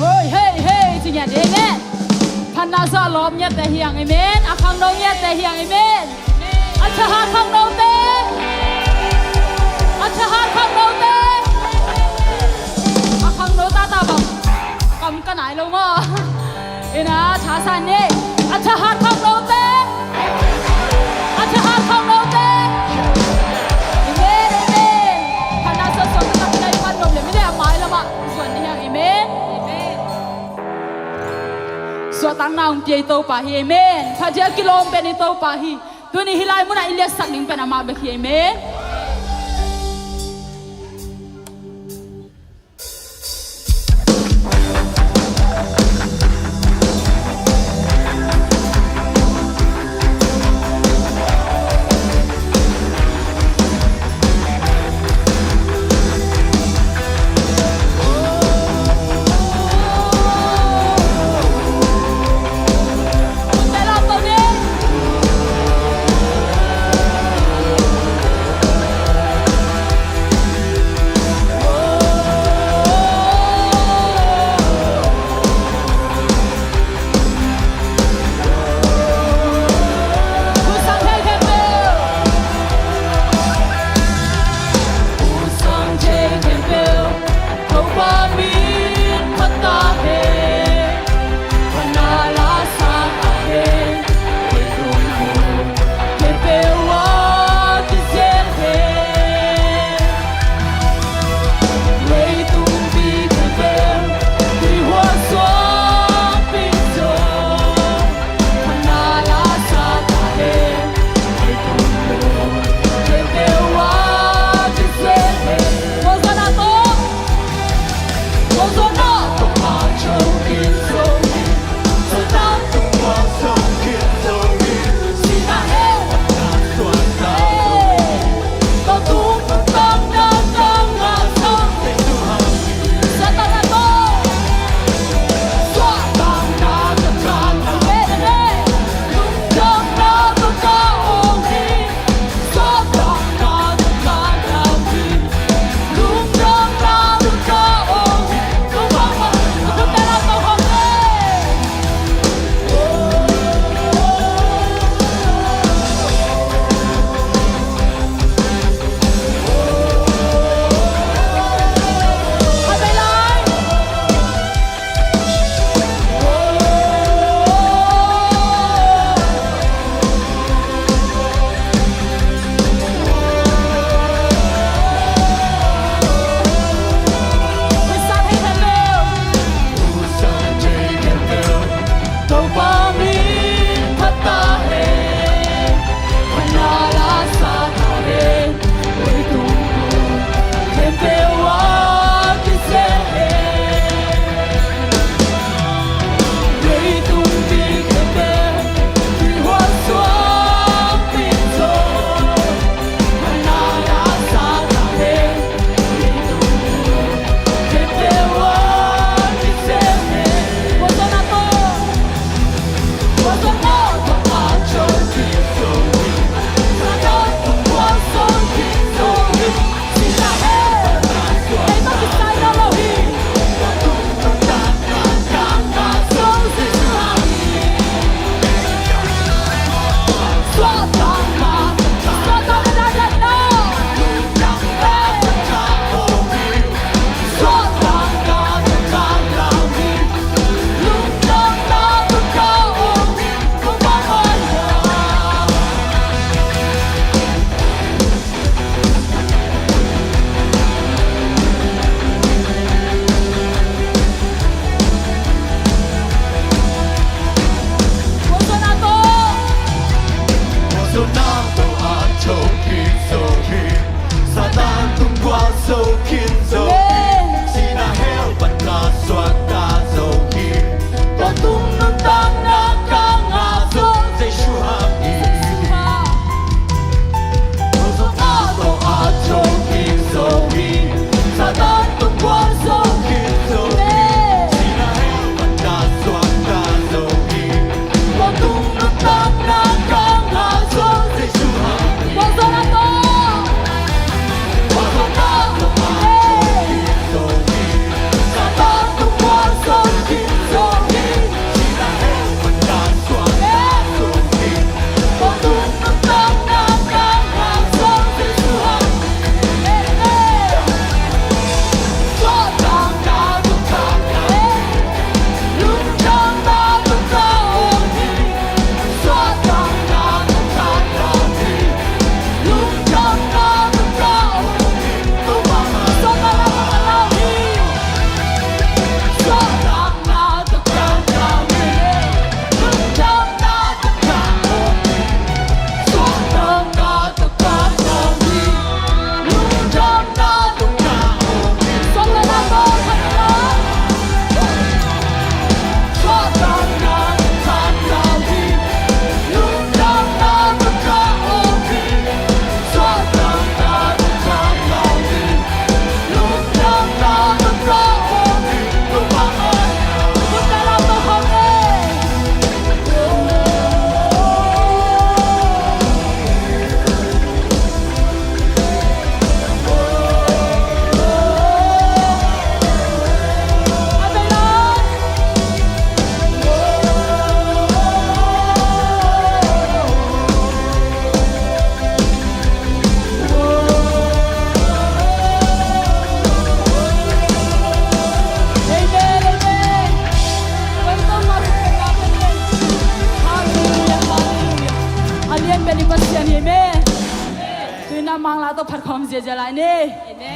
Ôi hey hey chị nhà đi amen. Phan na sa lom nhát tê hiang amen. Akhang nâu nhát tê hiang amen. Achahat khang nâu tê. Achahat khang nâu tê. Akhang nâu ta ta bang. Cầm cái này luôn mà. Ina chả san đi. Achahat khang nâu tê. Achahat khang nâu tê. Amen amen. Phan na sa so ta cái pan nôm leไม่ได้หมายละมาส่วนนี้ยังamen. So tang naung piai to pa hi amen. Phajia kilom pe ni to pa hi. Tu ni hilai muna ilia sakning pe na ma be hi amen. ต้องผัดความเสียใจไรนี่เน่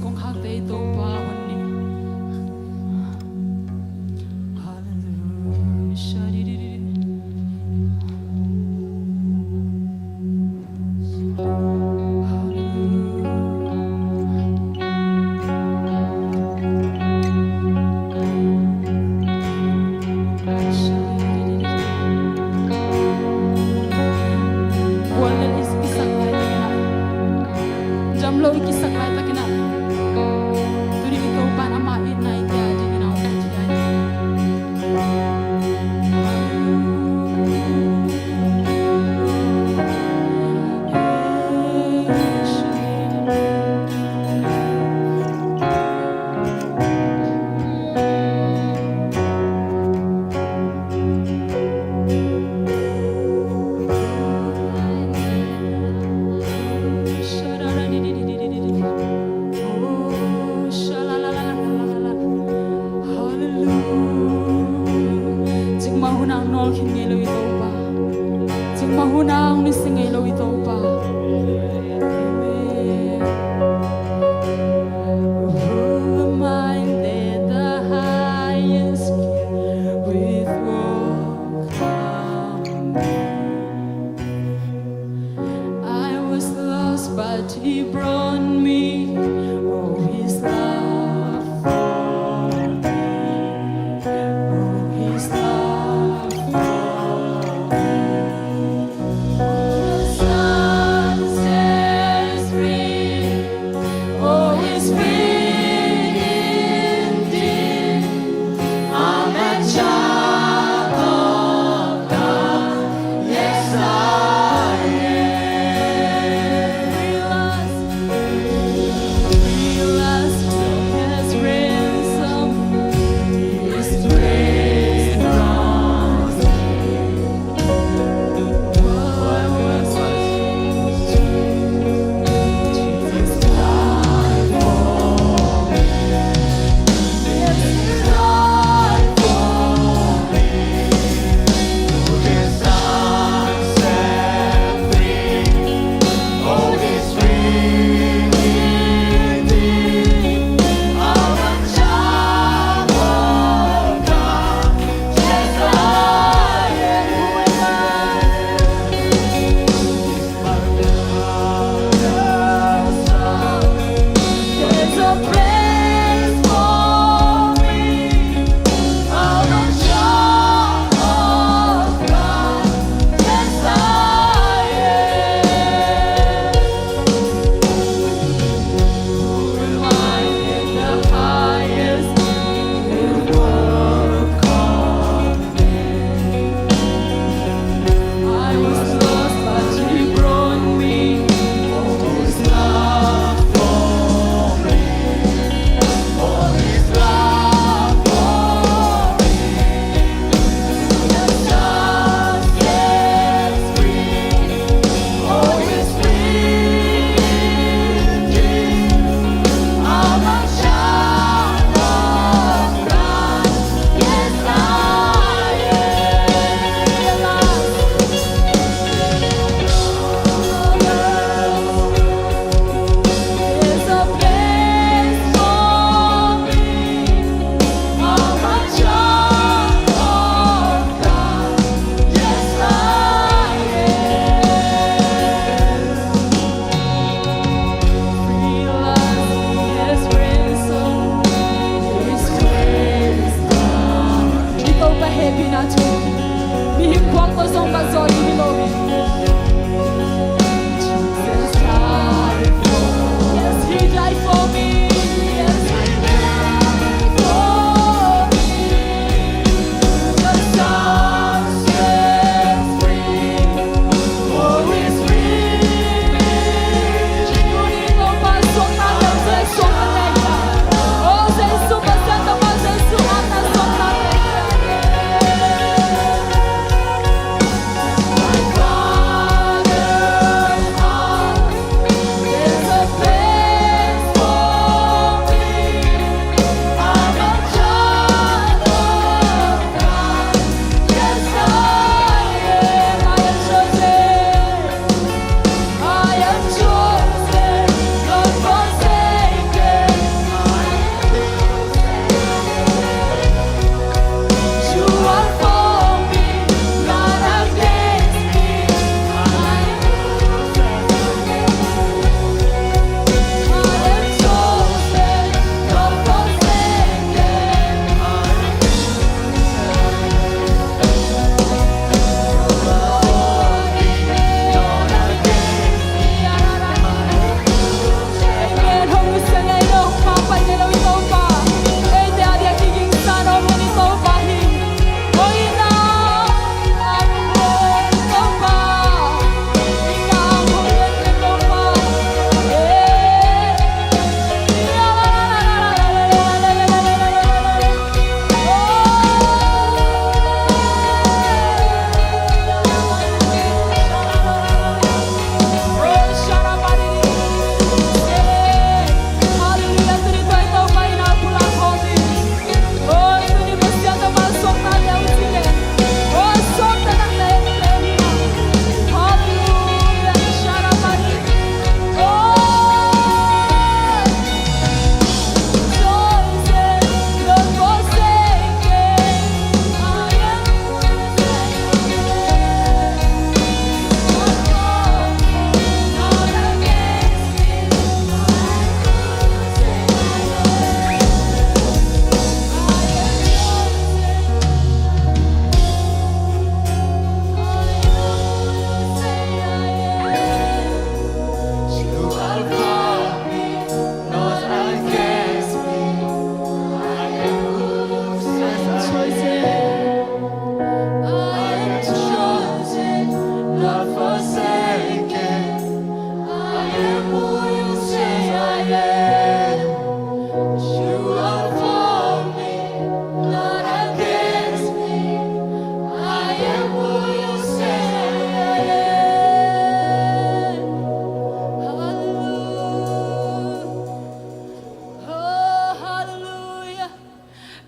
ของข้าเตยโตปาวันนี้ฮาเลลูยาดิดิดิIkisak lai takina turi ito pa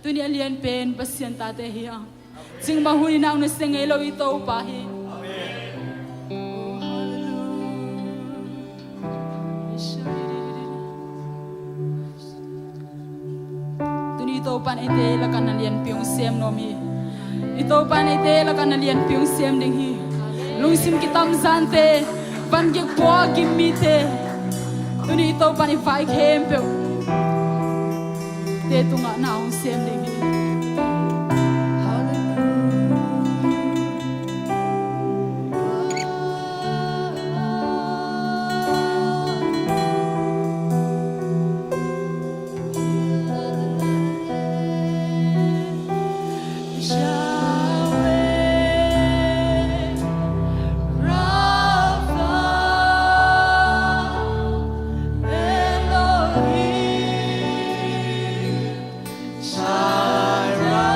tu ni alien pen pasien ta te hiang sing ma hui nang ne seng elo I to pa hi tu ni to pan ite la kan alien piong sem no mi ito pan ite la kan alien piong sem ding hi lung sim kitam zante van ge kwa gimmi te tu ni to pan I vai kem pe te tunga na ong sem ding hi Shine.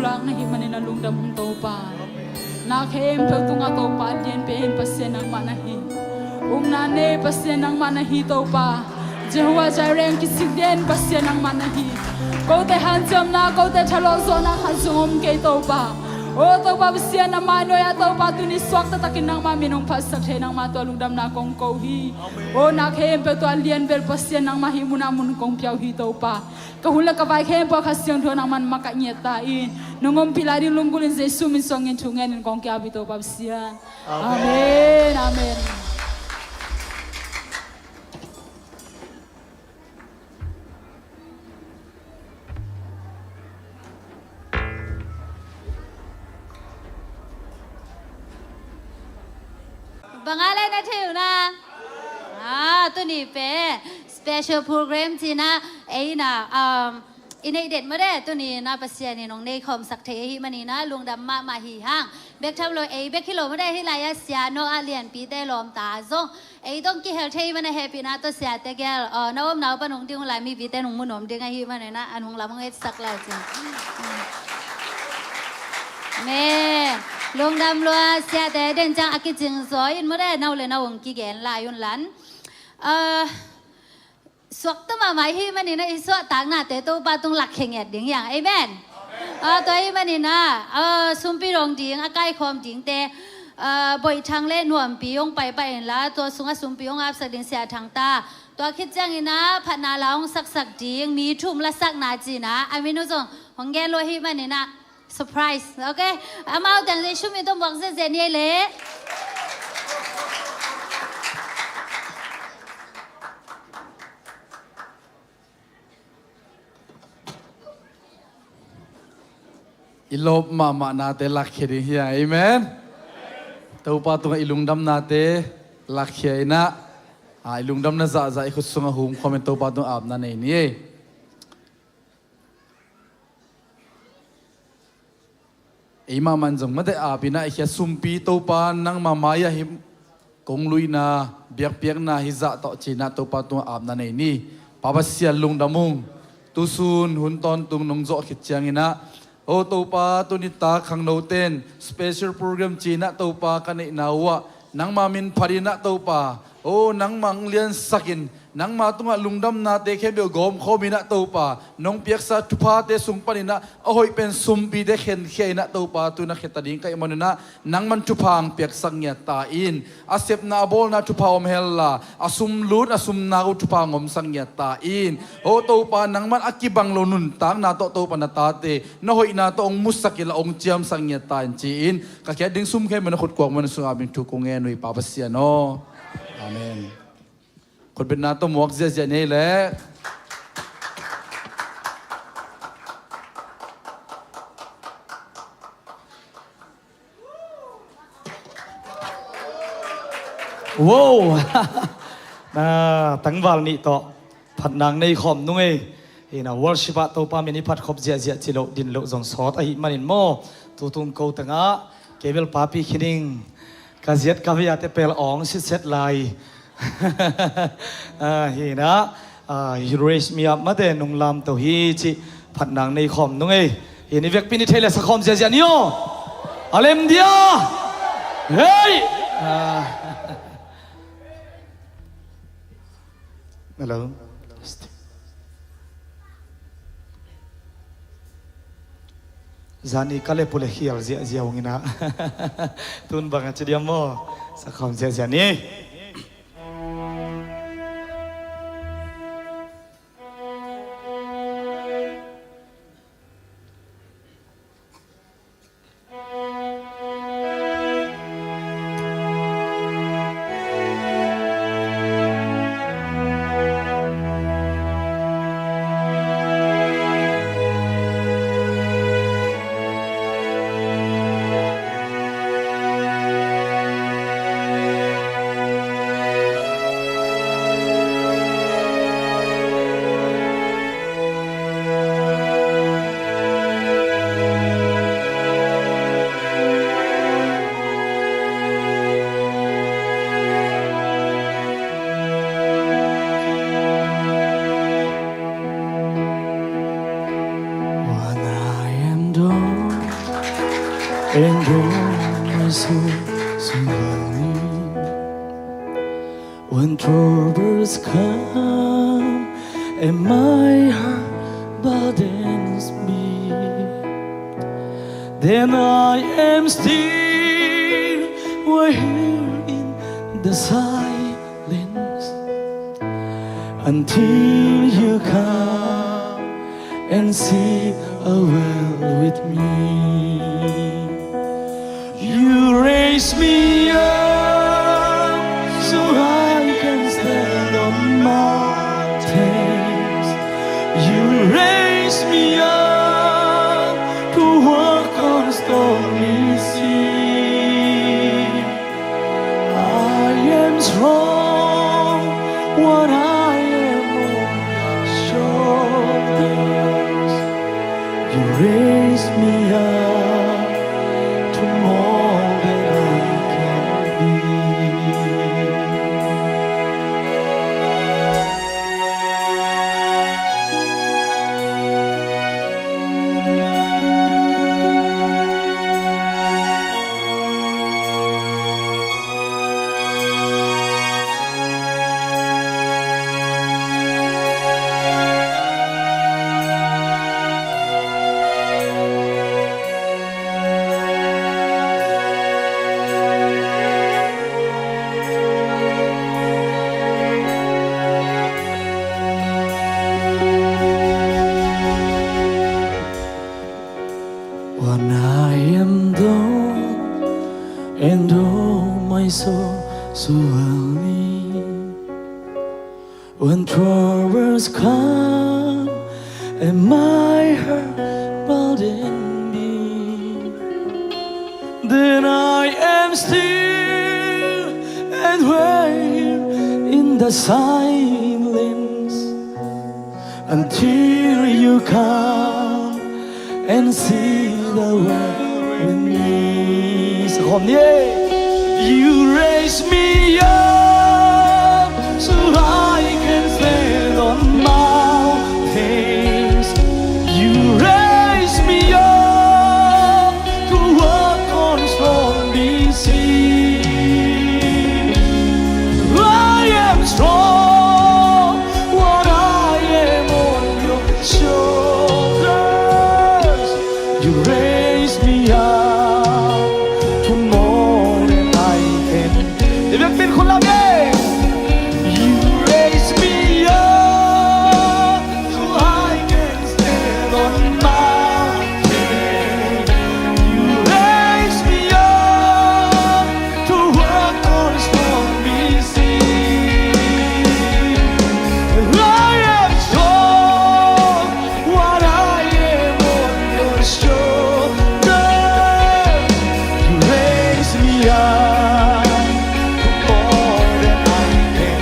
lang na himanin na lungdam ng topa. Nakaim pe tunga topa diyan pe hin pasien ang manahi. Nane pasien ang manahi topa. Jehovah Jireh kisigden pasien ang manahi. Kau te hanjam na kau te chalozo na hanjum ke topa. O topa pasien na mano ya topa tu ni swak tatakin nang maminong pasak he nang mato lungdam na kong kauhi. O nakaim pe tu alien ber pasien nang mahimuna mun kong piau hi topa. Kahula kabay kem pa kasyang to nang man makanyeta in. Nungom pilari lunggulin Yesus min songin chungen kong kya bito papsian. Amen. Amen. Bangalan na tayo na. Ito ni Pe. Special program tina ay na inaidet mo rin. Ito ni napasya ni nung nekom sakte man ni na lung damma mahihang. Bek tablo ay bek kilo mo rin hilaya siya no alien pite lom tazo. Ay itong kihel tayo man na happy na to siya tegel. Nawam na pa nung di nung lami pite nung munom di nga himan na anong lamang sakla siya. Me lung dam lo siya te den jang akijing soy mo rin naw le nawang kigen la yun lan. Swak tu mama hi manina iswa tang na te to pa tung lak khenget ding yang amen to hi manina sumpi rong ding akai khom ding te boi thang le nuam pi yong pai pai la to sunga sumpi yong ap sak ding sia thang ta to khit jang ina phana laung sak sak ding mi thum la sak na ji na aminu jong honggen lo hi manina surprise okay amau tang je shumi to bok je je ni le Ilop mama nate lakhiri hiya amen taupa tunga ilungdam nate lakhia ina ilungdam na za ikhusunga hum comment taupa tung ab na nei ni ima manjong mate abina ikya sumpi taupa nang mamaya him konglui na biak na hiza to china taupa tung ab na nei ni pabasia lungdamung tusun hunton tung nongzo khitchang ina o topa tunita khang noten special program china topa kanai nawa nang mamin pharina topa o nang manglian sakin nang matunga lungdam na te khebe gom khomina topa nong piaksa thupa te sungpanina ahoi pen sumpi de khen kheina topa tuna khetading kai manuna nang man thupang piaksang nya ta in asep na bol na thupa om hella asum lut asum na ko thupang om sang nya ta in o topa nang man akibang lonun tang na to topa na tate na hoi na to ong musakila ong chiam sang nya ta chi in ka kya ding sum khe man khut kwak man sunga bin thu ko nge noi papasya no amenคนเป็นนาต้องมวกเสียนี่แหละว้าวตั้งวันนี้ต่อผัดนางในคอมนุ่งเอ้นะวอลชิบะตัวป้ามินิพัดขบเจียจิโลดินโลจงสอดไอ้มันอินโมตุงกูตั้งอ่ะเกเวลป้าปีคินิงกาเซียดกาวิยาเตเปลอองสิเซตไลเห็นนะยูเรสมีอัพมาเดนุงลำตัวฮีจิผัดนางในคอมนุ่งเห็นนี่เวกปินิเทเลสคอมเจียนิโออาเลมเดียเฮ้ยฮัลโหลจานี่ก็เลยพูดเฮียร์เจียงงี้นะตุนบังอาจจะเดียมสักคำเจียนี่ though my soul so weary, when troubles come and my heart burdens me, then I am still right here in the silence until you come and see a well with me. You raise me up so I can stand on mountains. You raise me up to walk on stormy sea. I am strong when I am on shoulders. You raise me up to more than I can be. When I am down and oh my soul so weary, when troubles come and my heart burden me, then I am still and wait in the silence until you come and see the world with me. So come yeah. You raise me up so I can stand on mountains. You raise me up to walk on stormy sea. I am strong when I am on your shoulders. You raise me up to more than I can. เดี๋ยวเป็นคนเราเอง You raise me up so I can stand on mountains. You raise me up to walk on stormy sea. I am strong when I am on your shoulders. You raise me up to more than I can.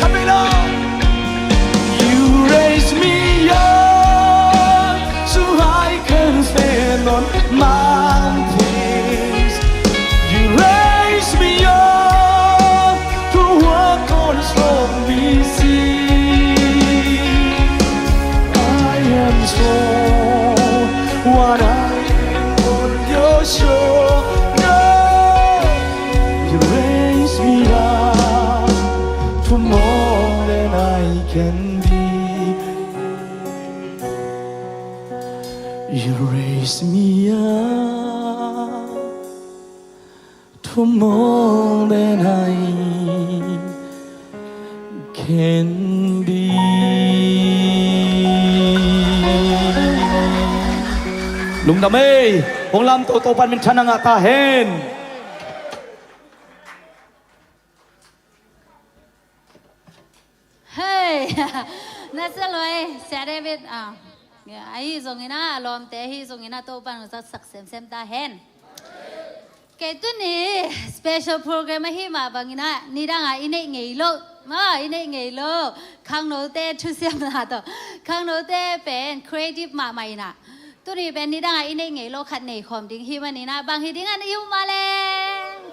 Coming on. You raise me up so I can stand on mountains. You raise me up to walk on stormy sea. I am strong when I am on your shoulder. You raise me up to more than I can be. You raise me up to more than I can be. ลุงดำเอ้ยพงลำโตโตปันเป็นชนะงาตาเฮน เฮ้ย น่าจะเลยเสียดายเบ็ดอ่ะไอ้ส่งเงินนะลมแต่ที่ส่งเงินนะโตปันจะสักเซมตาเห็นเกตุนี่ special program มาให้มาบางเงินนะนี่ดังอ่ะอินเนเงยโลอินเนเงยโลข้างโน้ตเต้ทุเสียมนาต่อข้างโน้ตเต้เป็น creative มาใหม่นะตัวนี้เป็นนี่ดังอ่ะอินเนเงยโลขัดในคอมดิ้งที่วันนี้นะบางทีดิ้งอันอยู่มาเลย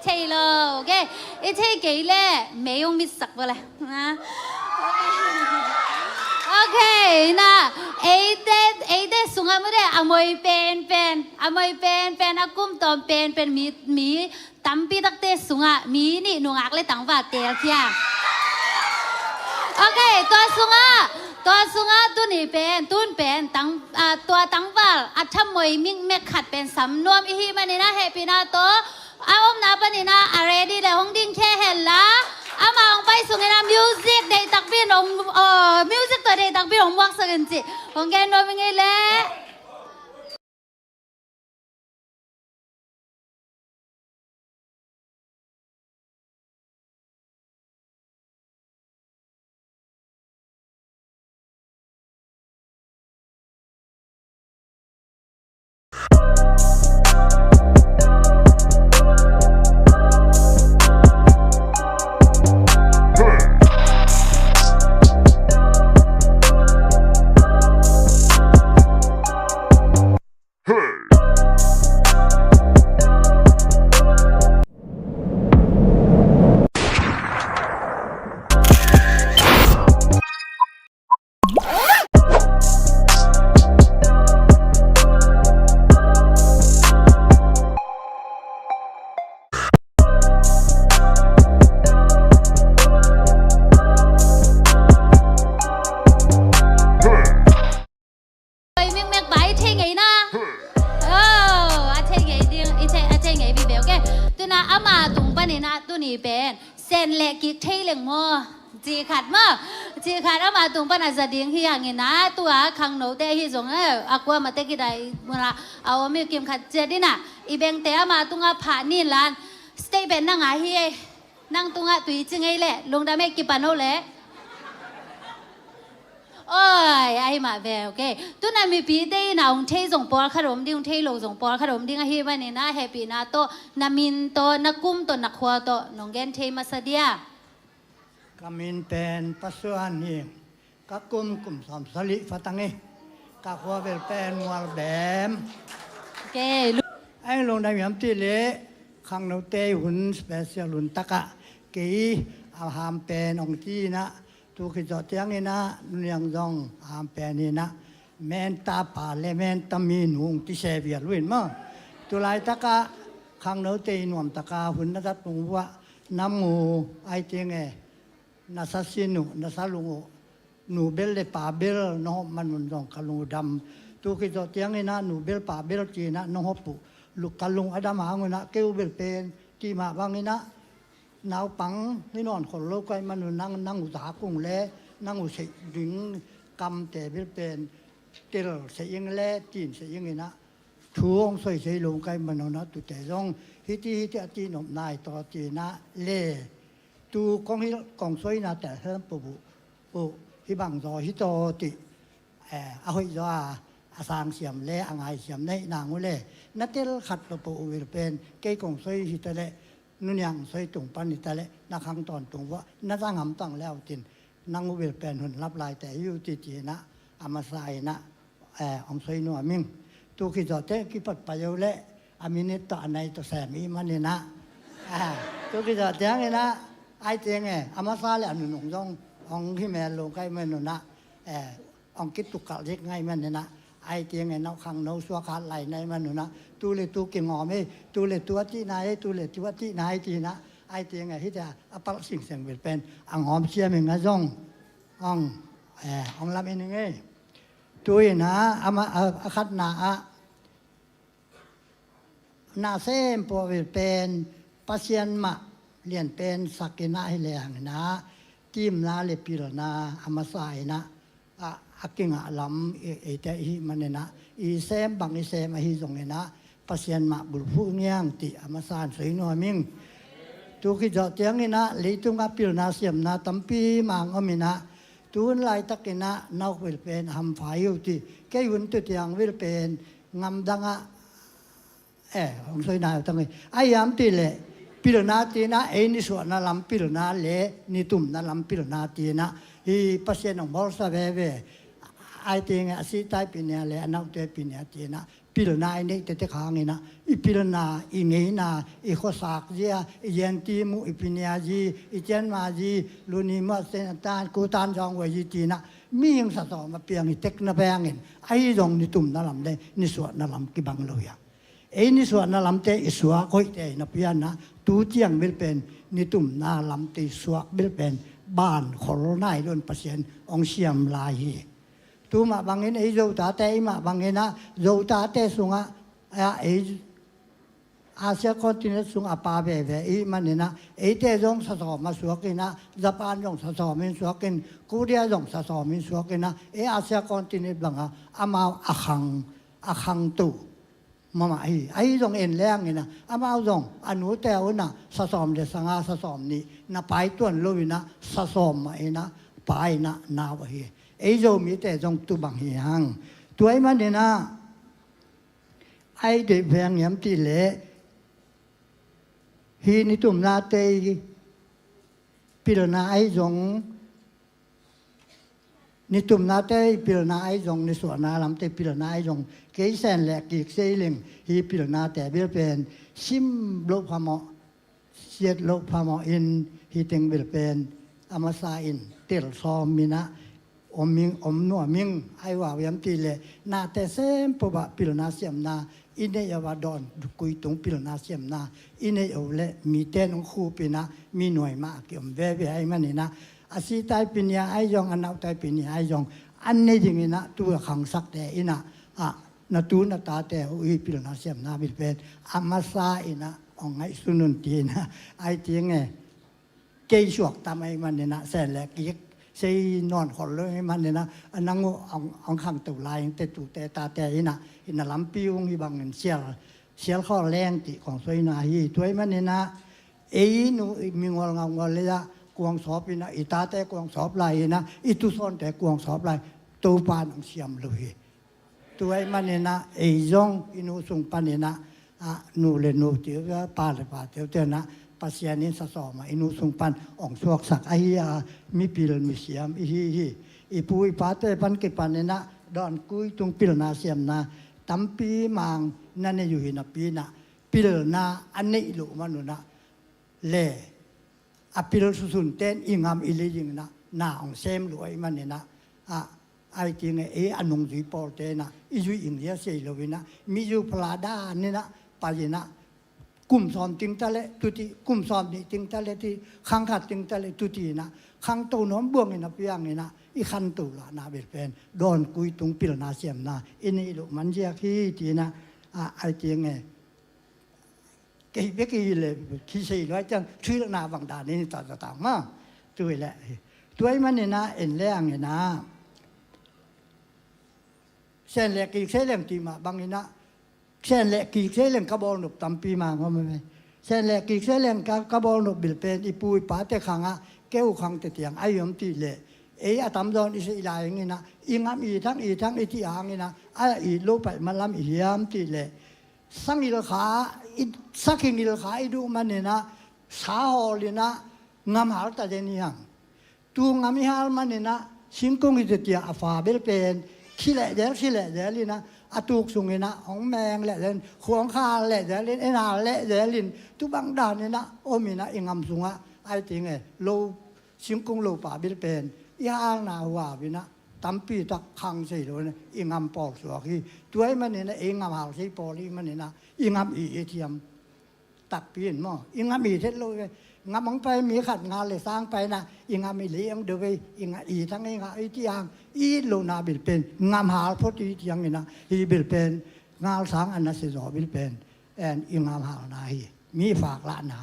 ใช่โลโอเคไอ้ใช่เกยเล่ไม่ยงมิสักบ่เลยนะ 啊， Okay, na. Ede sunga mo de amoy pen. Akum tom pen mi tampi takte sunga mi ni nungak le tangwa tel kia. Okay,ตัวsunga tu ni pen tun pen tangตัวtangwal acham moy ming me khat pen samnom ihi manina happy na to aom na panina already le hong ding khe hella ama ong pai sungena music dei takbin ong music to dei takbin ong wak sagen chi hong gen no ming leจีขัดเอามาตุงปนัสดิ่งที่อย่างงี้นะตัวขังโนเตที่ส่งอักว่ามาเตกิได้เมื่อเอาไม่กิมขัดเจดิน่ะอีเบงเตะมาตุงผ่านนี่ล้านสเตย์เป็นนั่งไอ้นั่งตุงตุยจึงไงแหละลงได้ไม่กี่ปานโนแหละโอ้ยไอ้มาแววโอเคตัวนั้นมีปีเตยน่ะองเทส่งปอลขนมดิ่งเทลงส่งปอลขนมดิ่งไอ้วันนี้นะแฮปปี้นะโตนามินโตนักกุ้มโตนักขวาโตน้องแกนเทมาสเดียKamin pen pasuan ni kakum sam sali fatangi kakwa bel pen wal bem okay ai long da yam ti le khang no te hun special hun taka ki a ham pen ong ti na tu ki jo tiang ni na nyang jong ham pen ni na men ta pa le men ta mi nung ti se bia luin ma tu lai taka khang no te nuam taka hun na ta tung wa namu ai tiang e nasa sinu nasa lungo nu bel le pa bel no man mun dong kalung dam tu ki jo tiang ina nu bel pa bel chi na no hopu lu kalung adam hanguna keu bel pen ti ma bang ina nau pang ni non khol lo kai man nang u ta kung le nang u se ding kam te bel pen tel se ing le tin se ing ina thu ong soi se lo kai man na tu te jong hi ti nom nai to ti na le tu kong soi naแต่เฮิมปูฮิบังรอฮิโตติอาหอยรออาสางเสียมเล่อ่างไอเสียมในนางอุเล่นัดเตลขัดปูวิลเป็นเกยกงสอยฮิตเล่นุนยังสอยตุงปันฮิตเล่นักขังตอนตุงว่านัดสังหำตั้งแล้วจินนางอุวิลเป็นหุ่นรับลายแต่ยูติจีนะอามาไซนะองสอยนัวมิงตูคิดจอเตกิปัดไปอยู่เล่อามินิตอันไหนตัวแสมีมันนี่นะตูคิดจอเตงนี่นะไอ้เจงไงอามาซาเลยอันหนุ่มย่ององที่แม่ลงใกล้แม่หนุ่มนะองคิดตุกกะเล็กไงแม่เนี่ยนะไอ้เจงไงนกขังนกสัวขาดไหลในแม่หนุ่มนะตูเลยตูเก่งงอไม่ตูเลยตัวที่ไหนตูเลยตัวที่ไหนทีนะไอ้เจงไงที่จะอัปลักษณ์สิ่งเสียงเป็นอังหอมเชียร์มึงนะย่ององรับเองไงตัวนะอามาคัดนานาเส้นปวดเป็นปัสยันมาเรียนเป็นสักกินาให้แรงนะทีมนาเลปิรนาอามาสายนะอากิงะลำเอเตหิมันเนี่ยนะอีเซมบางอีเซมอหิจงเนี่ยนะปัสยันมาบุรุษเงี้ยงติอามาสานสวยนัวมิงตุกิจอดเตียงนี่นะลิตุงอาปิรนาเสียมนะตั้มปีมังอมินะตูนลายตะกินะนอกวิลเป็นหำไฟอยู่ที่แกยุนตุเตียงวิลเป็นงำดังของสวยนายตั้งไงไอ้ยามตีเลยปิลนาตีนะนี่ส่วนนั่นลำปิลนาเละนี่ตุ่มนั่นลำปิลนาตีนะอีปัสเซนของบอสเวไอ้ตีไงสิตายปีนี้เละนักเตะปีนี้ตีนะปิลนานี่เตะข้างนี่นะอีปิลนาอีเงี้ยนะอีข้อสักเจียอีเย็นตีมูอีปีนี้จีอีเจนมาจีลุนีมาเซนตานกูตานจองไว้จีนะ มียังสะสมมาเปียงเทคนาเปียงเงินไอ้ตรงนี่ตุ่มนั่นลำได้นิสวดนั่นลำกี่บังเลยไอ้นิสวดนั่นลำเตอิสวะก็เตนับยันนะตูเจียงเบลเป็นนิตุ่มนั่นลำเตสวะเบลเป็นบ้านโคโรนาโดนเปอร์เซ็นต์องเชียมลายตูมาบางเงินไอ้โจตาเตไอ้มาบางเงินนะโจตาเตสุงะไอ้อาเซียคอนติเนนต์สุงอาปาเบเบไอ้มันเนี่ยนะไอ้เตจงสะสมมาสวกินนะญี่ปุ่นจงสะสมมินสวกินเกาหลีจงสะสมมินสวกินนะไอ้อาเซียคอนติเนนต์บังอ่ะอามาอาคังตูมาไอ้จงเอ็นแรงนี่นะอามาจงอนุเตวนะสะสมเดสังอาสะสมนี่นะไปต้นลุยนะสะสมมาไอ้นะไปนะนาวะเฮไอ้จงมีแต่จงตุบังเฮียงตัวไอ้มันเนี่ยนะไอ้เด็กแพงยำตีเละฮีนิตุมนาเตยปิลนาไอจงนิตุมนาเตยปิลนาไอจงในส่วนนาลำเตปิลนาไอจงเกยแสนแหลกกีกเซลิงฮีปิลนาแต่เบลเป็นซิมโลพามอเสียดโลพามออินฮีเต็งเบลเป็นอามาซาอินเตลซอมมินะอมมิงอมนัวมิงไอว่าวยำตีเลนาแต่เซมปบะปิลนาเสียมนาอินเนยาวดอนกุยตงปิลนาเสียมนาอินเนยเอาเลมีเต้นของคู่ปีนะมีหน่วยมากเกี่ยวกับเวไอมันนี่นะอาศัยไตปีนี้ไอยองอันเอาไตปีนี้ไอยองอันนี้จริงนะตัวขังสักแต่อินะนาตูนาตาแต่อุยปิลนาเสียมนาบิดเป็นอามาซาอินะองไอสุนุนตีนะไอตีไงเกยชวกตามไอมันนี่นะแสนแหลกกิกใช้นอนขอเลยมันเนี่ยนะอันนั้นเอาขังตัวลายแต่ตูแต่ตาแต่อินะลำปิวงที่บางเงินเสียข้อแรงติของสวยนาฮีตัวมันเนี่ยนะนูมีงวงงวเลยละกวงสอบอินะอิตาแต่กวงสอบลายนะอิตุซอนแต่กวงสอบลายตัวปานของเสียมเลยตัวมันเนี่ยนะยองอินุสุงปานเนี่ยนะนูเลนูเตียวปาเลยปาเตียวเจ้านะปัสยานิสะสอมาอินุสุงปันองสวกสักไอ้มีปิลมีเสียมอีปุยปาเตปันกิปันเนี่ยนะดอนกุยตรงปิลนาเสียมนะตั้มปีมังนั่นเนี่ยอยู่หินปีนะปิลนาอันนี้ลุมันนูนะเล่อปิลสุนเต้นอิงามอิลิจิงนะนาองเซมรวยมันเนี่ยนะไอ้จริงอันนงจุยปอเตนะอีจุยอิงเดียเสียเลยนะมีอยู่พลาดาเนี่ยนะไปนะกุมซ้อมติงตะเลตุติกุมซ้อมนี่ติงตะเลที่ข้างขัดติงตะเลตุตินะข้างตัวน้องบ่วงนี่นะเปียงนี่นะอีขันตัวละนาเบ็ดเป็นดอนกุยตรงปิลนาเสียมนะอินี่ลูกมันเจียขี้ทีนะไอ้เจียงเกี่ยเบกี้เลยขี้เสียร้อยจังชื่อนาบังดานี่ต่างมาตัวแหละตัวมันนี่นะเอ็นแรงนี่นะเส้นเล็กอีกเส้นเล็กตีมาบางนี่นะเส้นเล็กกีเส้นเล็กกระบอกหนุบตั้มปีมาก็ไม่เส้นเล็กกีเส้นเล็กกระบอกหนุบบิลเป็นอีปุยป้าแต่ขังแก้วขังแต่เตียงไอ้ยมตีเละอะตามดอนอิสราเอลนี่นะอีงามอีทั้งอีที่อ่างนี่นะอีโลไปมันลำอียามตีเละสังอิลขาสักหิงอิลขาอีดูมันเนี่ยนะสาหอเลยนะงามหาตาเจนี่ยังตัวงามหามันเนี่ยนะสิงคงอิจเตียอาฟาเบลเป็นขี้เละเดี๋ยวเลยนะอาตุกสุงเลยนะของแมงแหละเดินขวงคาแหละเดี๋ยวเล่นไอ้นาแหละเดี๋ยวลินทุกบางด่านเนี่ยนะโอ้มีนะอิงามสุงะไอ้จริงโลสิงคงโลป่าเบลเป็นย่างนาว่าวินะตั้มปีตักคังใส่เลยอิงามปอกสวกีตัวไอ้มันเนี่ยนะอิงามหาใส่ปอลีมันเนี่ยนะอิงามอีเทียมตักปีนมั่งอิงามอีเท็ดเลยงามของไปมีขัดงานเลยสร้างไปนะอิงามอีเลี้ยงเดี๋ยวไปอิงาอีทั้งอิงาอีที่ยางอีโลนาบิลเป็นงามหาพอดีที่ยังนี่นะอีบิลเป็นงานสร้างอันนั้นเสียบิลเป็นอิงามหานาฮีมีฝากละนะ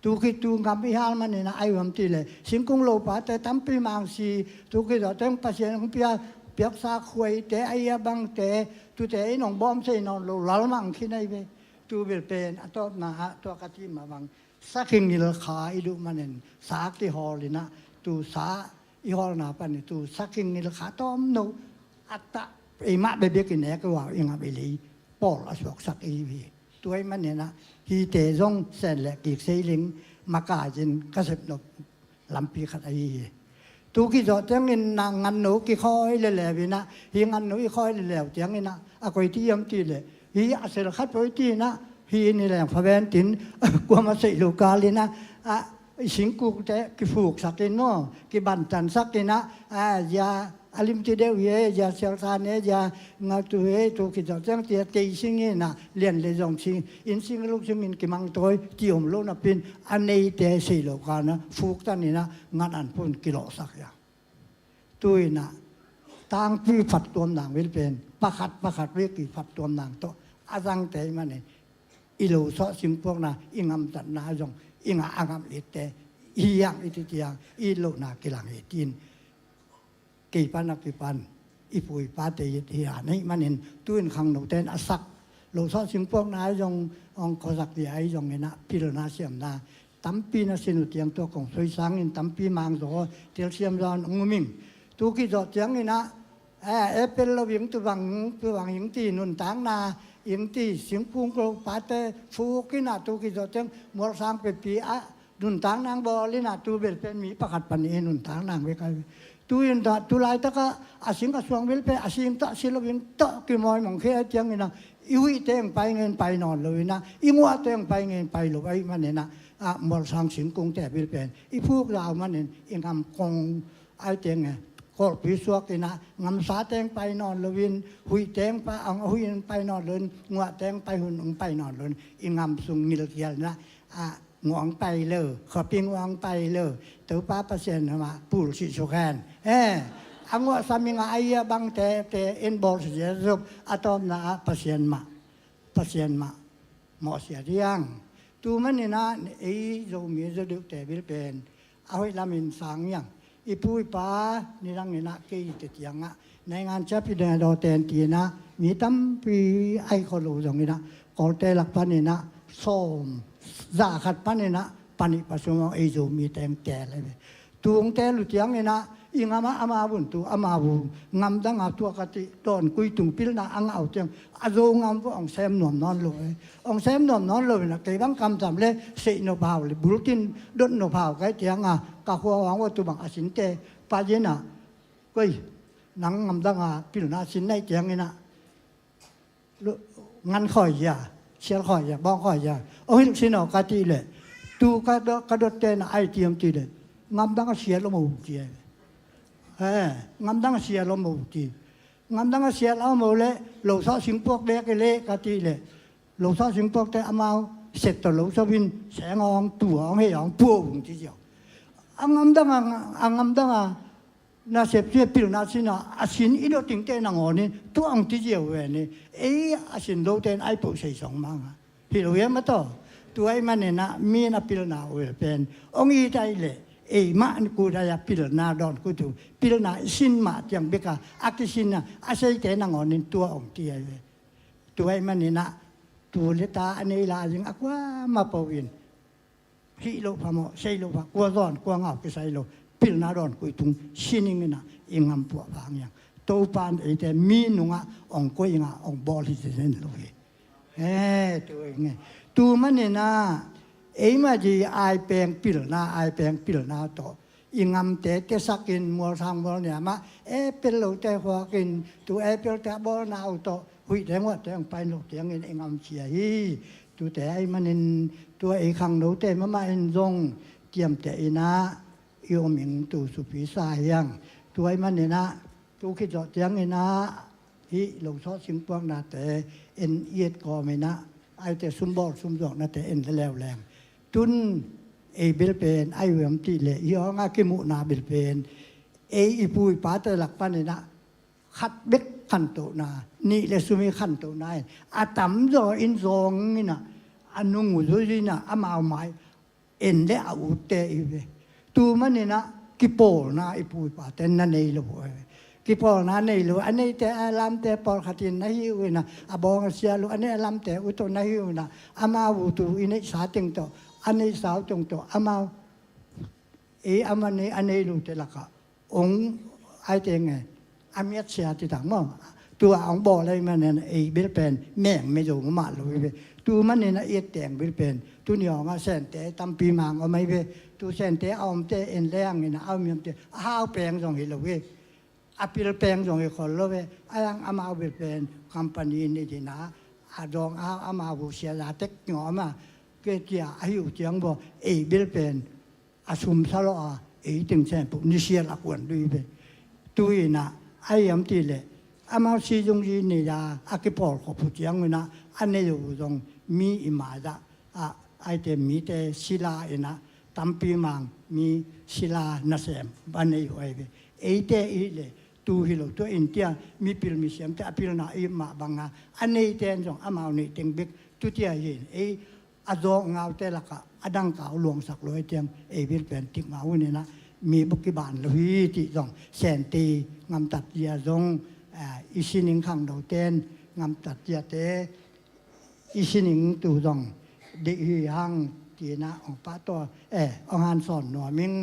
ตูคิดตูงามพิหารมันนี่นะไอ้วันที่เลยสิงคงโลปาแต่ตั้มปีมังสีตูคิดว่าตั้งปัจจัยของเปียกซาคุยแต่ไอ้ยาบังแต่ตูแต่ไอ้หนองบอมใส่นอนโลลัลมังที่ไหนไปตูบิลเป็นอัตโตนะฮะตัวกติมาบังสักหิงนิลขาอีดูมันเองสากที่ฮอลนะตูสาอีฮอลนาปันตูสักหิงนิลขาต้อมโนอัตตะไอ้มาเบียกินแหนก็ว่าอิงาเบลีปอลอสวกสักอีวีตัวไอ้มันเนี่ยนะฮีเตจงเส้นแหลกกีกเซลิงมากาจินกระสิบนบลำปีขัดไอ้ตูกี่จอดเตียงเงินนางงันหนูกี่คอยเล่ๆวินะฮีงันหนูอีคอยเล่ๆเตียงนี่นะอะคอยที่ยำตีเลยฮีอาเซลคัดไปที่นะฮีนี่แหละพระเวนตินกลัวมาใส่ลูกาเลยนะสิงกูแต่กี่ฝูกสักกินโน่กี่บันจันสักกินนะยา อาลิมที่เดียวอย่าเสียงซานอย่างาตัวตัวคิดจะจังที่ตีสิ่งนี้นะเรียนเลยจงสิ่งอินสิ่งลูกสิ่งอินกิมังตัวที่อมโลนับเป็นอันนี้เตะสิโลกานะฟูกตันนี่นะงานอันพุ่นกิโลสักอย่างตัวนะทางที่ฝัดตัวหนังวิลเป็นประคัดวิกิฝัดตัวหนังโตอาจังเตะมันเนี่ยอิโลซอสิมพวกนะอิงามตัดนาจงอิงอางามอิเตอียังอิติยังอีโลนากิลังอิตินกี่ปันนักกี่ปันอีปุยปาเตยที่หานี่มันเห็นตุ้นขังหนูเต้นอสักโลซอสิมพวกนะจงองขสักที่ไอ้จงเนี่ยนะพิรนาเสียมนาตั้มปีนะสินุเตียงตัวของสวยสังอินตั้มปีมังโซเตียงเสียมรอนองมิงตัวกี่จอดเตียงนี่นะเป็นเราหญิงตัววังหญิงตีนุนต่างนาหญิงตีสิงพุงกปาเตฟูกินาตัวกี่จอดเตียงมัวสร้างเป็นปีอะนุนต่างนางบอลินาตัวเป็นมีประคัดปันเอนุนต่างนางเวกัยตัวอินตาตัวลายตะกะอาศิงกับสวงเวลเป็นอาศิงตะศิลวิงตะกี่มอยมองแค่เจียงนี่นะอีวิเตงไปเงินไปนอนเลยนะอีงัวเตงไปเงินไปหลบไอ้มันเนี่ยนะมัวสร้างสิงกงแต่เวลเป็นอีพวกเรามันเนี่ยอีงำกงไอ้เตียงไงก็ปีสวกนะงำสาเตงไปนอนเลยวินหุยเตงไปหุยไปนอนเลยงัวเตงไปหุ่นไปนอนเลยอีงำสุงนิลเกียนนะงวงไปเลยขอปิงวงไปเลยตัวป้าเปอร์เซ็นต์มาปูสิโชแคนอังว่าสามีงาไอ้บางแต่เอ็นบอลเสียรูปอะตอมนะเปอร์เซ็นต์มาหมอเสียเรียงตัวมันนี่นะไอ้โจมีจะดูแต่วิลเป็นเอาให้ลามินสังยังอีปุ้ยป้านี่รังนี่นะเกี่ยติดยังอ่ะในงานเช้าพี่เดินดอเตนตีนะมีตั้มปีไอ้คนรู้ตรงนี้นะก่อนแต่หลักพันนี่นะส้มซาขัดปันนี่นะปันนี่ปัสสาวะไอโจมีแต่งแต่เลยตัวของแต่ลุที่ยังนี่นะอิงอามาบุญตัวอามาบุญงามดังอาตัวกติตอนคุยตุงพิลนะอังเอาเจียงอาโจงามพวกองเซมหนอมนอนเลยองเซมหนอมนอนเลยนะเกี่ยบังคำจำเลยเสยโนภาวเลยบุรุกินดนโนภาวไก่เจียงกะหัวหวังว่าตัวบังอาสินเตปาเจนะก็หนังงามดังอาพิลนะสินในเจียงนี่นะงันข่อยยาเชียร์ข่อยยาบ้องข่อยยาโอ้ยสินเอากะตีเลยตัวกระโดดเตนะไอเทียมตีเลยงามดังอาเชียร์ลงมาบุกเจียงามดังเสียลมบุตรีงามดังเสียลมบุเลยหลวงพ่อสิงห์พวกเล็กเล็กกะตีเลยหลวงพ่อสิงห์พวกแต่อามาเสร็จต่อหลวงพ่อวินแสงองตัวไม่ยองปูงทีเดียวงามดังน่าเสพเสียปิลน่าสินะอาศินอีโดติงเตนังอนี่ตัวองทีเดียวเว้ยนี่อาศินโดเตนไอปุเสยสองมังพี่รู้ยังมั้ยต่อตัวไอ้มันเนี่ยนะมีน่ะปิลนาเว้ยเป็นองอีใจเลยมากูได้พิลนาดอนกูดูพิลนาสินมาอย่างเบกาอักสินนะอาศัยแต่นางอนินตัวองที่ไอ้ตัวไอ้มันนี่นะตัวเลตาอันนี้ลาจึงอักว่ามาปวินฮิโลพามอใช่โลพากวดอนกวงเอาไปใส่โลพิลนาดอนกูตุงสินิงนะอิงามปัวบางอย่างตัวปานไอ้แต่มีนุงอ่ะองกูอิงอ่ะองบอลที่จะเล่นเลยตัวไงตัวมันนี่นะมาจีไอแปลงปิลนาต่ออิงามแต่สักกินมัวทางบอลเนี่ยมาเป็นโลแต่หัวกินตัวเป็นแต่บอลนาต่อหุยแต่ว่าแต่งไปโลแต่งอิงามเชียตัวแต่ไอมันนินตัวไอขังโลแต่มาอินจงเจียมแต่อินะโยมิงตัวสุพิสายยังตัวไอมันเนี่ยนะตัวคิดจะเจียงอินะฮิหลงชอบสิงปวงนาแต่เอ็นเอียดก็ไม่นะไอแต่ซุ่มบอลซุ่มดอกนาแต่เอ็นแล้วแรงตุนเบลเป็นไอเวมตีเลยยองอากิมุนาเบลเป็นอีปุยป้าเตอหลักปันนะขัดเบ็กขันโตนานี่เลสุมีขันโตนายอาตัมจออินซองนี่นะอันนุ่งหุ่นด้วยนะอามาเอาไม้เอ็นได้เอาเตะอีเวตูมันนี่นะกิโปนะอีปุยป้าเตนั่นเองเลยบ่กิโปนะนี่เลยอันนี้แต่อาลามแต่ปอลขัดินนะฮิวนะอาบองเสียลูอันนี้อาลามแต่อุตนะฮิวนะอามาอุตุอินสาติงโตอันนี้สาวจงตัวอามาอามันนี้อันนี้รู้แต่ละก็องไอเตงไงอามีเสียที่ต่างมั่งตัวองบอกอะไรมันเนี่ยเบลเป็นแม่งไม่รู้มาเลยตัวมันเนี่ยนะแต่งเบลเป็นตัวเนี่ยองเส้นแต่ตั้มปีมังเอาไม่เว้ตัวเส้นแต่เอาแต่เอ็นแรงเนี่ยนะเอาเมียมแต่ห้าวแปลงตรงนี้เลยอาพิลแปลงตรงนี้คนเลยยังอามาเบลเป็นคอมพานีนี่ที่นะอาดองอามาบุเสียลาเต็กหงอมาเกี่ยอายุเจียงบ่เบลเป็นอาชุมสโลอาถึงเส้นปุ๊บนิเชียละกวนด้วยไปตุยนะ ไอ้ยำตีเลยอามาซีจงจีนี่ยาอากิปอลขบุจียงเวนะอันนี้อยู่ตรงมีอิมาจ้ะไอเตมีแต่ศิลาเองนะตั้มปีมังมีศิลานาเซมบันนี้อยู่ไอ้เว้ไอ้เตอีเลยตูฮิโลตัวอินเดียมีพิลมิเซียมแต่พิลนาอิมาบังงาอันนี้เตนจงอามาเนี่เต็งเบกตุเตียเห็นไอ้อดองเงาเตละกะอดังเก่าหลวงสักร้อยเตียงไอ้วิลเป็นติกเงาเนี่ยนะมีบุกิบานลุยที่จงแสนตีงามตัดยาจงอีสินิงขังดาวเต้นงามตัดยาเตอีสินิงตูดองเด็กหังตีนะองป้าตัวองานสอนหน่อมิง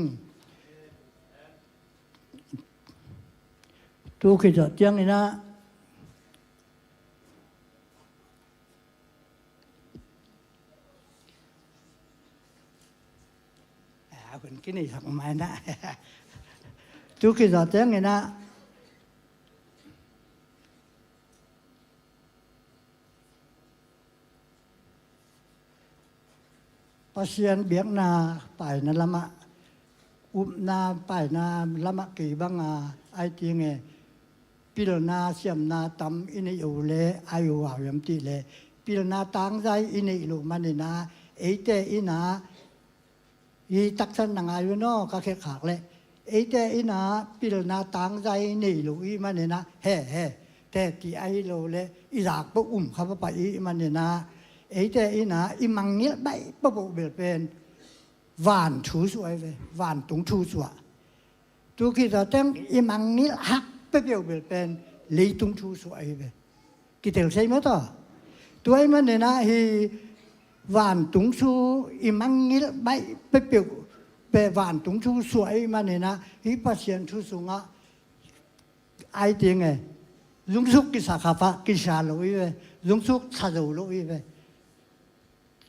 ตูคิดจะเจียงนี่นะคนกินนี่สักไม้นะตูคิดจะเจียงนี่นะปัสยันเบียกนาไปนั่นละมะอุบนาไปนาละมะกี่บังไอจีเงพิลนาเสียมนาตำอินอยู่เลอายุว่ายมตีเลพิลนาตังใจอินลูมันนี่นะเอเตอินาอีตักสันนางอายุนอก็แค่ขากเลยเอเตอินาพิลนาตังใจนี่ลูอีมันนี่นะเฮ่แต่ที่ไอโลเลอีหลักปุ๊บข้าพไปอีมันนี่นะไอ้แต่อีน่ะอีมังเงี้ยใบปุ๊บเบิดเป็นหวานชูสวยเลยหวานตรงชูสวยตัวคิดว่าแต่อีมังเงี้ยหักเปรี้ยวเบิดเป็นลีตรงชูสวยเลยคิดเห็นใช่ไหมต่อตัวไอ้มันเนี่ยนะฮีหวานตรงชูอีมังเงี้ยใบเปรี้ยวเป็นหวานตรงชูสวยมันเนี่ยนะฮีปัสยันชูสูงอ่ะไอ้เตียงไงลุงสุกกิสาขาฟ้ากิสาลุยเลยลุงสุกชาดูลุยเลย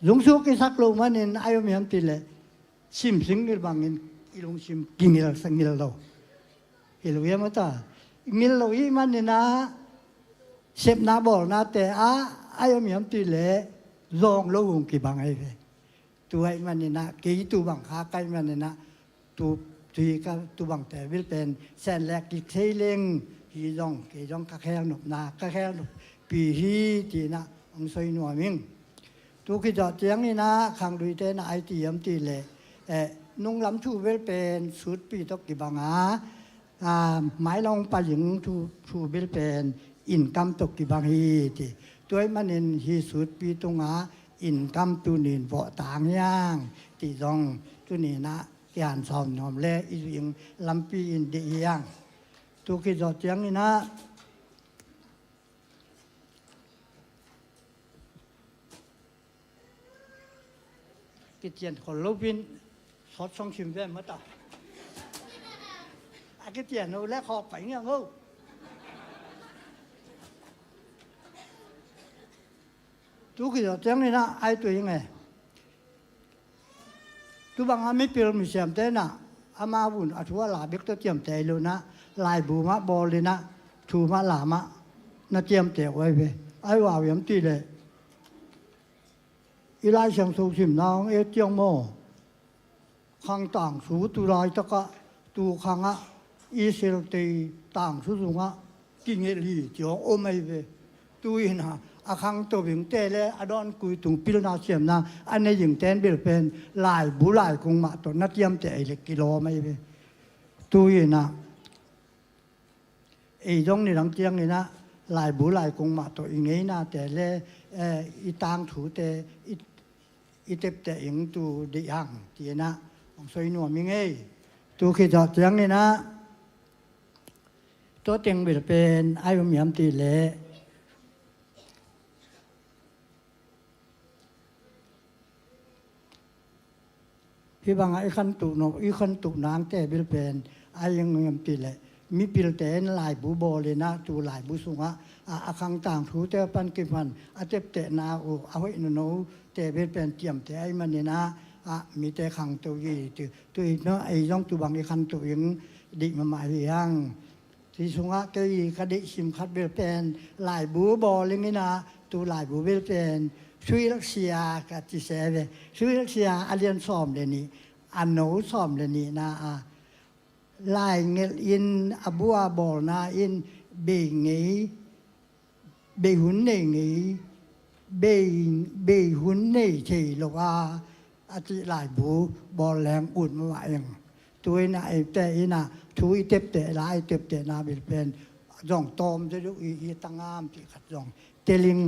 ลุงสุกกิสักลูมันนี่อายุมีอันตีเลยชิมสิงห์บางอินอีลุงชิมกินอะไรสังเกตเราอีลุยมาตางิลลุยมันนี่นะเชฟนาบอกนะแต่อายุมีอันตีเลยลองลูกกี่บางไอ้เว้ตัวไอ้มันนี่นะกี่ตัวบางขาใกล้มันนี่นะตัวที่ก็ตัวบางแต่วิลเป็นแสนแรกกิเทเลงกี่จงก็แค่หนุบนาก็แค่หนุบปีฮีจีนะองซอยหนัวมิงทุกข์จอดเจียงนี่นะขังดุยเตนะไอตียมตีเลยนุ่งล้ำชูเวลเป็นสุดปีตกกี่บางหมายลงปะหญิงชูเวลเป็นอินกำตกกี่บางฮีที่ตัวมันเห็นฮีสุดปีตรงอินกำตัวนินเบาต่างย่างตีจงตัวนี้นะยานสอนนอมเล่อียิงลำปีอินเดียงทุกข์จอดเจียงนี่นะกิจเจียนคนลูกพินสอดช่องชิมแว่มาต่อกิจเจียนเราแลกคอไปเงี้ยงูทุกข์จะจังเลยนะไอ้ตัวยังไงตัวบางอันไม่เปลี่ยนมิเสียมเต้นนะอามาบุญอัฐวลาเบกตัวเจียมเตยเลยนะลายบูมะบอลเลยนะทูมะหลามะน่าเจียมเตยไว้ไปไอ้ว่าวยังตีเลยอีไลช่างสูชิมน้องเจียงโมขังต่างสูตุลายตะกะตูขังอีเซลตีต่างสูสุงกินเอลีเจียงโอไม่เวตูอินะขังตัวบิงเตเลอดอนกุยตุงพิลนาเสียมนะอันนี้ยิงเต้นเบลเป็นลายบุลายกงมาตัวนัดเยี่ยมเตะเล็กกิโลไม่เวตูอินะไอ้ตรงนี้หลังเจียงนี่นะลายบุลายกงมาตัวอีงี้นะแต่เลอีตางถูแต่อีเต็บแต่ยังตูดีอ่างทีนะของซอยหนัวมิงเอ้ตูคิดจอดยังนี่นะตัวเตียงเบลเป็นไอ้ผมยำตีเละพี่บางไอ้ขันตุนอีขันตุนางแต่เบลเป็นไอ้ยังยำตีเละมีปิลเตนลายบูโบเลยนะตูลายบูสุงอาคังต่างถูแต่ปันกิมันอาเจ็บเตนาอูเอาไว้หนูแต่เป็นเจียมแต่ไอ้มันนี่นะมีแต่ขังตัวยี่ตัวอีกเนาะไอ้ย่องตัวบางไอ้คันตัวยังดิมาหมายยังที่สุงะก็อีกดิชิมคัดเป็นลายบูโบเลยนี่นะตัวลายบูเป็นช่วยรักษากับจิเสเวช่วยรักษาอาเรียนซ้อมเลยนี่อันโนซ้อมเลยนี่นะ lai ngel in abua bol na in be ngi be hun ne ngi be hun ne che lo a ati lai bu bol leng un ma eng tuai na e te ina thui tep te lai tep te na bil pen jong tom je du i tangam ti khat jong teling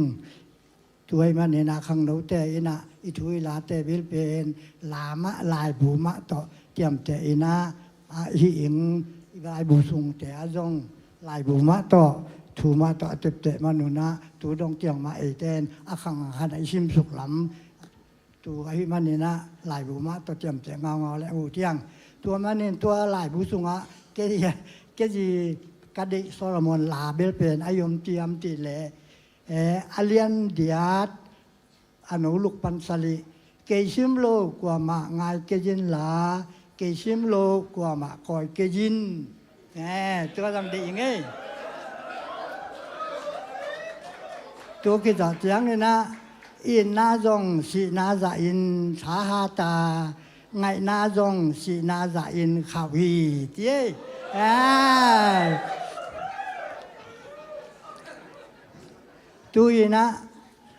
tuai man ne na khang no te ina i thui la te bil pen lama lai bu ma to tiam te ina hi ing lai bu sung te a jong lai bu ma to thu ma to tep te manuna tu dong tiang ma e ten a khang han ai sim suk lam tu ai man ne na lai bu ma to tiam te ngao ngao le u tiangตัวมันเนี่ยตัวหลายผู้สูงอ่ะเกจีกระดิโซโลมอนลาเบลเป็นอายมเตียมติเลอาเลียนเดียดอนุลุกปันสลิเกชิมโลกว่ามาไงเกจินลาเกชิมโลกว่ามาคอยเกจินตัวทำดียังไงตัวกิจจังเนี่ยนะอินนาจงสีนาจะอินสาหาตาไงนาจงสีนาจะอินขาวีเจ้ตุยนะ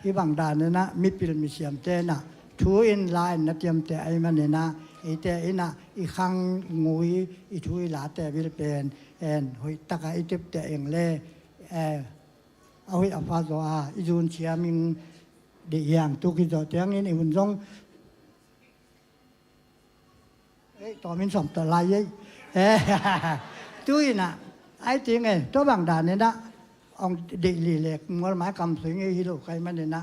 ที่บางด่านเนี่ยนะมีปิลมีเสียมเตนะทูอินไลน์นะเตรียมแต่ไอ้มันเนี่ยนะไอ้แต่ไอ้นะอีขังงุยอีทุยหลาแต่วิลเป็นหอยตะกไอ้เจ็บแต่เองเล่เอาไว้อาฟาโซอาอีจูนเชียมิงเดียงตุกิจเตียงนี่หุ่นจงต่อมินสมต่อลายตุยนะไอ้จริงไงตัวบางด่านเนี่ยนะองเด็กลีเล็กมวยไม้กำสวยฮิโร่ใครมันเนี่ยนะ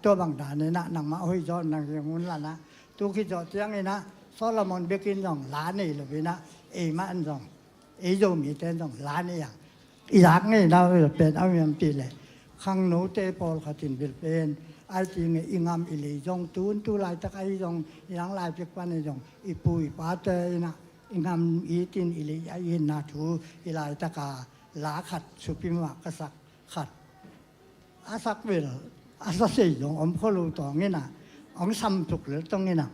ตัวบางด่านเนี่ยนะหนังมาห้อยจอหนังอย่างงู้นละนะตุกิจเตียงนี่นะโซโลมอนเบกินสองล้านนี่เลยนะมันสองโยมีเต้นสองล้านนี่อย่างอีรักนี่เราเป็นเอาอย่างตีเลยขังหนูเตปอลขัดินเป็นไอ้จริงอีงามอีหลีจงตูลายตะไคร้จงอีหลังลายเปียกปันจงอีปุยป้าเตยนะอีงามอีตินอีหลีไอ้ยินนาทูอีลายตะกาลาขัดสุปิมะกษักขัดอาศักเวลอาศักเสียงอมพ่อลูตองนี่นะองซ้ำถูกหรือตรงนี้นะ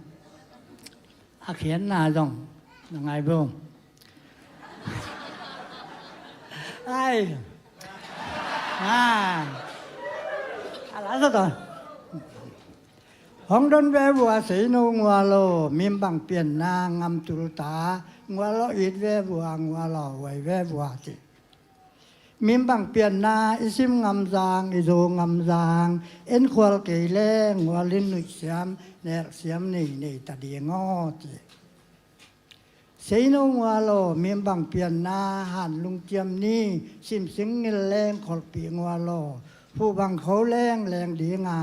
อาเขียนนาจงยังไงบ้างไอ้อะไรสักตัวห้องดนเวบัวสีนูงัวโลมีบังเปลี่ยนนางงามตุลตางัวโลอิดเวบัวงัวโลไวเวบัวจิมีบังเปลี่ยนนาอิซิมงามจางอิโดงามจางเอ็นควลเกยเล่งัวลินนุเสียมเนรเสียมนี่ตาดีงอจิเสียนงัวโลมีบังเปลี่ยนนาหันลุงเจียมนี่สิมสิงเงินแรงขอลปีงัวโลผู้บังเขาแรงดีงา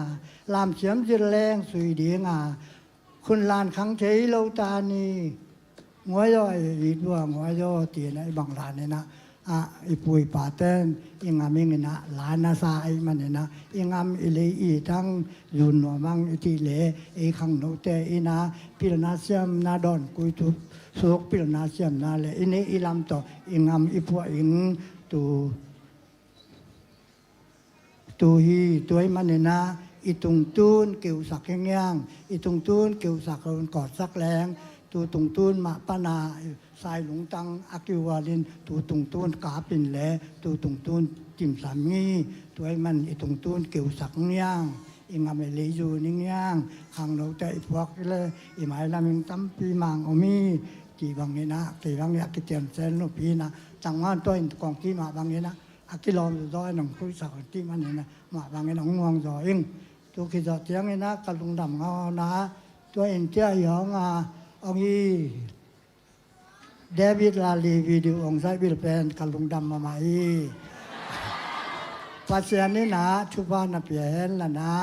ลามเสียมจิแรงสุยดีงาคุณลานขังเฉยโลตานีงัวย่อยดีด้วยงัวย่อตีนะไอ้บังลานเนี่ยนะไอ้ปุยป่าเต้นอิงามิงนะลานนาซาไอ้มันเนี่ยนะอิงามอิเลอีทั้งยุนหนัวมังอิติเลไอ้ขังโนเตอินะพิลนาเซียมนาดอนกุยทุสุกพิลนาเซียมนาเลอินี่อิลามโตอิงามอิปัวอิงตูฮีตัวมันเนี่ยนะอีตุงตูนเกี่ยวสักแง่งอีตุงตูนเกี่ยวสักคนกอดสักแรงตูตุงตูนมาปนาสายหลงตังอากิวาลินตูตุงตูนกาปินแหลตูตุงตูนจิมสามีตัวมันอีตุงตูนเกี่ยวสักแง่งอิงามเลยูนิ่งย่างขังเราแต่อีพวกเลยอีหมายลามิงตั้มปีมังอมีกี่บางเนี่ยนะกี่บางเนี่ยกิเตียนเซนลูกพีนะจังหวะตัวอินกองที่มาบางเนี่ยนะอากิลอมร้อยหนังคุยสักที่มันเนี่ยนะมาบางเนี่ยหนังงวงจ่ออิงตัวกิจเตียงเนี่ยนะกระลุงดำเงานะตัวเอ็นเจ้าหยององอีเดวิดลาลีวิดีโอองไซบิลเป็นกระลุงดำมาไหมปัจจัยนี้นะชุบานาเปียนละนะ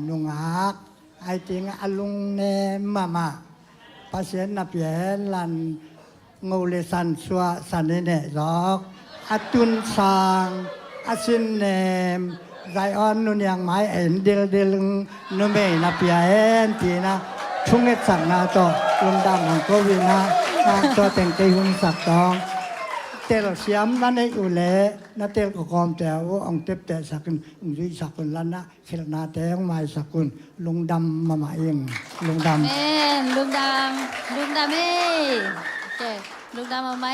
นุงฮักไอติงอลุงเนมาปัจจัยนาเปียนลันงูเลสันสัวสันเนจอกอตุนสางอสินเนมไซออนนุนยังไม้เอ็นเดลนุเมนาเปียนทีนะชุ่งเอสังนาโตลุงดำของโควินะตัวแต่งใจหุ่นสักตองเตลเสียมนั่นเองอยู่แล้วนั่นเตลก็คอมแต่ว่าองเต็บแต่สักคนองดุยสักคนแล้วนะเขลนาแต่งไม่สักคนลุงดำมาเองลุงดำลุงดำเอ้เจ ลูกดำมาไหม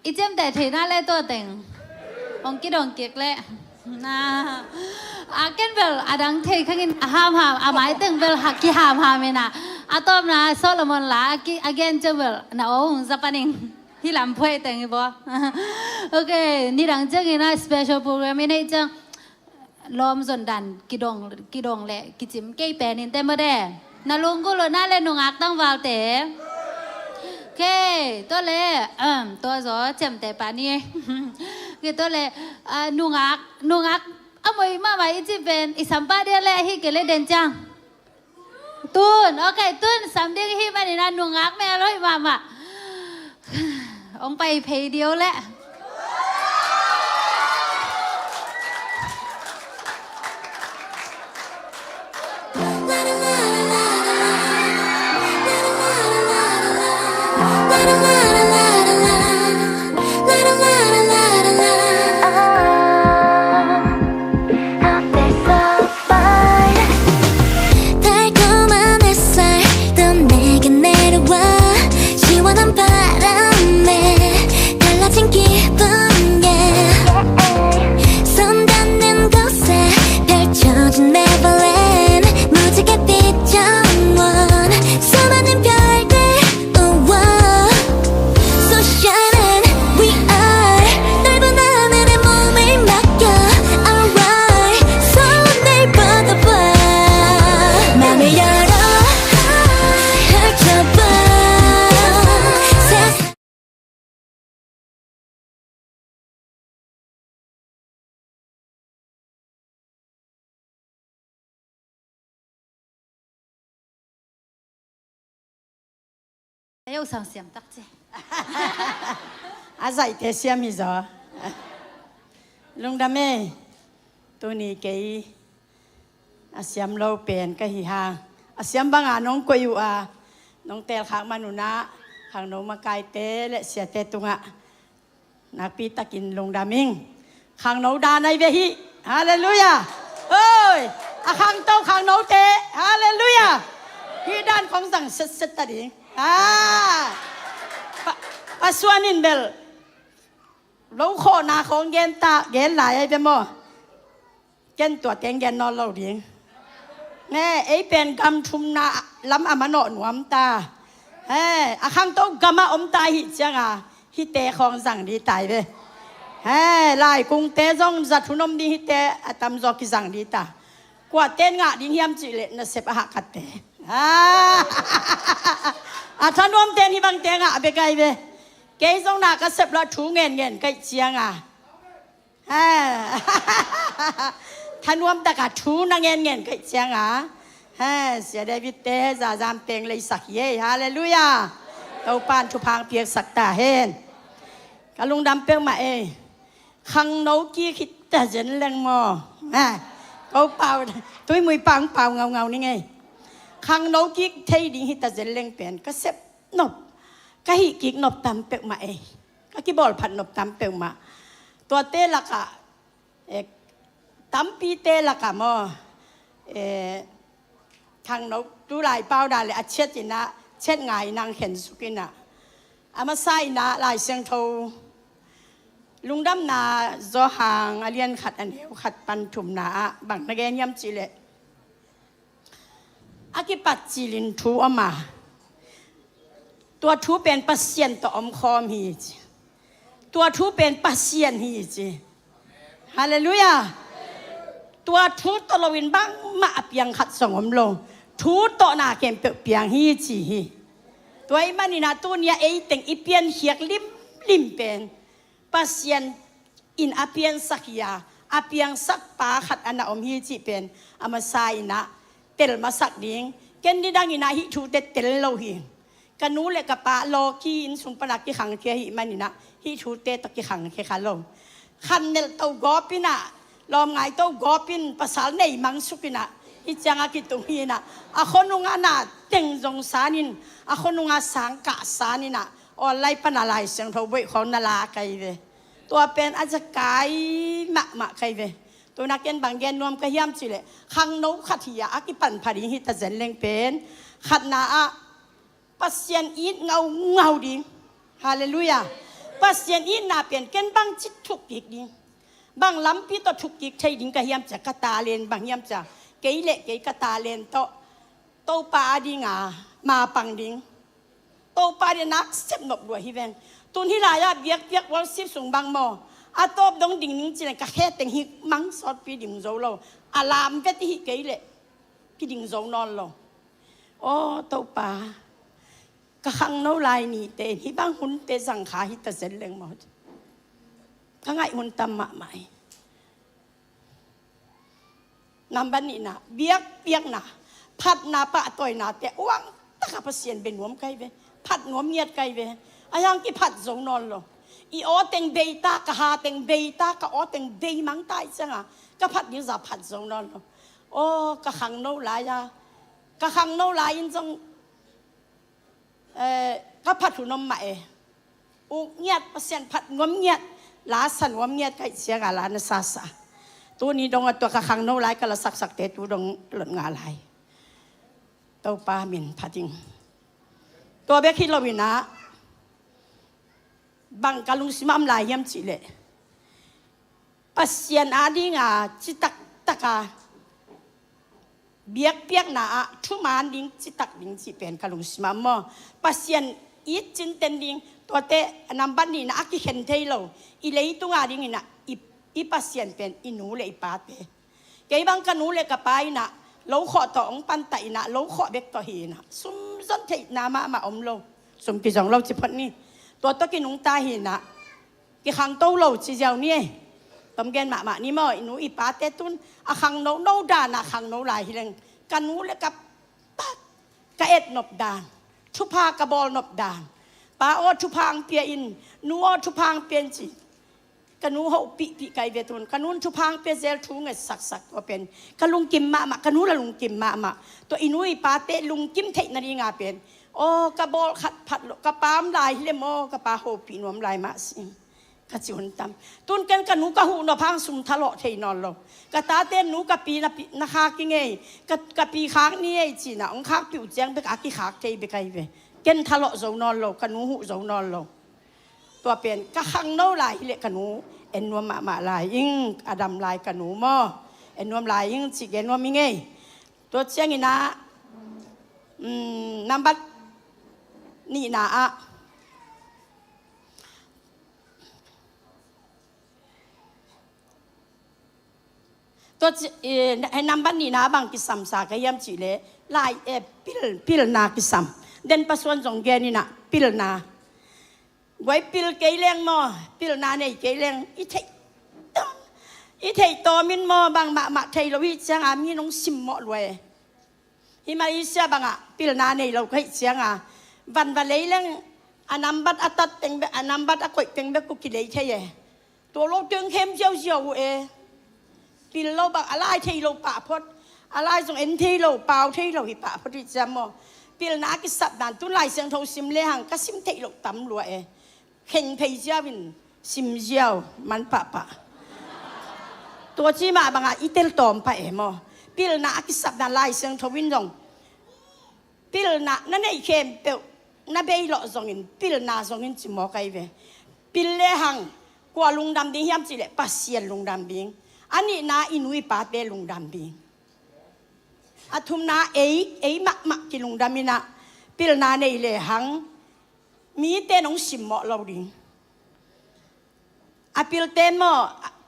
อีเจมแต่เทน่าเล่ตัวเต็งองกิดองเกียกเล่นะอาเกนเบลอาดังเทขังินหามอาไม้ตึงเบลหักกี่หามเมนะอาตอมนะโซโลมอนลาอาเกนเจเบลนะโอ้ซับปนิงที่ลำพูดแต่งอีบ่โอเคนี่ดังจังอีนะ special program นี่จังล้อมส่วนดันกิดองแหละกิจิมเก้แปนินเต็มบ่ได้นาลุงกูโลน่าเล่นนุงอักตั้งวาวเต๋โอเคตัวเล่ตัวซอเจ็มแต่ปานี่คือตัวเล่นุงอักเอาไม่มาไว้จีเป็นอีสัมปาเดียเล่ฮิเกเล่เดนจังตุนโอเคตุนสามเดียฮิมันนี่นะนุงอักแม่ร้อยมาองไปเพย์เดียวแหละเอ้ยสั่งเสียมตักเจอาศัยแต่เสียมิจอลุงดำเมตัวนี้เกยอาเสียมเราเป็นก็หิฮาอาเสียมบางน้องกอยู่น้องเตลขางมานุนะขางน้องมาไกเตและเสียเตตุงนักปีตะกินลุงดำมิงขางน้องดาในเวหิฮาเลลูยาเอ้ยขางโตขางน้องเตฮาเลลูยาที่ด้านของสั่งเสร็จตัดเองปะส่วนนินเบลเราโคนาของเกนตาเกนหลายไอ้เป็นบ่เกนตัวเต็งเกนนอนเราดีแน่ไอ้เป็นกำทุมนาล้ำอมโนหนวมตาอาคังโตกำมาอมตาหิจังฮิเตของสั่งดีตายไปลายกรุงเตจงจัดทุนมดีฮิเตตำจอกิสั่งดีตากว่าเต้นงะดิเฮียมจิเลนะเสพหักกัดเตท่านวมเต้นที่บางเต้งไปไกลไปเกยจงนาก็เสพละถูเงินไกลเชียงท่านวมตะกัดถูนางเงินไกลเชียงเสียดายวิเตจะจำเต็งเลยสักเย่ฮาเลลูยาเต้าปานทุพังเปียกสักตาเห็นกะลุงดำเปียกมาขังโนกี้คิดแต่เจนแรงมอเขาเป่าตุ้ยมือเป่าเงานี่ไงขังโนกี้เทดิฮิตแต่เจนแรงเปลี่ยนก็เสพนบก็หิกิกนบตำเปียกมาก็กี่บอลผัดนบตำเปียกมาตัวเตละกะตำปีเตละกะมอขังโนดูลายเป่าได้เลยอาเช็ดจินะเช็ดไงนางเห็นสุกินะอามาใส่นะลายเสียงโทลุงดำนาจอหางเลียนขัดอันเดียวขัดปันถุมนาบังนักเรียนย้ำจีเลอากิปัดจีลินทูอมาตัวทูเป็นปัสเซียนต่ออมคอมฮีจตัวทูเป็นปัสเซียนฮีจีฮาเลลูยาตัวทูตลวินบังมาเปียงขัดสงอมลงทูตนาเก็มเปียงฮีจีตัวไอ้มันนี่นะตัวเนี้ยเต็งอีเปียนเขียกลิมเป็นpasien in apian sakya apiang sakpa khat ana om hi chi pen amasai na tel masak ding ken ni dang ina hi thu te tel lo hi kanu le ka pa lo ki in sum pana ki khang ke hi manina hi thu te to ki khang ke khalom khan nel to gopina lom ngai to gopin pasal nei mang sukina hi changa ki tung hi na a khonunga na teng jong sanin a khonunga sangka saninaออนไลน์ปนอะไรเสียงทวีของนาลาใครเวตัวเป็นอาจจะไกลมะใครเวตัวนักเรียนบางเรียนรวมก็ย่ำสิเลยขังโนขัดยากิปันผาดิหิตเจนเลงเป็นขัดนาปัสเซียนอีดเงาดิ ฮาเลลูยาปัสเซียนอินนาเปลี่ยนเกนบังจิตทุกกิกดิบางลำปีต่อทุกกิกใช่ดิงกะเฮียมจะกะตาเลนบางเฮียมจะเกยเละเกยกะตาเลนโตโตปาดิงามาปังดิงโตปาดินักเซ็บนบด้วยฮิเวนตุนฮิลายาเบียกเบียกวอลซิบสูงบางหมออาตบดงดิ่งนิ่งจีนกะแค่เต็งฮิมังสอดปีดิ่งโจโลอาลามเวทีฮิเกยเละปีดิ่งโจนอนโลโอ้โตปากะขังโนลายนี่เตฮิบางหุนเตสังขาฮิตะเซนเลงหมดข้างไงหุนตำมะใหม่นำบันนี่นะเบียกเบียกนะพัดนาปะต่อยนาแต่ว่างตะขับเสียนเป็นหนวมไกเวพัดหนวมเมียดไกเวอายังกี่พัดสงนอนโลอีโอเต็งเบตากะหาเต็งเบตากะโอเต็งเบมังตายจังอ่ะกะพัดยิ่งจะพัดสงนอนโลโอ้กะขังโนลายะกะขังโนลายยิ่งจังก็พัดถุนมใหม่อุเงียดเปอร์เซ็นต์พัดงมเงียดลาสันงมเงียดก็เสียงาลานซาซาตัวนี้ดงตัวกระขังโนไลก็ละสักเตตัวดงหล่นงาลายตัวปลาหมิ่นพัดจริงตัวเบคิโลวินะบางกะลุงสิมัมลายยำจิเลเปอร์เซ็นต์อาดิงาจิตักตะกาเบียกเปียกหนาทุมานดิ้งจิตักดิ้งจิเป็นกะลุงสิมามอปัสยันอีจินเต็นดิ้งตัวเตะนำบันนี่นะกิเห็นเทโลอีเลยตุงาดิ้งนะอีปัสยันเป็นอีหนูเลยปาเตเกยบังกันหนูเลยกับไปนะเราขอต่อองปันไตนะเราขอเบกต่อหีนะซุ่มซ้อนเทนามาอมโลสมกิจของเราจิพันนี่ตัวตะกินหนุ่งตาหีนะกิขังโตโลจิเจ้านี่ตำแกนมานี่มั้ยหนูอีปาเตตุนอาขังโนดานะขังโนลายฮิเลงกันนูเลยกับปัดกะเอ็ดนบดานทุพากระบอลนบดานป้าโอทุพางเปียอินนูโอทุพางเปียนจิกันนูเขาปีไกเวตุนกันนูทุพางเปียเซลทุงเงสักตัวเป็นกันลุงกิมมากันนูละลุงกิมมาตัวอินุอีปาเตลุงกิมเทนารีงาเป็นโอ้กระบอลขัดผัดกระปามลายฮิเลโมกระปาโฮปีนวมลายมาสิกะจิวันตำตุนกันกันหนูกะหูนพังสุมทะเลาะเทนอนลงกะตาเต้นหนูกะปีนะคากิเงยกะปีค้างนี่ไอจีน่ะองค้างปิวแจงเบกอากิขากเทเบกไกเวเกันทะเลาะโจนอนลงกันหนูหูโจนอนลงตัวเป็นกะขังโนลายเละกันหนูเอ็นนวมมาลายยิ่งอดัมลายกันหนูมอเอ็นนวมลายยิ่งจิเอ็นนวมมิเงยตัวเชียงนี่นะน้ำบัดนี่นะอะตัวให้นำบันนี่นะบางกิสัมสากยามจีเลลายปิลนากิสัมเดินประสวนจงแกนี่นะปิลนาไว้ปิลเกยเลงมอปิลนาเนี่ยเกยเลงอีเทตอมินมอบางมาไทยเราวิจังอามีน้องซิมมอรวยฮิมาอิเซียบางอ่ะปิลนาเนี่ยเราเคยเสียงอ่ะวันเลยเลงอันนำบัดอัตัดเต็งเบอันนำบัดอักวยเต็งเบกุกิเลใช่ไหมตัวโลกจึงเข้มเจียวปิลเราบักอะไรที่เราป่าพดอะไรส่งเอ็นที่เราเปล่าที่เราหิป่าพอดีจำมอปิลนักสับดานตุลายเสียงทงซิมเลหังก็ซิมที่เราตำรวจเข่งเพย์เจ้าวินซิมเจียวมันป่าตัวที่มาบางอีเตลตอมไปมอปิลนักสับดานลายเสียงทวินจงปิลนักนั่นไอ้เข้มเปลนั่นเบย์หล่อจงอินปิลนาจงอินจิมอไกเวปิลเลหังกว่าลุงดำดิ้งยามจิเลปัสเซียนลุงดำดิ้งอันนี้นาอินุยปาเตลุงดำบิงอาทุมนาเอมักกิลุงดำมินะปิลนาในเลหังมีเตนองสิมมอเราดิงอาปิลเตมมอ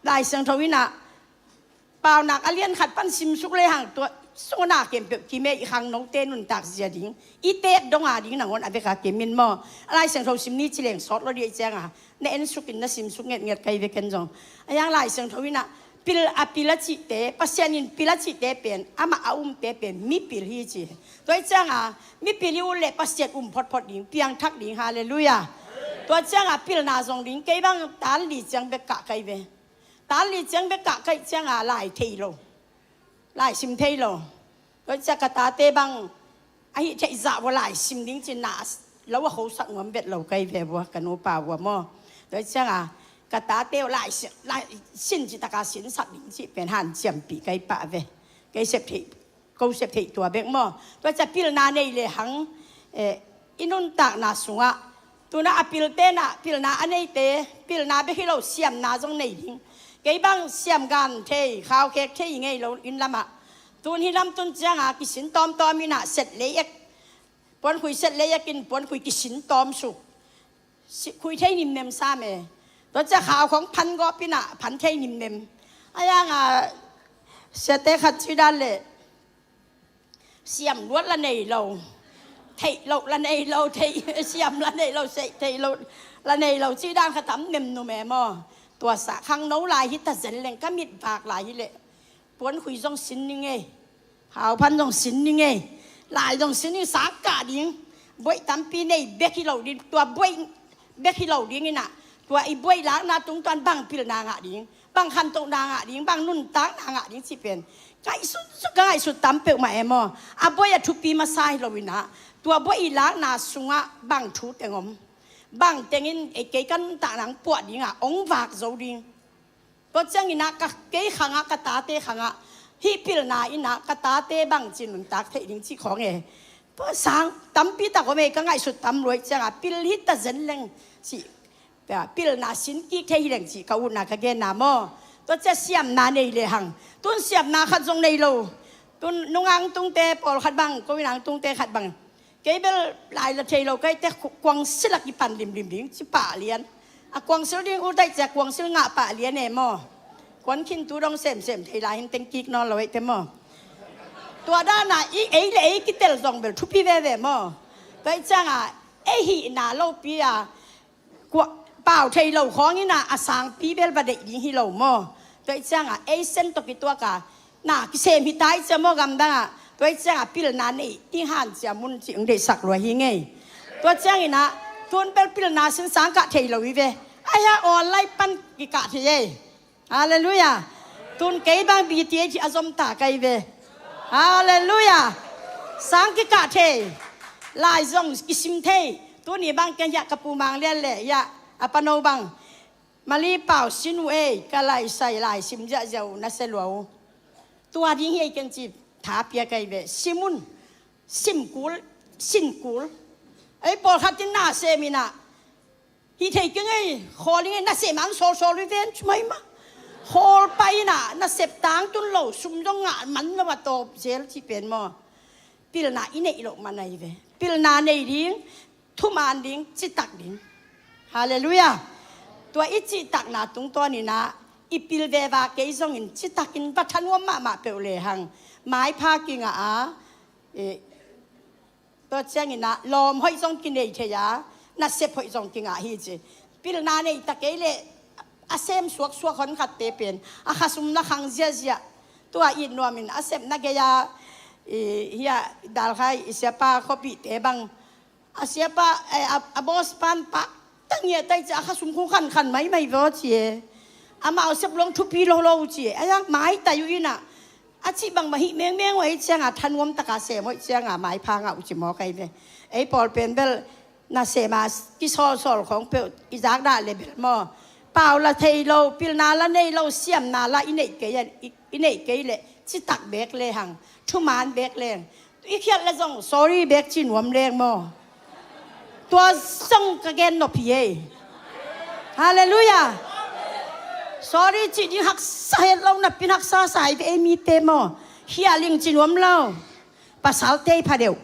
ลายเสียงทวินะเปล่านักอเลียนขัดปั้นซิมสุกเลหังตัวโซนาเก็บกิเมอีหังน้องเตนุนตักเสียดิงอีเตดงอาดิงหนังวันอเบกาเกมินมอลายเสียงทวิซิมนี่จิเลงสอดเราดีแจ้งอ่ะในเอ็นสุกินนะซิมสุกเงียดไกเวกันจงยังลายเสียงทวินะปิลจิเตปัสยานินปิลจิเตเป็นอามาเตเป็นมีปิลฮีจีตัวจังอ่ะมีปิลยูเล่ปัสยาพอดดิ่งเปียงทักดิ่งฮาเลลูยาตัวจังอ่ะปิลนาจงดิ่งเกบังตาลีจังเบกะไกเวตาลีจังเบกะไกจังอ่ะลายเทโลลายซิมเทโลตัวจังกะตาเตบังไอ้เทจ่าวลายซิมดิ่งจินาสแล้วว่าเขาสักงวมเบ็ดเราไกเวบัวกันโอปาวัวมอตัวจังอ่ะกตาเตียวลายสินจิตากาสินสักดิ่งจิเป็นหันเจียมปีไกปะเวไกเสพติกูเสพติตัวเบกมอตัวจะพิลนาในเลยหังอินุนตากนาสุงะ ตัวน่ะปิลเตน่ะปิลนาอันนี้เตปิลนาไปให้เราเสียมนาจงในทิ้งไก่บางเสียมกันเทข้าวเค้กเทยังไงเราอินละมะตัวนี้ลำต้นจ้างอากิสินตอมมีน่ะเสร็จเลยปนคุยเสร็จเลยกินปนคุยกิสินตอมสุกคุยเทนิมเนมซาเมตัวจะข่าวของพันก็ปีน่ะพันเทนิมเนมไอ้ยังเสตขัดชีดันเลยเสียมล้วนละในเราเทเราละในเราเทเสียมละในเราเสเทเราละในเราชีดันขตั้มเนมโนแม่มอตัวสะขังน้ลายฮิตเซนเลงก็มิดปากลายฮิเลปวนคุยจงสินยังไงข่าวพันจงสินยังไงลายจงสินนี่สากาดิงบวยตั้มปีในเบกิเราดิตัวบวยเบกิเราดิงนี่น่ะตัวไอ้บวยล้างนาตรงตอนบังพิลนางะดิงบางคันตรงนางะดิงบางนุ่นตางนางะดิงสิเป็นไก่สุดตั้มเปลวมาเอมอ่ะบวยทุกปีมาใส่เราวินะตัวบวยล้างนาสุงะบางชุดแต่งมบางแต่งินไอ้เกกันต่างหลังปวดดิงอ่ะองวากโจดิงก็จังอินะกะเกยขังอ่ะกะตาเตขังอ่ะฮิพิลนาอินะกะตาเตบางจินหนุนตากเทดิงที่ของเอเพราะสังตั้มปีตาก็ไม่ก็ไงสุดตั้มรวยจังอ่ะพิลฮิตตะเซนเลงสิแต่พิลนาสินกีเทฮิเลงสิเขาอุณาคเกนามอตัวจะเสียมนาในเลยหังตุนเสียมนาขัดจงในโลตุนนุ่งอังตุงเตปอลขัดบังก็วินังตุงเตขัดบังเกยเบลลายละเทโลก็แต่กวางสิลักอีปันริมดิ้งสิป่าเลียนอะกวางสิลดิ้งอุได้จากกวางสิลงะป่าเลียนเอมอกวนขินตูดองเสมเทลายหินเต็งกิกนอนเราไว้เต็มตัวด้านน่ะอีเอเลอีกิเตลซองเบลทุพีเวเวมอก็จังอ่ะเอหินาโลปีอ่ะกว่าเปล่าเทโลของนี่น่ะอาสังปีเบลบดเดยิงฮิโลมอก็จังอ่ะเอเซนตกิตัวกะน่ะกิเซมิตายจะมอกำดังอ่ะตัวจังอ่ะพิลนานี่ที่หันจะมุนจิงเดสักรวยหิงไงตัวจังอีน่ะตัวเป็นพิลนาสินสังกะเทโลวิเวไอ้ฮะออนไลน์ปันกิกะเทเยฮาเลลูยาตุนเกยบางบีทีที่อารมณ์ตาไกเวฮาเลลูยาสังกิกะเทลายซงกิสิมเทตัวนี้บางกันยากระปูมังเลียนเลยยะอปนโนบังมาลีเป่าสินูเอกะไลใส่ลายสิมจะเจ้านัสเซลวตัวดิ้งเฮกันจีถาเปียไกเวสิมุนสิมกูลสินกูลไอ้ปอลขัดตินาเซมินาฮิเทกันไงขอลิงนัสเซมังโซโซลิเวนช่วยมาโฮลไปน่ะน่ะเสพตางตุนเหล่าซุ่มต้องงานมันนะว่าโตเซลที่เป็นมอพิลนาอินเนอิโลมาในเวพิลนาในดิ้งทุมานดิ้งจิตักดิ้งฮาเลลูยาตัวอิจิตักนาตรงตัวนี้นะอีพิลเววาเกยซงอินจิตักอินปัทนวมมาเปลเลหังไม้พากิงอ่ะตัวเจ้าอินนะลมห้อยซงกินเอเทียน่ะเสพห้อยซงกิงอ่ะฮิจิพิลนาในตะเกยเลอาเซมสวกคนขัดเตเป็นอาข้าสุมนักขังเจียตัวอินนวมินอาเซมนักเกียเฮียดัลไคเสียป้าขบิเตบังอาเสียป้าอาบอสปันปะตั้งเงี้ยแต่จะอาข้าสุมคงขันไม่รอดเจียอามาเอาเสพลงทุพีโลเจียอายังไม้แต่อยู่น่ะอาชีบังมาหิเมียงไว้เชียงอ่ะทันวมตะกาเสมไว้เชียงอ่ะไม้พังอ่ะอุจิมอไกเวไอ้ปอลเป็นเบลน่าเสมากิโซลของเปลอิจากได้เลยเบลมอเปล่าละเทโลพิลนาละเนโลเสียมนาละอินเนเกยอินเนเกยเลยจิตักเบกเลยหังทุมานเบกเลยอีเขียนละจง sorry เบกจินวมเลงมอตัวส่งกระเกนนพีเอฮาเลลูยา sorry จิตหักสาเหตุเรานับเป็นหักสาสายไปมีเตมอเฮียลิงจินวมเราภาษาเตยพาเดียว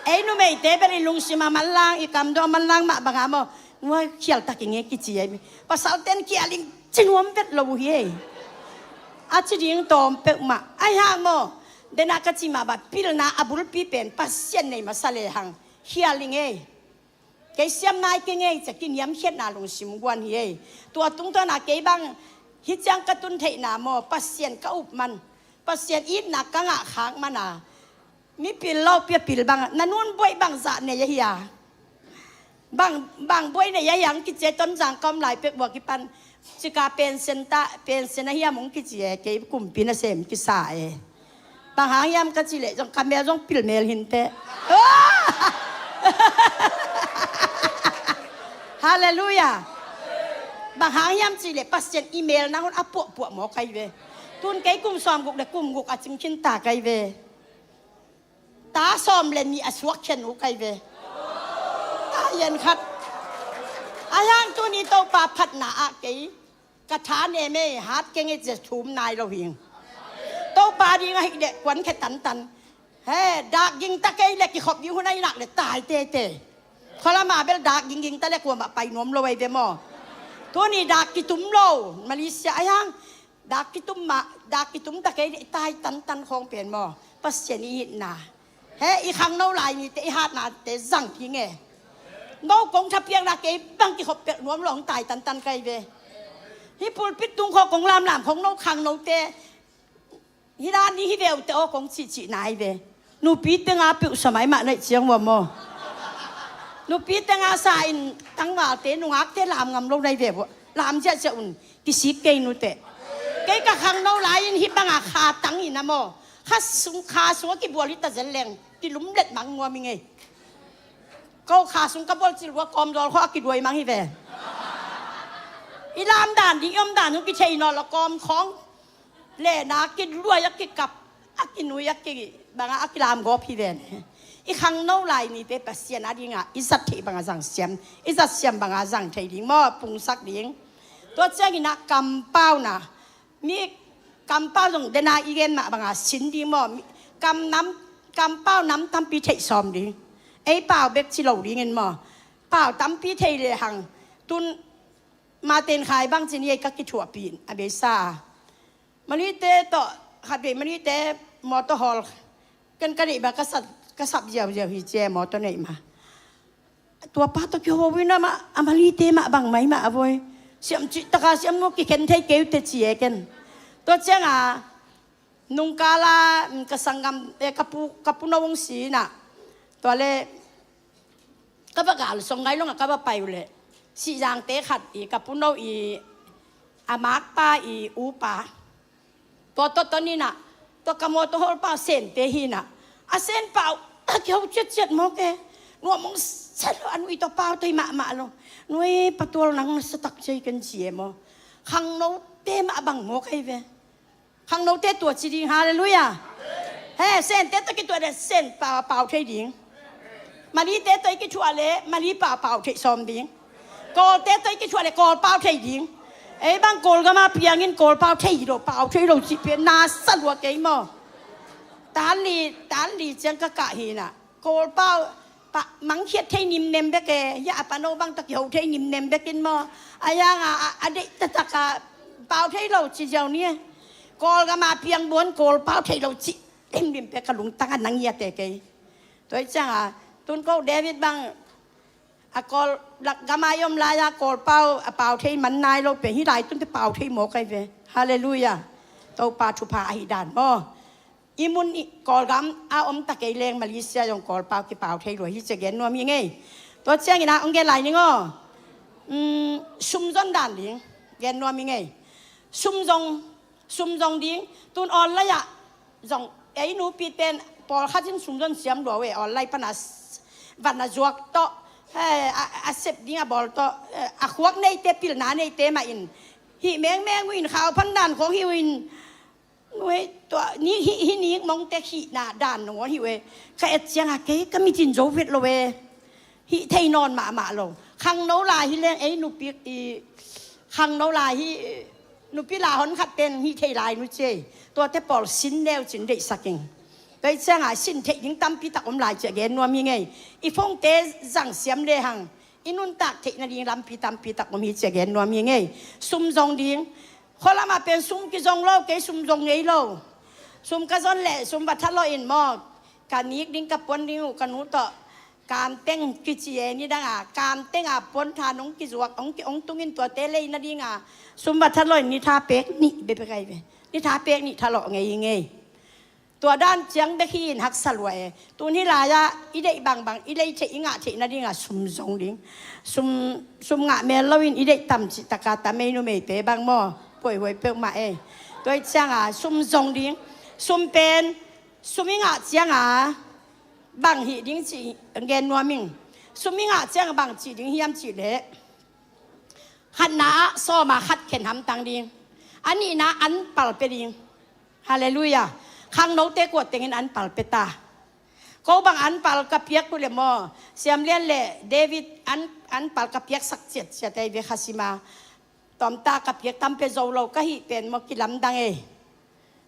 ไอ้หนูไม่เตะไปลุงสิมามันล้างอีกำดอมันล้างมาบางอ่ะมั้งว่าเขียนตะกี้เงี้ยกิจยังภาษาเต้นเขียลิงจินวมเป็ดเราเฮียอาจจะยิงตอมเป็ดมาไอ้ห่างมั้งเดนักจิมาแบบพิลนาอับุลปีเป็นภาษาในมาสเลหังเขียลิงเอเกยเสียมนายเกยจะกินยำเขียนนาลุงสิมกวนเฮียตัวตรงตัวนาเกยบังฮิจังกระตุนเทนามั้งภาษาก็อุบมันภาษาอีนักกังอ่ะค้างมันอ่ะมีปิลเล่าเปียปิลบางนั่นนู่นบ่อยบางสะเนี่ยยาบางบ่อยเนี่ยยังกิจเจต้นจางกำไหลเปียบวกกิปันจิกาเป็นเซนตาเป็นเซนเฮียมงกิจเจเก็บกลุ่มปีนเสมกิสายบางหางยามก็จิเลจงคำเมลจงปิลเมลหินเตฮาเลลูยาบางหางยามจิเลปัสเซนอีเมลนั่งอัปปวหมอไกเวตุนเกยกลุ่มซ้อมกุกเด็กกลุ่มกุกอาจิมขินตาไกเว ตาซ้อมเล่นมีอสวกเชนูไกเวตาเย็นคัดอายังตัวนี้โตปาพัดนาอาเกยกระถาเนเมฮาร์ดเก่งจะถูมนายเราเฮียงโตปาดีไงเด็กขวัญแค่ตันเฮ้ดักยิงตะเกยเล็กกี่ขบยิงคนไหนหนักเลยตายเตะพอละมาเบลดักยิงตะเล็กกว่าไปนวมเราไปเบมอตัวนี้ดักกิตุมโลมาเลเซียยังดักกิตุมตะเกยตายตันของเปลี่ยนมอปัสเจนีน่ะเฮ้อีขังเน่าลายนี่เตะฮาดน่ะเตะสั่งทิ้งไงโน่กงทับเพียงดักเกยบังกี่ขบเปลี่ยนนวมหลงตายตันไกเวฮิปูลปิดตุงคอกงลามของโน่ขังโน่เตะฮิดานนี้ฮิเวลเตะโอกงชินายเวนูปีเตงอาปิวสมัยมาในเชียงวัวมอนูปีเตงอาสายตั้งว่าเตนูอักเตลามงำลงในเวบลามเจ้าอุ่นกิสิเกนูเตเกยกะขังโน่ลายฮิบังอาคาตั้งอินะมอข้าสุงขาสัวกิบัวลิตาเจริญกิลุมเล็ดมังงัวมิงไงก็ขาสุงกบอลจิลว่ากอมดอลเขากิดวยมังฮิเวอีลามด่านดิยมด่านนุกิเชยนอละกอมของเล่นากิดรวยยักกิกับอักกินุยยักกิบางอักกิลามกอพิเวนอีขังโน่ลายนี่เตปเสียนาดิงะอิสัตเทบางสังเสียมอิสัตเสียมบางสังเทดิงมอปุงสักดิงตัวเจ้ากินักกำเป้านะมีกำเป้าตรงเดนาอีเกนมาบางสินดิงมอกำเป้าน้ำตั้มปีเทซอมดิงไอ้เป้าเบ็กชิโลดิงเงินมอเป้าตั้มปีเทเลยหังตุนมาเต็นขายบางจีนี่ก็กิถั่วปีนอเบซ่ามันนี่เตะต่อขัดเบมันนี่เตะมอเตอร์ฮอลกันกระดิ่งแบบกระสับเจียวฮิเจมอเตอร์ไหนมาตัวป้าตะกี้โวินะมาอามาลีเตะมาบางไหมมาอวยเสียมจิตตะกาเสียมงกิเข็นไทยเกลเตะเจียกันตัวเจ้านุงกาลากระสังกำกับปุนวงศีน่ะตัวเล่ก็ประกาศส่งไงลงก็ไปเลยสีจางเตะขัดอีกับปุนเอาอีอามาร์กป้าอีอูป้าตัวนี้น่ะตัวกระโมตัวฮอลป้าเซนเตหิน่ะอาเซนเปล่าเกี่ยวเจ็ดมอกเอนัวมงเสร็จอันวิตัวเปล่าตัวมาลงนัวประตูนังสตักใจกันเสียมอขังโนเตมาบังมอกให้เวขังโนเตตัวจีดีฮาเลลูยาเฮ้เซนเตตัวกี่ตัวเด็ดเซนเปล่าเทดิงมาลีเตตัวกี่ชัวเล่มาลีเปล่าเทซอมดิงโกเตตัวกี่ชัวเล่โกเปล่าเทดิงไอ้บางโกลก็มาเพียงเงินโกลเปล่าเทยโดเปล่าเทยโดจีเพียนาสันวัวเกยมอตาลีจังก็กะฮีน่ะโกลเปล่าปะมังเขียดเทยนิมเนมเบกยาปะโนบางตะเกียวเทยนิมเนมเบกินมออายังอดีตตะกะเปล่าเทยเราจีเจ้าเนี่ยโกลก็มาเพียงบวนโกลเปล่าเทยเราจีเต็มเบกกะลุงตั้งนังเยียเตเกยตัวจังตุนก็เดวิดบางกอลหลักกามายมลายากอลเป่าเทมันนายเราเป็นฮิไลตุนที่เป่าเทหมอกไอเวฮาเลลูยาตัวปาชุพาฮิดานมออิมุนกอลกามอาอมตะเกยเลงมาเลเซียยองกอลเป่าที่เป่าเทรวยฮิเจเกนนัวมีไงตัวเจ้ากินะองเกลายนี่งอซุ่มจนด่านดิงเกนนัวมีไงซุ่มจงดิงตุนออนไลน์จงไอ้หนูปีเป็นปอลข้าจินซุ่มจนเสียมดัวเวออนไลน์ปนัสวันน่ะจวกโตอาเสพดิ้งบอลโตอาขวกในเตปิลนาในเตมาอินฮิแมงวินข่าวพันด่านของฮิวินเว้ยตัวนี้ฮินี้มองแต่ขีหน้าด่านหนูฮิเว้ยแค่เสียงอะเก๋ก็มีจินโจวิดโลเว้ยฮิไทยนอนมาลงขังโนลาฮิเลงไอ้หนูปีขังโนลาฮิหนูปีลาหอนขัดเป็นฮิไทยลายหนูเจตัวแต่ปอลสินเดวจินเดสักเองไปเจ้าสินเทยิงตั้มปีตักอมลายเจเกนนัวมีไงอีฟงเตจังเสียมเลหังอินุนตักเทนาดิงลำปีตั้มปีตักอมฮีเจเกนนัวมีไงซุ่มจงดิงคนละมาเป็นซุ่มกิจงโลกเกซุ่มจงไงโลซุ่มกระซอนแหละซุ่มบัตรลอยอินมอการนี้ดิ้งกับปนดิ้งกันนู้ต่อการเต้งกิจเยนี่ดังการเต้งปนทานองกิจวักองตุงินตัวเตเลยนาดิงซุ่มบัตรลอยนี่ท่าเป็กนี่เบไปไกลไปนี่ท่าเป็กนี่ทะเลาะไงตัวด้านเจียงเบคีนหักสลวยตัวนี้ลายะอีเดบางอีเดเชอิงะเชนาดิงะซุ่มจงดิงซุ่มงะเมลวินอีเดต่ำจิตกาตาเมนูเมเตบางหม้อป่วยหวยเปิกมาตัวเจียงซุ่มจงดิงซุ่มเป็นซุ่มอิงะเจียงบางหีดิงจีเกนนัวมิงซุ่มอิงะเจียงบางจีดิงเฮียมจีเละขันนาซ้อมาขัดเข็นหำตังดิงอันนี้นะอันปัลเปดิงฮาเลลูยาขังโนเตกวดเต็งอันปัลเปตา ก็บางอันปาลกับเปียกกูเลยมอเสียมเลียนเล่เดวิดอันปาลกับเปียกสักเจ็ดเสียใจเวคาซิมาตอมตากับเปียกตั้มเป็นโจเราก็หิเป็นมอกิลำดัง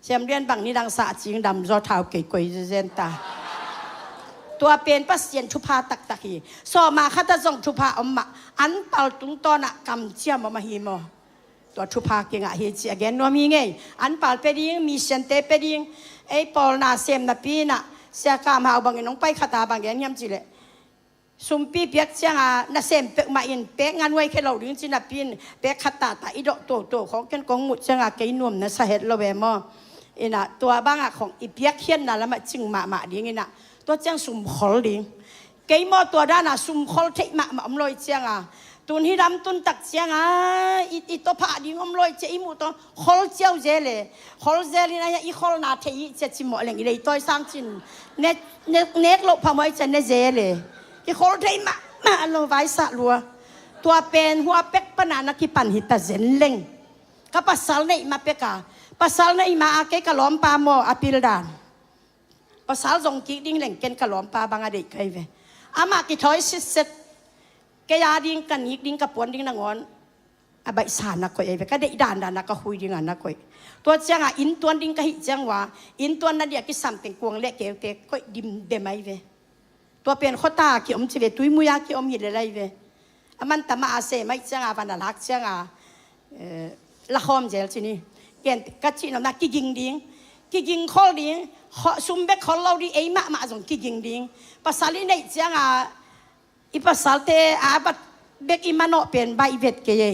เสียมเลียนบางนี้ดังสะจิงดำรอเท้าเกยกวยเจนตาตัวเป็นปัสเซียนชุพาตักตะฮีสอมาข้าตะจงชุพาอมมาอันเปาตุงตอนะกำเชี่ยมาฮีมอตัวชุพาเก่งอะเฮจิอเกนนัวมีไงอันเปาเป็ดยิงมีเซนเตเป็ดยิงไอ้ปอลนาเซมนาปีน่ะเสียกามหาบางน้องไปขตาบางแกนยำจิเลสุมปีเปียกเชียงอานาเซมเปกมาอินเปกงานไว้แค่เราดึงจินาปีนเปกขตาตาอิดโตของกันกองหมุดเชียงอาเกยนวมนะสาเหตุเราแบบมอเอ็นะตัวบ้างอะของอีเปียกเขียนน่ะแล้วมาจึงมาดีงี้น่ะตัวเจียงสุ่มขอลดิงเกยมอตัวด้านน่ะสุ่มขอลเทมาอมลอยเจียงอ่ะตุนที่ดำตุนตักเจียงอ่ะอีตัวผาดิงอมลอยเจียอีหมูตัวขอลเจียวเจเลยขอลเจเลยนะอีขอลนาเทียเจจิหมออะไรอย่างเงี้ยตัวสร้างจินเน็กลบพมอยเจเนเจเลยอีขอลเทมาอโลไว้สะลัวตัวเป็นหัวเป็กปนานักที่ปันหิตาเซนเล่งก็ปัสสาวะมาเป็กาปัสสาวะมาอาเกกะล้อมปาโมอปิลดานภาษาจงกิดิ้งแหล่งเกณฑ์กะหลอมปาบางอดีตใครเวอามากิถอยสิเสร็จแกยาดิ้งกันยิกดิ้งกับปวนดิ้งนางอนอาใบสานักก่อยเวก็ได้ด่านนักก็คุยดิ้งนักก่อยตัวเจ้าอินตัวดิ้งก็หิจังว่าอินตัวนั่นเดียกิสัมติงกวงเล็กเกลเตะก็ดิมเดไม่เวตัวเป็นข้อตาเกี่ยมชีวิตตุยมุยาเกี่ยมหิดอะไรเวอามันตมาอาเซไม่จังอาวันลักจังอาละครเจลที่นี่เกณฑ์กัจจินนักกิยิงดิ้งกิยิงข้อดิ้งซุมเบกขอเราดีเอมาจงกิยิงดิ้งภาษาลีในเจ้าอีภาษาเตอาบัดเบกอีมันโนเป็นใบเวทเกย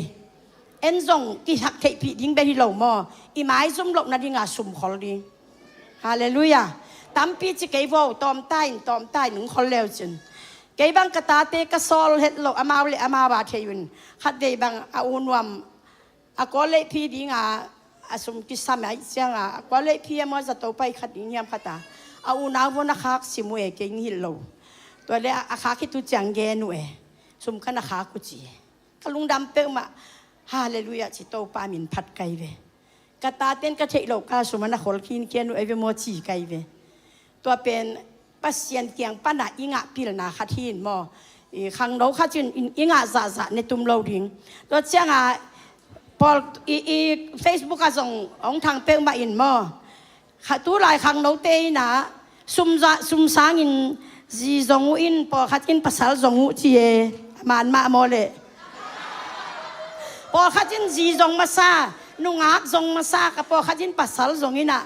เอ็นจงกิหักเทปีดิ้งเบฮิโลมออีไม้ซุมหลบนาดิ้งซุมขอดิ้งฮาเลลูยาตั้มปีจิเกยวตอมใต้หนุ่งขอเลวจินเกยบังกตาเตกสอลเฮดโลอามาเลอามาบาเทยุนขัดเดบังอาอุนวมอากอเลพีดิ้งอาสมกิสามไอเสียงกว่าเลยพี่มันจะโตไปขัดยิ่งยามขัดตาเอาหน้าวันนักขักสิมวยเก่งหิลโลตัวเล็กอาขาคิดตุจังเกนุเอสมกันนักขักกุจีกลุงดำเปิมาฮาเลลูยาจิโตปามินพัดไกเวกตาเต้นกระเทโลกาสมนักขอลคินเกนุเอเวโมจีไกเวตัวเป็นปัสเซียนเกียงปันดาอิงะพิลนาขัดหินมอขังโนขัดจินอิงะซาในตุ่มโลดิงตัวเจ้าพอเฟซบุ๊กก็ส่งองทางเป้งมาอินมอขัดตู้ลายขังโนเตยนะซุ่มสางอินจีจงอินพอขัดกินภาษาจงอุจีเอมันมาโมเลพอขัดกินจีจงมาซานุงอักจงมาซากับพอขัดกินภาษาจงอินะ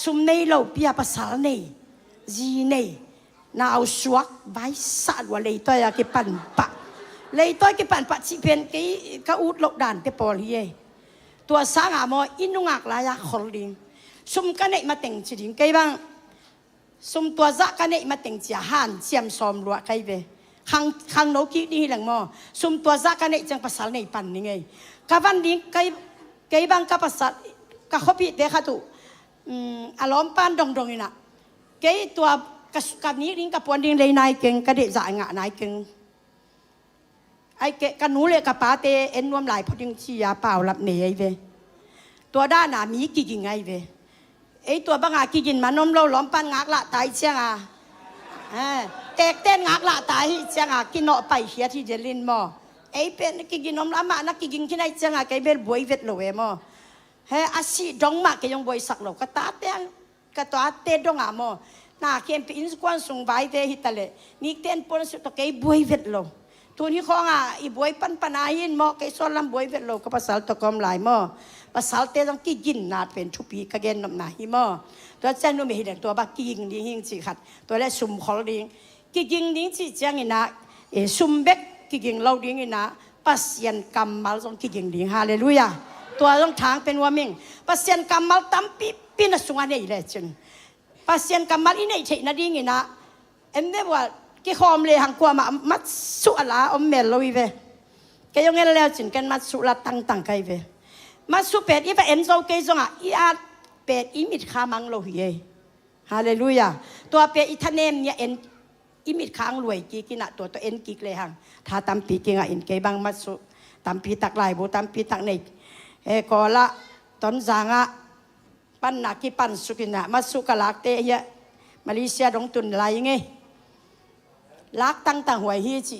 ซุ่มในเราเปียภาษาในจีในน่าเอาสวกใบสัตว์ว่าเลยตัวอยากปั่นปะเลยตัวกิปั่นปะชิเป็นกี่ก็อุดหลบด่านเตปอลีเอตัวสางามออินุงักลายขอลิงซุ่มกันเนมาแต่งจีดิงไกบังซุ่มตัวจักกันเนมาแต่งจีฮันเจียมซอมรัวไกเวขังโนกิดีหลังมอซุ่มตัวจักกันเนจังภาษาในปันนี่ไงกวันดิงไกบังกับภาษากับข้อพิเดขัตุอารมณ์ปันดงนี่นะไกตัวกับนี้ดิงกับปวนดิงเลยนายเก่งกระเดจ่ายงะนายเก่งไอ้เกะกันหนูเลยกับป้าเตเอ็นรวมหลายพอดิ้งชียาเปล่ารับเหนื่อยเวตัวด้านหนามีกี่ยิงไงเวไอ้ตัวบางอากี่ยินมานมเราล้อมปันงักละตายเชียงแตกเต้นงักละตายเชียงกินเนาะไปเฮียที่เจริญมอไอ้เป็นกี่ยินนมละมานักกี่ยิงที่ไหนเชียงไก่เบลบวยเวทโลเวมออาชีดงมาเกยงบวยสักโลก็ตาเต้นก็ตัวเต้นดงอ่ะมอน่าเข้มเป็นอินสกวนส่งใบเตฮิตาเลนี่เต้นปนสุดตัวเกยบวยเวทโลตัวนี้ของอีบวยปันอายินมอไก่ส่วนลำบวยเวทโลก็ภาษาตะกอมหลายมอภาษาเตต้องกี่ยินนาเป็นทุปีกระเกนนำนาฮิมอตัวเจ้าหนุ่มเห็นตัวบักกี่ยิงดิ้งหิงสิขัดตัวแรกซุ่มขอดิ้งกี่ยิงดิ้งสิเจ้างินะซุ่มเบ็กกี่ยิงเราดิ้งงินะปัสยันกรรมมาลงกี่ยิงดิ้งฮาเลลูยาตัวต้องทางเป็นว่ามิงปัสยันกรรมมาลตั้มปีนัสงานนี่แหละจึงปัสยันกรรมมาลอินเฉยนาดิ้งงินะเอ็มเดว่ากี่คอมเลยหังกว่ามามัดสุอาลาอมเมลโลวิเวแกยังเงินแล้วจึงกันมัดสุลาตั้งไกเวมาสุเป็ดอีไปเอ็นโซเกจงอีอาเป็ดอีมิดขามังโลหิเอฮาเลลูยาตัวเป็ดอีทะเนมเนี่ยเอ็นอีมิดค้างรวยกีกินะตัวเอ็นกิกเลยหังถ้าตามปีกิงอ่ะเอ็นเกบังมัดสุตามปีตักลายโบตามปีตักในกอละตอนจางอ่ะปันนักกีปันสุกินะมัดสุกลักเตยมาเลเซียดงตุนลายไง ลักตั้งแต่หัวฮีจิ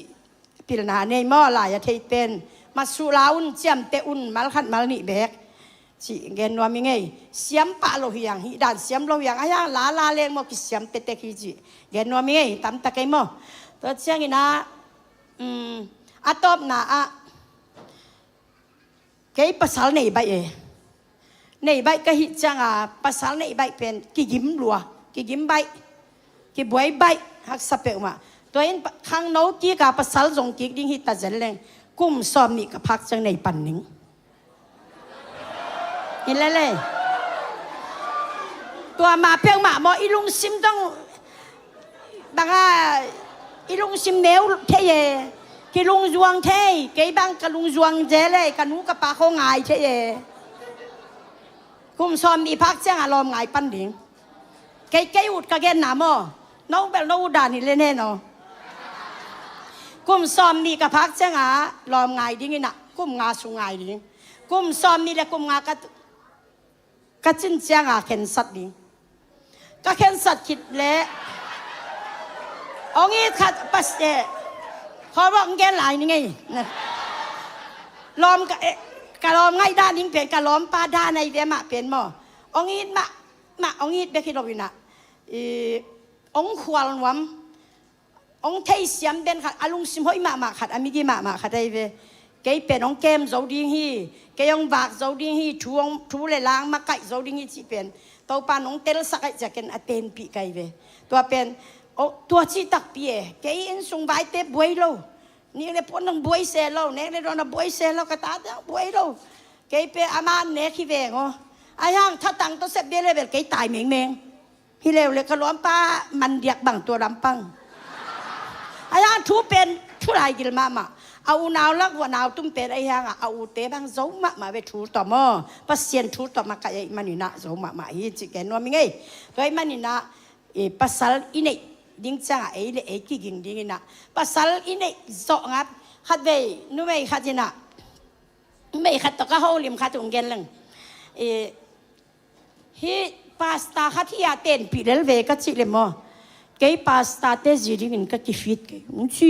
ปิลนาในหม้อลายเทเป็นมาสุราอุนเจียมเตอุนมาลขัดมาลนิเบกจิเงินว่ามีไงเสียมปะโลหิยังฮิดันเสียมโลหิยังอายังลาเลงโมกิเสียมเตเตกิจิเงินว่ามีไงตามตะไคโมตัวเชียงอินะอะตบนาอะเกยภาษาในใบในใบก็ฮิจังอ่ะภาษาในใบเป็นกิยิมลัวกิยิมใบกิบวยใบฮักสเปกมาตัวเองข้างโน้กี้กับภาษาจงกิดิ้งฮิตาเจเลงกุ้มซอมนี่กับพักจังในปันนิงเห็นเลยตัวมาเพียงมาหมออีลุงซิมต้องบางอ่ะอีลุงซิมเนวเทเยกิลุงจวงเทเกยบังกับลุงจวงเจเลยกันหูกับปากเขาง่ายเทเยกุ้มซอมนี่พักจังอารมณ์ง่ายปันนิงเกยอุดกับเกนหนามอน้องแบบน้องอุดานี่เล่นแน่นอนกุ้มซอมนี่กับพักจังอ่ะลอมง่ายดิ้งน่ะกุ้มงาสูงง่ายดิ้งกุ้มซอมนี่และกุ้มงาก็จินจังอ่ะเข็นสัตว์ดิ้งก็เข็นสัตว์คิดเละเอางี้ขัดปัสเจขอบอกแกหลายนี่ไงลอมกะลอมง่ายด้านดิ้งเปลี่ยนกะลอมปลาด้านในเดียมาเปลี่ยนหม้อเอางี้มาเอางี้เบคิดเราวินะองควาลวมองเทยเสียมเบนขัดอารมณ์สิมหอยมาขัดอามิดีมาขัดได้เวเกยเป็นองเกมโจดิ้งฮีเกยองบากโจดิ้งฮีทูเลยล้างมาไก่โจดิ้งฮีจีเป็นตัวปานองเตลสักจะกันอเตนปีไก่เวตัวเป็นตัวจีตักปีเกยอินสงใบเตบวยโลนี่เลยพวกนังบวยเซลโลเนี่ยเลยโดนบวยเซลโลกระตาเดียวบวยโลเกยเป็นอามันเนี่ยขี้เวงอ๋อไอ้ย่างถ้าตังตัวเสพเบี้ยเลยเกยตายเมงพี่เลวเลยกระล้อมป้ามันเดียกบังตัวลำปังไอ้ย่างทูเป็นทุไรกิลมาเอาหนาวลักว่านาวตุ้มเป็นไอ้ย่างเอาเตะบังโจมาไปทูต่อมอปัสเซียนทูต่อมาไก่มันนี่นะโจมาฮิจิแกนว่ามีไงตัวไอ้มันนี่นะภาษาอินเนดิ้งจังไอ้เลยกี่กิ่งดิ้งนะภาษาอินเนโจงับขัดเวนู่ไม่ขัดจีน่ะไม่ขัดตะก้าเขาลิมขัดตรงเกนลังฮีพาสต้าขัดที่อาเต้นปีเดลเวก็ชิลเลยมั้งเกย์พาสต้าเตจิริวินก็กิฟิตเกย์มุชี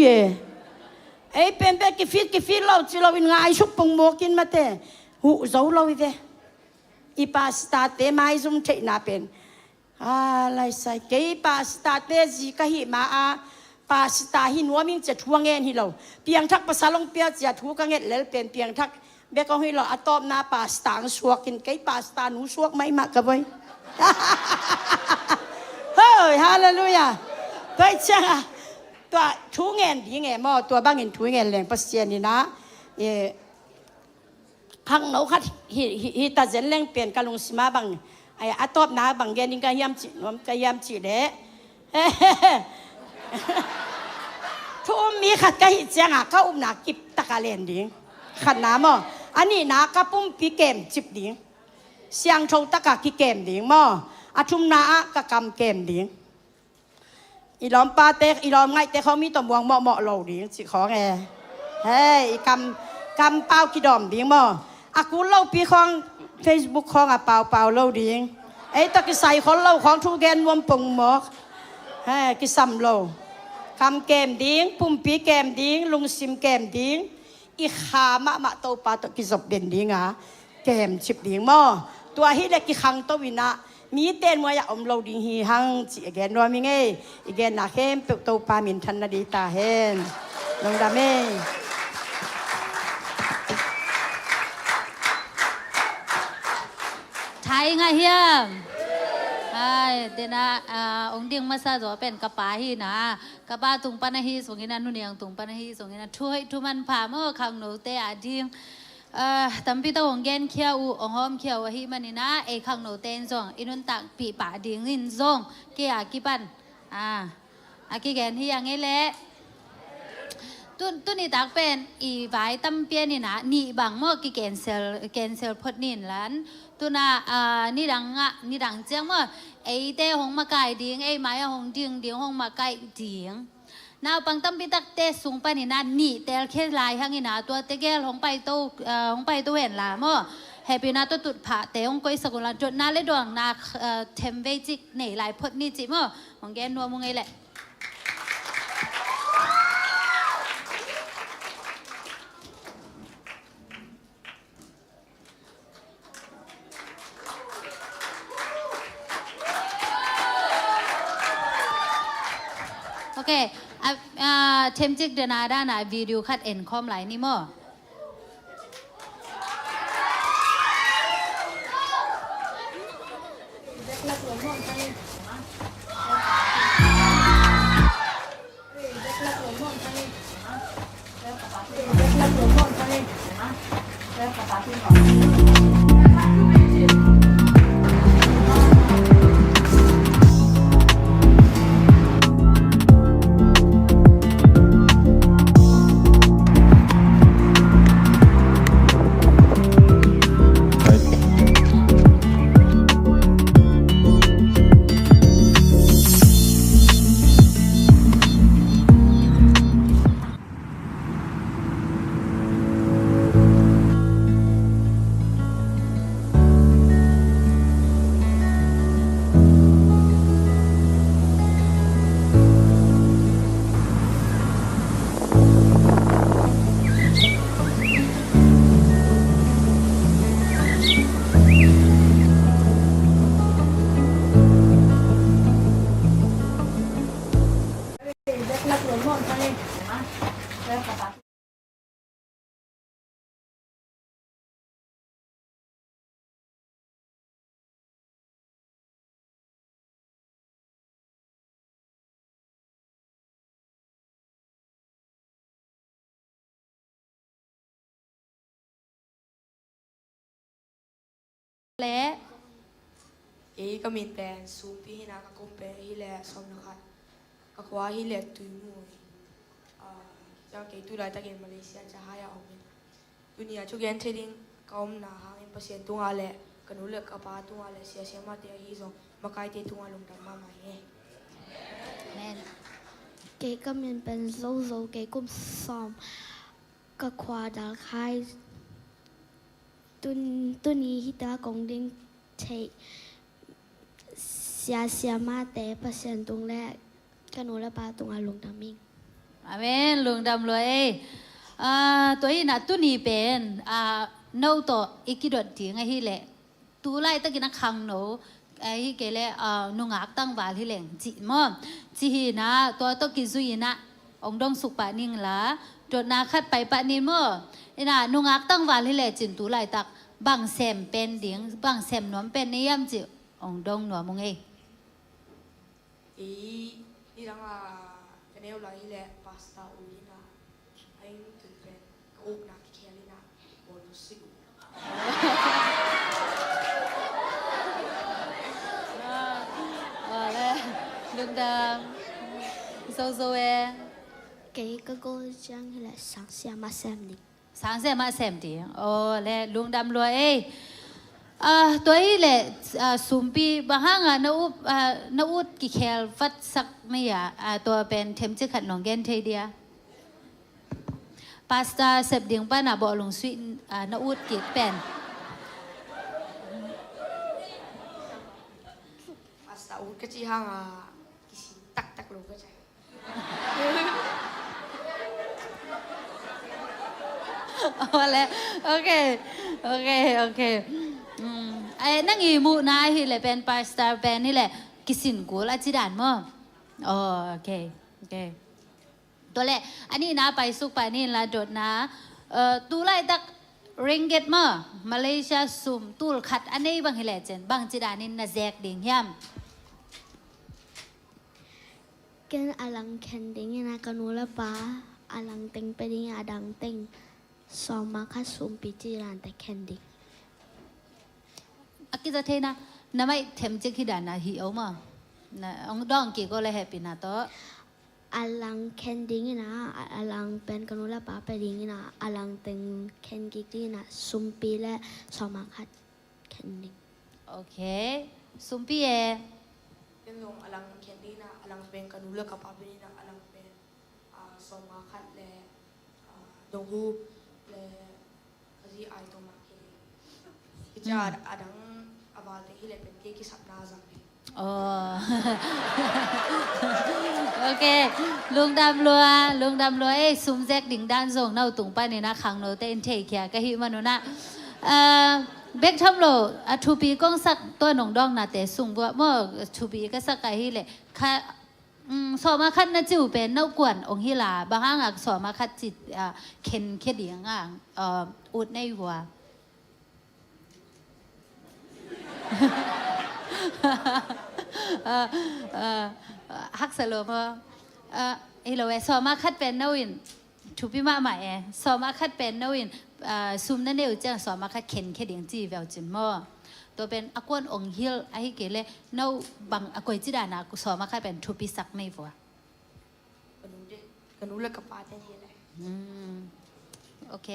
เอ้เป็นแบบกิฟิตเราจิเราวินง่ายชุบปงโมกินมาเต้หูเจ้าเราอีเวอีพาสต้าเตไม่ซุ่มเทน่าเป็นอะไรสักเกย์พาสต้าเตจิก็หิมาพาสต้าหินัวมิงจะทั่วเงินหิเราเพียงทักภาษาลงเปียจะทั่วกันเงินแล้วเป็นเพียงทักเบกองหิเราอัตอมนาพาสต้าสวกกินเกย์พาสต้าหนูสวกไม่มากกับไว้เฮ้ยฮาเลลูยาตัวเจ้าตัวทูเงินดีเงินมั่วตัวบางเงินทูเงินแรงปัสเซียนี่นะข้างโน้ขัดฮิตาเจนแรงเปลี่ยนการลงสมาบางไอ้อัตอบนาบางเงินนี่ก็ยามจีนวมก็ยามจีเด้ทูมีขัดก็ฮิตเจ้าเขาอุ้มนากิบตะกาเลนดีขัดน้ำมั่วอันนี้นะกระปุ้มปีเกมจิบดีเสียงโชตะกะกิเกมดิ้งมั่วอาชุมนาอะกะกำเกมดิ้งอีล้อมปาเตกอีล้อมไงแต่เขามีตัวมวงเหมาะเราดิ้งสิขอไงเฮ้ยกำเปล่ากิดอมดิ้งมั่วอากูเล่าปีของ Facebook ของเปล่าเล่าดิ้งไอ้ตะกิใส่คนเล่าของทูเกนวมปงหมอกเฮ้ยกิซ้ำเล่ากำเกมดิ้งปุ่มปีเกมดิ้งลุงซิมเกมดิ้งอีขามะโตปาตะกิจบเด่นดิ้งอ่ะเกมชิบดิ้งมั่วตัวฮิเล็กกี่ครั้งตัววินะมีเต้นมวยอมเราดิ้งฮีหังจีแกนว่ามีไงอีแกนนักเข้มเปิดตัวปามินทันนาดีตาเฮนลงดาเมไทยไงเฮียไอ้เดน่าองค์ดิ่งมาซาโจเป็นกระป๋าฮีนะกระป๋าตุงปานาฮีส่งยินันนุ่นยังตุงปานาฮีส่งยินันช่วยทุมันผ่าเมื่อครั้งหนูเตะดิ่งตั้มปีตะวงเกนเขียวองหอมเขียววะฮิมันนี่นะไอ้ข้างโนเตนซองอินุนตักปีป่าดิ่งอินซองเกียกิปันอากิแกนที่ยังไงแหละตุนี่ตักเป็นอีไว้ตั้มเปียนี่นะนี่บางเมื่อกิแกนเซลพดนินหลานตุน่ะนี่ดังเจียงเมื่อไอ้เต้หงมาไก่ดิ่งไอ้ไม้หงดิ่งหงมาไก่ดิ่งนาปังตั้มปีตักเตะสูงไปนี่นะนี่เตะแค่ลายข้างนี้นะตัวเตะแก้ลงไปตัวเห็นละมั่วแฮปปี้นะตัวตุดผ่าเตะองก้อยสกุลจดนาเลยดวงนาเทมเวจิกนี่ลายพดนี่จิมั่วของแกนัวมึงไงแหละ เคเทมจิกเดนาด้านวิดีโอคัดเอ็นคอมไหลนี่มั้งและ kami pen supi hina ka kumpe hile som nakat kakwa hile tuinu ja ke tu dai ta ke Malaysia ja haya omin dunia chu gen trading kaum na hangin pasien tunga le kanu le ka pa tunga le sia sia ma te hi zo makai te tunga lung dam ma mai he แมน เกก็มันเป็นโซโซเกกุมซ้อมก็ควาดาลคายตุนี้ฮิตากงดิงเทเสียมาแต่เปอร์เซ็นต์ตรงแรกกันหนูและปาตรงอาลงดามิง อาเมนลุงดำรวยตัวนี้นะตัวนี้เป็นโน้ตอีกกี่ดอดถึงไอ้ที่แหละตัวไล่ตั้งกินนักขังหนูไอ้ที่เกล่นุ่งอักตั้งวาลที่แหล่งจีมั่งจีฮีนะตัวต้องกินซุยนะองดงสุกปะนิ่งละจดนาคัดไปปะนิ่งมั่งนี่นะนุ่งอักตั้งวาลที่แหล่งจินตัวไล่ตักบางแซมเป็นเดียงบางแซมหนวมเป็นนิยมจิองดงหนวมมึงเอง ni dang kaneu la hile pasta ulina ain tu pen ko na kelina bolu sigu แล้วลุงดำโซโซเอ เกก็ก็จังแหละสังเสียมาแซมนิง สางเสมาแซมดีโอ้แล้วลุงดำรวยตัวนี้แหละสุมปีบางห้างนาอุดกี่แคลฟัดสักไม่อยาตัวเป็นเทมจิขัดหนองเกนเทเดียพาสต้าเสพเดียงป้านาบอกลงสวีนาอุดกี่เป็น pasta ul ka chi hang kisi tak tak lo ka cha เอาแล้วโอเคไอ้นั่งอีมูนาฮิเลยเป็นพาสต้าเป็นนี่แหละกิสินกูละจิดานมั้งโอเคตัวแรกอันนี้นะไปสุกไปนี่ละโดดนะตูไล่ตักริงเกตมั้งมาเลเซียซุ่มตูลขัดอันนี้บางฮิเลเจนบางจิดานินนะแจกดิ่งย่ำ เกนอลังแคนดิงนะกันหนูและปาอลังเต็งไปดิงอดังเต็งซอมมาคัดซุมปีจีรานแต่แคนดิง อากิจะเทนะน้ำไม่เทมจิกฮิดานะฮิโอมานะองดองกี่ก็เลยแฮปปี้นะโต อลังแคนดิงนะอลังเป็นกันหนูและปาไปดิงนะอลังเต็งแคนกิกนะซุมปีและซอมมาคัดแคนดิง โอเคซุมพี่เอ ken long alang kendina alang pen kanula ka pa bin na alang pen so ma khat le dong hu le kazi ai to ma ke kicha adang abal te hile pen ke ki sap na jang โอ้ โอเคลุงดำรัวซุมแซกดิ่งด้านส่งเน่าตุงป้านี่นะขังโนเต้นเทเขียกะหิมันนะเบกทำโลทูปีก้องสักตัวหนองดองนะแต่สุ่งบัวเมื่อทูปีก็สักไก่ฮิเลยค่ะ สอมาคัดนะจิวเป็นนกวนองฮิลาบางอ่างสอมาคัดจิตเข็นเคดียงอ่างอุดในหัวฮักสโลมฮิโลเวสอมาคัดเป็นนวินทุบิมาใหม่สอมาคัดเป็นนวินซุมนั่นเดียวจะสอมาคัดเข็นเคดียงจีเวลจินมอตัวเป็นอากวนองฮิลไอเกเลนเอาบางอากวยจิดานาสอมาคัดเป็นทุบิสักในหัวกันนู้นเลยกับปาเต้นเลย โอเค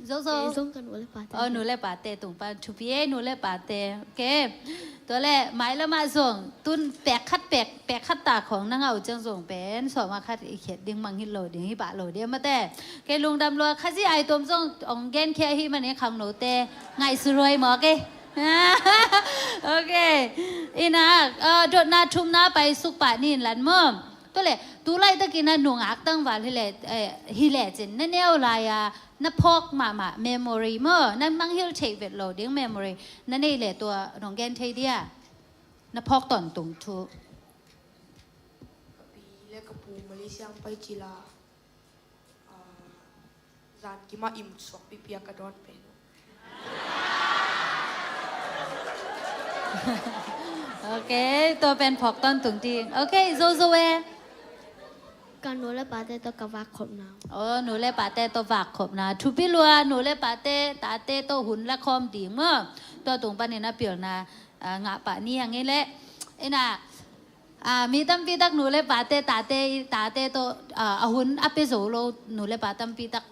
โซโซ Zong kan boleh patah. หนูเลยปาเตตุงปาทุพีหนูเลยปาเตโอเคตัวแรกหมายแล้วมาส่งตุนแปกคัดตาของนางเอาจังส่งเป็นสอมาคัดอีเขียดดึงมังฮิโลดึงฮิบะโลเดียวมาแต่แกลุงดำรัวคัดสิไอตมส่งองแกนแค่ฮิมันเนี่ยขังหนูเตไงสุรวยหมอเกโอเคอีนะโดดนาทุ่มนาไปสุกปะนี่หลันม่อมตัวแรกตัวไล่ตะกี้นะหนูอักตั้งวันฮิเลจินนั่นเนี่ยอะไรนับพกมาเมมโมรีเมื่อนั่นมังฮิลเทเวตโหลดดิ้งเมมโมรีนั่นนี่แหละตัวน้องแกนเทเดียนับพกตอนตุงทุปีเล็กกับปูมาเลเซียไปจีลาจานกิมาอิมสวกปีเปียกระดอนเป็น โอเคตัวเป็นพกตอนตุงจริงโอเคโซโซเว Kan boleh patah tu kawak kop now. หนูเลยปาเตตัวฝากขบนะทุพิลัวหนูเลยปาเตตาเตตัวหุ่นและคอมดีเมื่อตัวตุงปานี่นะเปียวนะงะปะนี่อย่างงี้แหละไอ้น่ะมีตั้มปีตักหนูเลยปาเตตาเตตัวหุ่นอัปเปโซโลหนูเลยปาตั้มปีตัก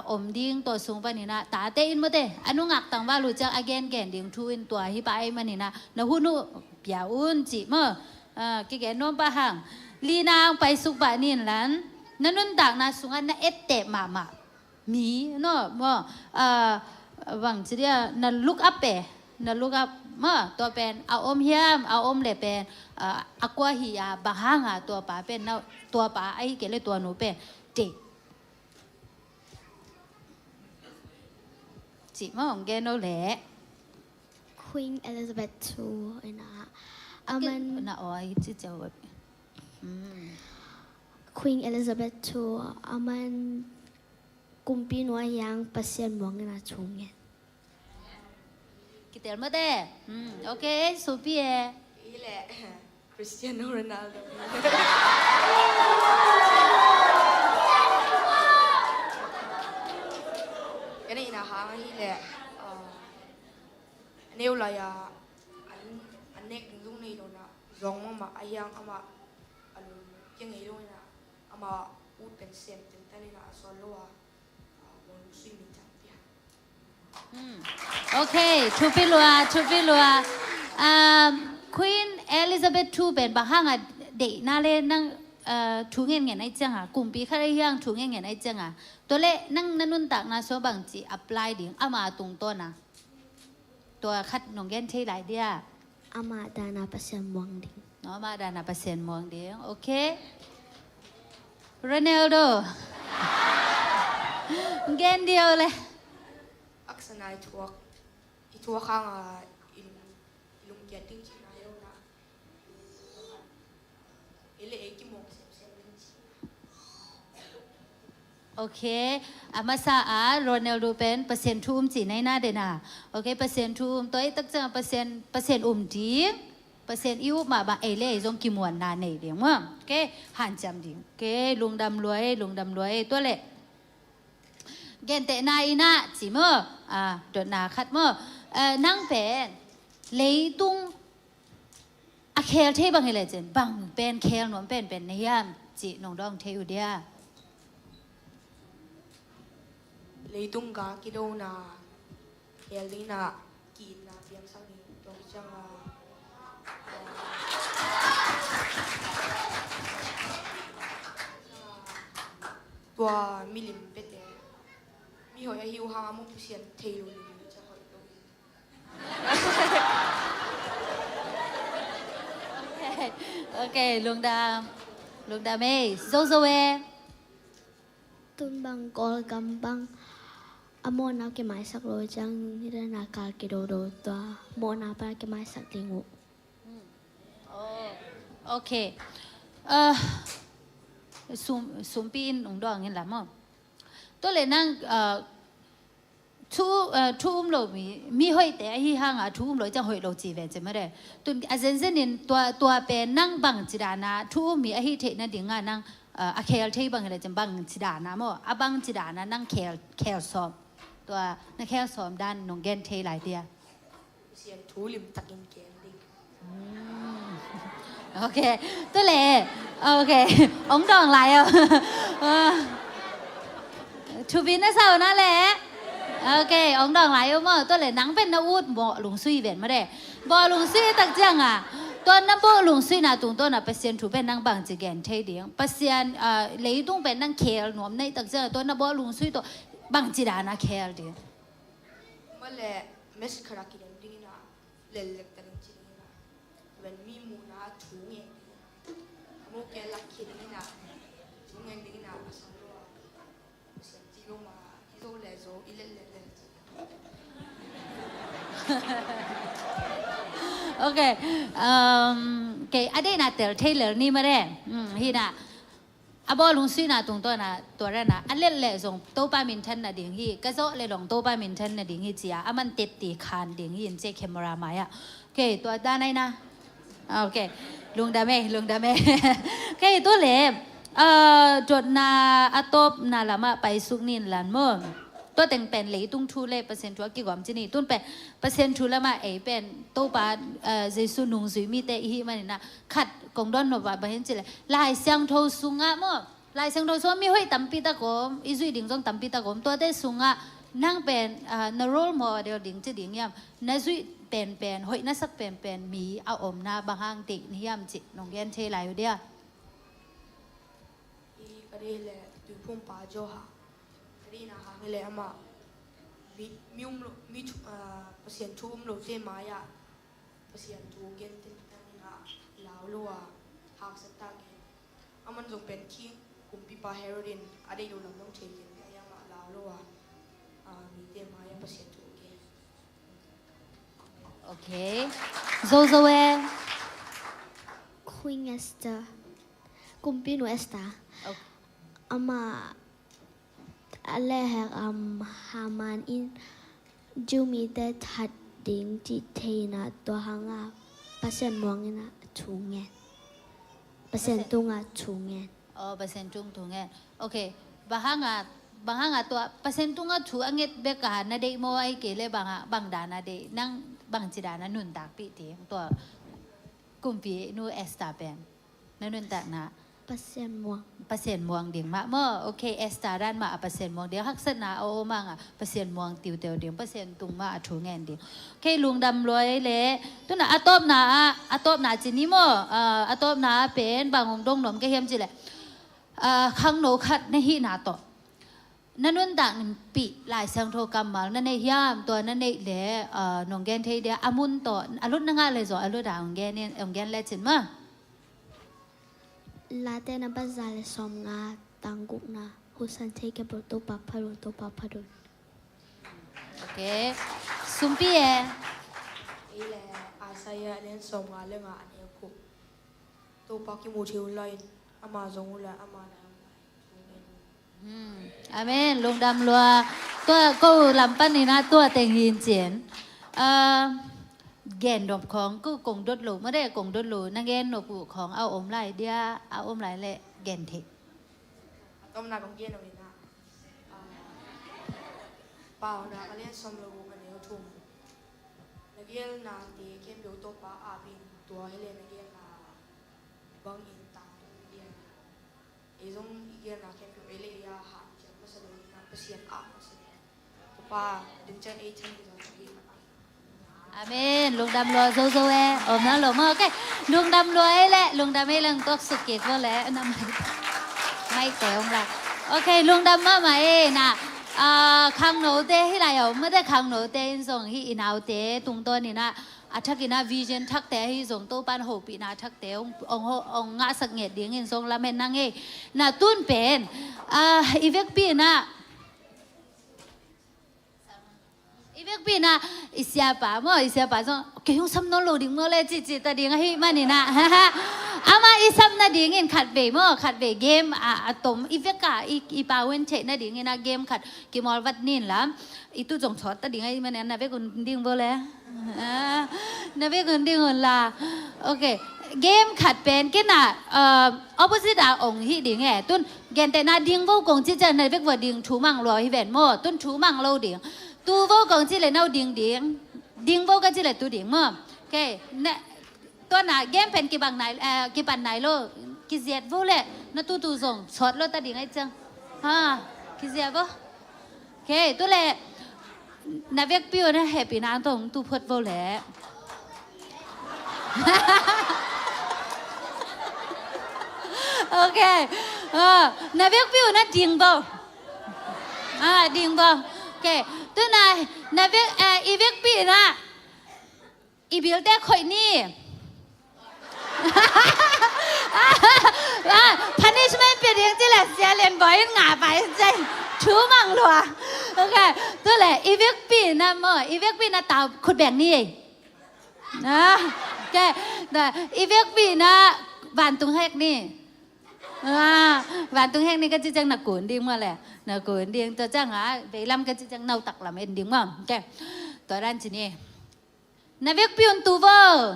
อมดิ้งตัวสูงปานี่นะตาเตอินมาเตอนุงักตังว่ารู้จักอเกนแกนดิ้งทูอินตัวฮิปไอมานี่นะนะหุ่นนูเปียอุ่นจิเมื่อกิแกนน้องปะหังลีนางไปสุกปะนี่หลันนั่นนุ่นต่างนะสุงันนะเอตเตมามีเนาะว่าวังจีเดียนั่นลุกอัพเปนั่นลุกอัพมาตัวเป็นเอาอมเฮียมเอาอมเลยเป็นอากวาฮิยาบางหางตัวป่าเป็นตัวป่าไอ้เกลตัวหนูเป็นจิมาของแกโนแหละ Queen Elizabeth II ina. น่ะอ๋อจิเจ้าแบบ Queen Elizabeth II aman kumpi nuai yang pasien buang na chungye. Kita mau deh, oke, Sophie. นี่แหละคริสเตียโนโรนัลโดก็นี่นะคะนี่แหละเนี่ยอะไรอันเน็กถึงตรงนี้โดนนะร้องมาไอ้ยังเอามายังไงด้วยนะเอามาพูดเป็นเสียงถึงแต่นี่นะสอนว่ามันสุดมิจังเปีย โอเคทูพิลัวQueen Elizabeth II เป็นบางห้างอ่ะเด็กน่าเล่นนั่งถูงเงี้ยไอ้จังอ่ะกลุ่มปีข้าราชการถูงเงี้ยไอ้จังอ่ะตัวเล่นั่งนั่นนุ่นตักนะโซบางจีอัพไลด์ดิ่งเอามาตรงตัวนะตัวคัดน้องแกนเท่หลายเดีย Ama dana pasien buang ding. เนาะมาดานาเปอร์เซ็นต์มองเดียวโอเคโรนัลโดแกนเดียวเลย อักษณะทัวข้างลุงเกียรติจินายโยนะเอเลเอกิโมกเซมโอเคมาซาโรนัลโดเป็นเปอร์เซ็นต์ทุ่มจีในหน้าเดน่าโอเคเปอร์เซ็นต์ทุ่มตัวไอ้ตั้งใจเปอร์เซ็นต์ดีเปอร์เซ็นต์อิวมาบางเอเล่จงกิมวนนาเนเดียงมั้งโอเคหันจำดิ่งโอเคลุงดำรวยตัวเล็กเกนเตนาอีน่าจีเมื่อโดดนาคัดเมื่อนั่งเป็นเลยตุงอะเคลเทบังเฮเลเจนบังเป็นเคลหนวมเป็นในย่ามจีนงดองเทอุเดียเลยตุงกากิโดนาเฮลินากีนาเปียงสังนี้ตรงจังตัวมิลิมเป็ดมีหอยหิวหางมุกเสียนเทลุนจะหอยตรง โอเคลุงดามเอ้โซเว Tun bang kol gampang. Amo na ke mai sak lo jang ni da na kal ke do to. Mo na pa ke mai sak lingu. โอเค ซุมปีนองดองเห็นละมั้งตัวเลยนั่งทูมโลมีห้อยแต่ที่ห้างทูมโลจะห้อยโลจีเวนจะไม่ได้ตุนอาเซนเซนินตัวเป็นนั่งบังจิดานะทูมีไอที่เทนั่นดิ่งนั่งอาเคลที่บังอะไรจะบังจิดานะมั้งบังจิดานะนั่งเคลซ้อมตัวนั่งเคลซ้อมด้านนงเกนเทหลายเดีย เสียนทูลิมตักอินเกนดิ โอเคตัวเล่โอเคองดองไรอ่ะทูบินน่ะเศร้านั่นแหละโอเคองดองไรอ่ะมั้งตัวเล่นังเป็นนาอูดบ่ลุงซุยเวนมาได้บ่ลุงซุยตักจังอ่ะตัวนั้นบ่ลุงซุยน่ะตรงตัวน่ะเปอร์เซ็นต์ถูเป็นนังบางจิแกนเทเดียงเปอร์เซ็นต์เลยต้องเป็นนังเคลหนวมในตักจังตัวนั้นบ่ลุงซุยตัวบางจิดานะเคลเดีย เมื่อแหละเมสคารากินดิ้งนะเล็กๆแต่จริงๆนะเป็นมีมูนาถุงเองมุกแกลักคิดดิ้งนะถุงเองดิ้งนะภาษาโลกเสียงจีโรมาจีโรเลโซอิเลเลเล โอเคโอเคอันนี้น่ะเตลเทเลอร์นี่มาได้ฮีน่ะอบอลุงซุยน่ะตรงตัวน่ะตัวนั้นน่ะอันเล่นแหละส่งโตปามินทันน่ะดิ่งฮีก็โซเลยลงโตปามินทันน่ะดิ่งฮีจีอ่ะมันติดตีคานดิ่งฮีเจแคมรามาอ่ะโอเคตัวด้านไหนนะโอเคลุงดาเมโอเคตัวเล็บจดนาอัตบนาละมาไปสุกนินหลานมั่งตัวแต่งเป็นเลยตุ้งทูเล่เปอร์เซ็นต์ทัวกี่กว่าจีนี่ตุ้นเป็นเปอร์เซ็นต์ทูละมาเป็นโตปาเจสุนุงซุยมีแต่อีมันนี่นะขัดกงดอนหนบว่าเห็นจีเลยลายเสียงโทสุงะมั่งลายเสียงโทสุงะมีห้อยตั้มปีตะกมอีซุยดิ่งจงตั้มปีตะกมตัวแต่สุงะนั่งเป็นนโรลโมเดลดิ่งจีดิ่งยามนั่นซุยเป็นห้อยนั่นสักเป็นมีเอาอมนาบางห้างตินิยามจิน้องเรียนเทลายอยู่เดีย อีก็ได้แหละดูพุ่มป่าโจฮะก็ได้นะฮะเลยอามามีอุ้มมีเปอร์เซ็นต์ทูอุ้มโลเจมายะเปอร์เซ็นต์ทูเกนตินตันนะลาวลัวหากสตาเกนอามันจงเป็นขี้กุมปีปาเฮโรดินอะไรดูลำต้องเชียร์กันยังมาลาวลัวมีเจมายะเปอร์เซ็นต์ทูเกน โอเคโซเว Queen Esther กุมปีหนูเอสตาอามาอะไรแหกฮามันอินจูมีแต่ทัดดิ่งจิเทนะตัวหางเปอร์เซ็นต์มวงนะชูเงินเปอร์เซ็นต์ตุงชูเงินเปอร์เซ็นต์ตุงเงินโอเคบางครั้งตัวเปอร์เซ็นต์ตุงชูอังเกตเบกานาเดโมไอเกเลบางดานาเดนั่งบางจิดานานุนตากปีตีตัวกุมปีนูเอสตาเป็นนุนตากนะเปอร์เซ็นต์ม่วงเดียงมาเมื่อโอเคเอสตาด้านมาเปอร์เซ็นต์ม่วงเดียวฮักษณะโอมังเปอร์เซ็นต์ม่วงติวเดียวเปอร์เซ็นต์ตุงมาชูเงินเดียวโอเคลุงดำรวยเลยตัวน่ะอัตบนาจีนี่มั่วอัตบนาเป็นบางองดงหนมก็เฮียมจีเลยข้างโนขัดในหินาโตนั่นนุ่นต่างปีหลายเสียงโทรกรรมมานั่นในย่ามตัวนั่นในเล่นองแกนเทียเดียอามุนโตอารุณนั่งอะไรจ้ะอารุณด่างแกนเนี่ยองแกนเล่จินมาลาเตนับซาเลสอมงาตังกุกนาฮุสันเทเกบโตปาพารุนโอเคซุมปีเออีแหละอาศัยเล่นส่งมาเรื่องอันนี้คุตัวปากิมูทิวไลน์อามาจงอุละอามานะอาเมนลุงดำรัวตัวก็ลำปั้นนี่นะตัวเต็งหินเจียนแกนดบของก็กงดดหลูไม่ได้กงดดหลูนั่งแกนหนบุของเอาอมไหลเดียเอาอมไหลเละแกนเทต้มนาของเกียนเอาเองนะเปล่านะก็เล่นสมรภูมิกันเดียวทุ่มนักเรียนนาตีเข้มโยโตปาอาบินตัวให้เล่นนักเรียนนาบังอินตาตัวเรียนไอ้ตรงเรียนนาเข้มโยเอเลียหาเจ้าก็สนุกนะเปอร์เซ็นต์อาเปอร์เซ็นต์ตัวปาดึงใจเอทีจะทำยังไงอาเมนลุงดำรัวโซเออมนั่งหลงมาโอเคลุงดำรัวแหละลุงดำไม่เรื่องตัวสุกิจก็แล้วน้ำไม่แต่องละโอเคลุงดำมาไหมนะขังโนเต้ที่ไรเอาไม่ได้ขังโนเต้ส่งที่อินเอาเต้ตรงตัวนี่นะทักกินาวิชั่นทักเต้ที่ส่งตัวปันโหปีนาทักเต้องงาสักเงียดเดียงเงินส่งละเมนนั่งเอนะตุ้นเป็นอีเวกปีนะอีเวกปีนะอิสยาป่าเมื่ออิสยาป่าส่งเกี่ยวซ้ำน้องโหลดิ้งเมื่อไรจีตาดิ้งให้มันนี่นะ อามาอีซัมนาดิ่งเงินขัดเบย์มั้งขัดเบย์เกมตมอีเวกาอีปาเวนเชนาดิ่งเงินเกมขัดเกมอลวัดนินละอีตู้จงช็อตตาดิ่งไอ้มันเนี่ยนาเวกุนดิ่งบ่เลยนาเวกุนดิ่งละโอเคเกมขัดเป็นกินopposite องค์ที่ดิ่งไงตุ้นเกนแต่นาดิ่งvô cùng chỉ chân này việc vừaดิ่งchú mang loi hiện mòตุ้นchú mang lâuดิ่งtu vô cùng chỉ là nâuดิ่งดิ่งvô cái chỉ là tuดิ่งmòโอเคตัวน่ะเกมเป็นกี่บังไหนกี่ปันไหนโลกี่เสียดvôเลยน่ะตู้ส่งช็อตโลตาดิ่งไอ้จังกี่เสียดบ่โอเคตัวเลยน่ะเวกปิวน่ะแฮปปี้นางตรงตู้พดvôเลย โอเคนาเวกพิวนะดิ่งบ่ดิ่งบ่โอเคตัวนายนาเวกอีเวกปีนะอีบิลแต่ข่อยนี่punishment เป็นอย่างที่แหละเสียเรียนบ่อยหงาไปใจชูมังลัวโอเคตัวแหละอีเวกปีนะมั้งอีเวกปีนะตาขุดแบ่งนี่นะโอเคแต่อีเวกปีนะบ้านตรงแหกนี่บ้านตรงแห้งนี่ก็จะจังนักกุนดิ้งมาแหละนักกุนดิ้งตัวจังไปลำก็จะจังเนาตักลำเอ็นดิ้งมาแกตัวด้านจีนี่นาเวกพิอนตูเวอร์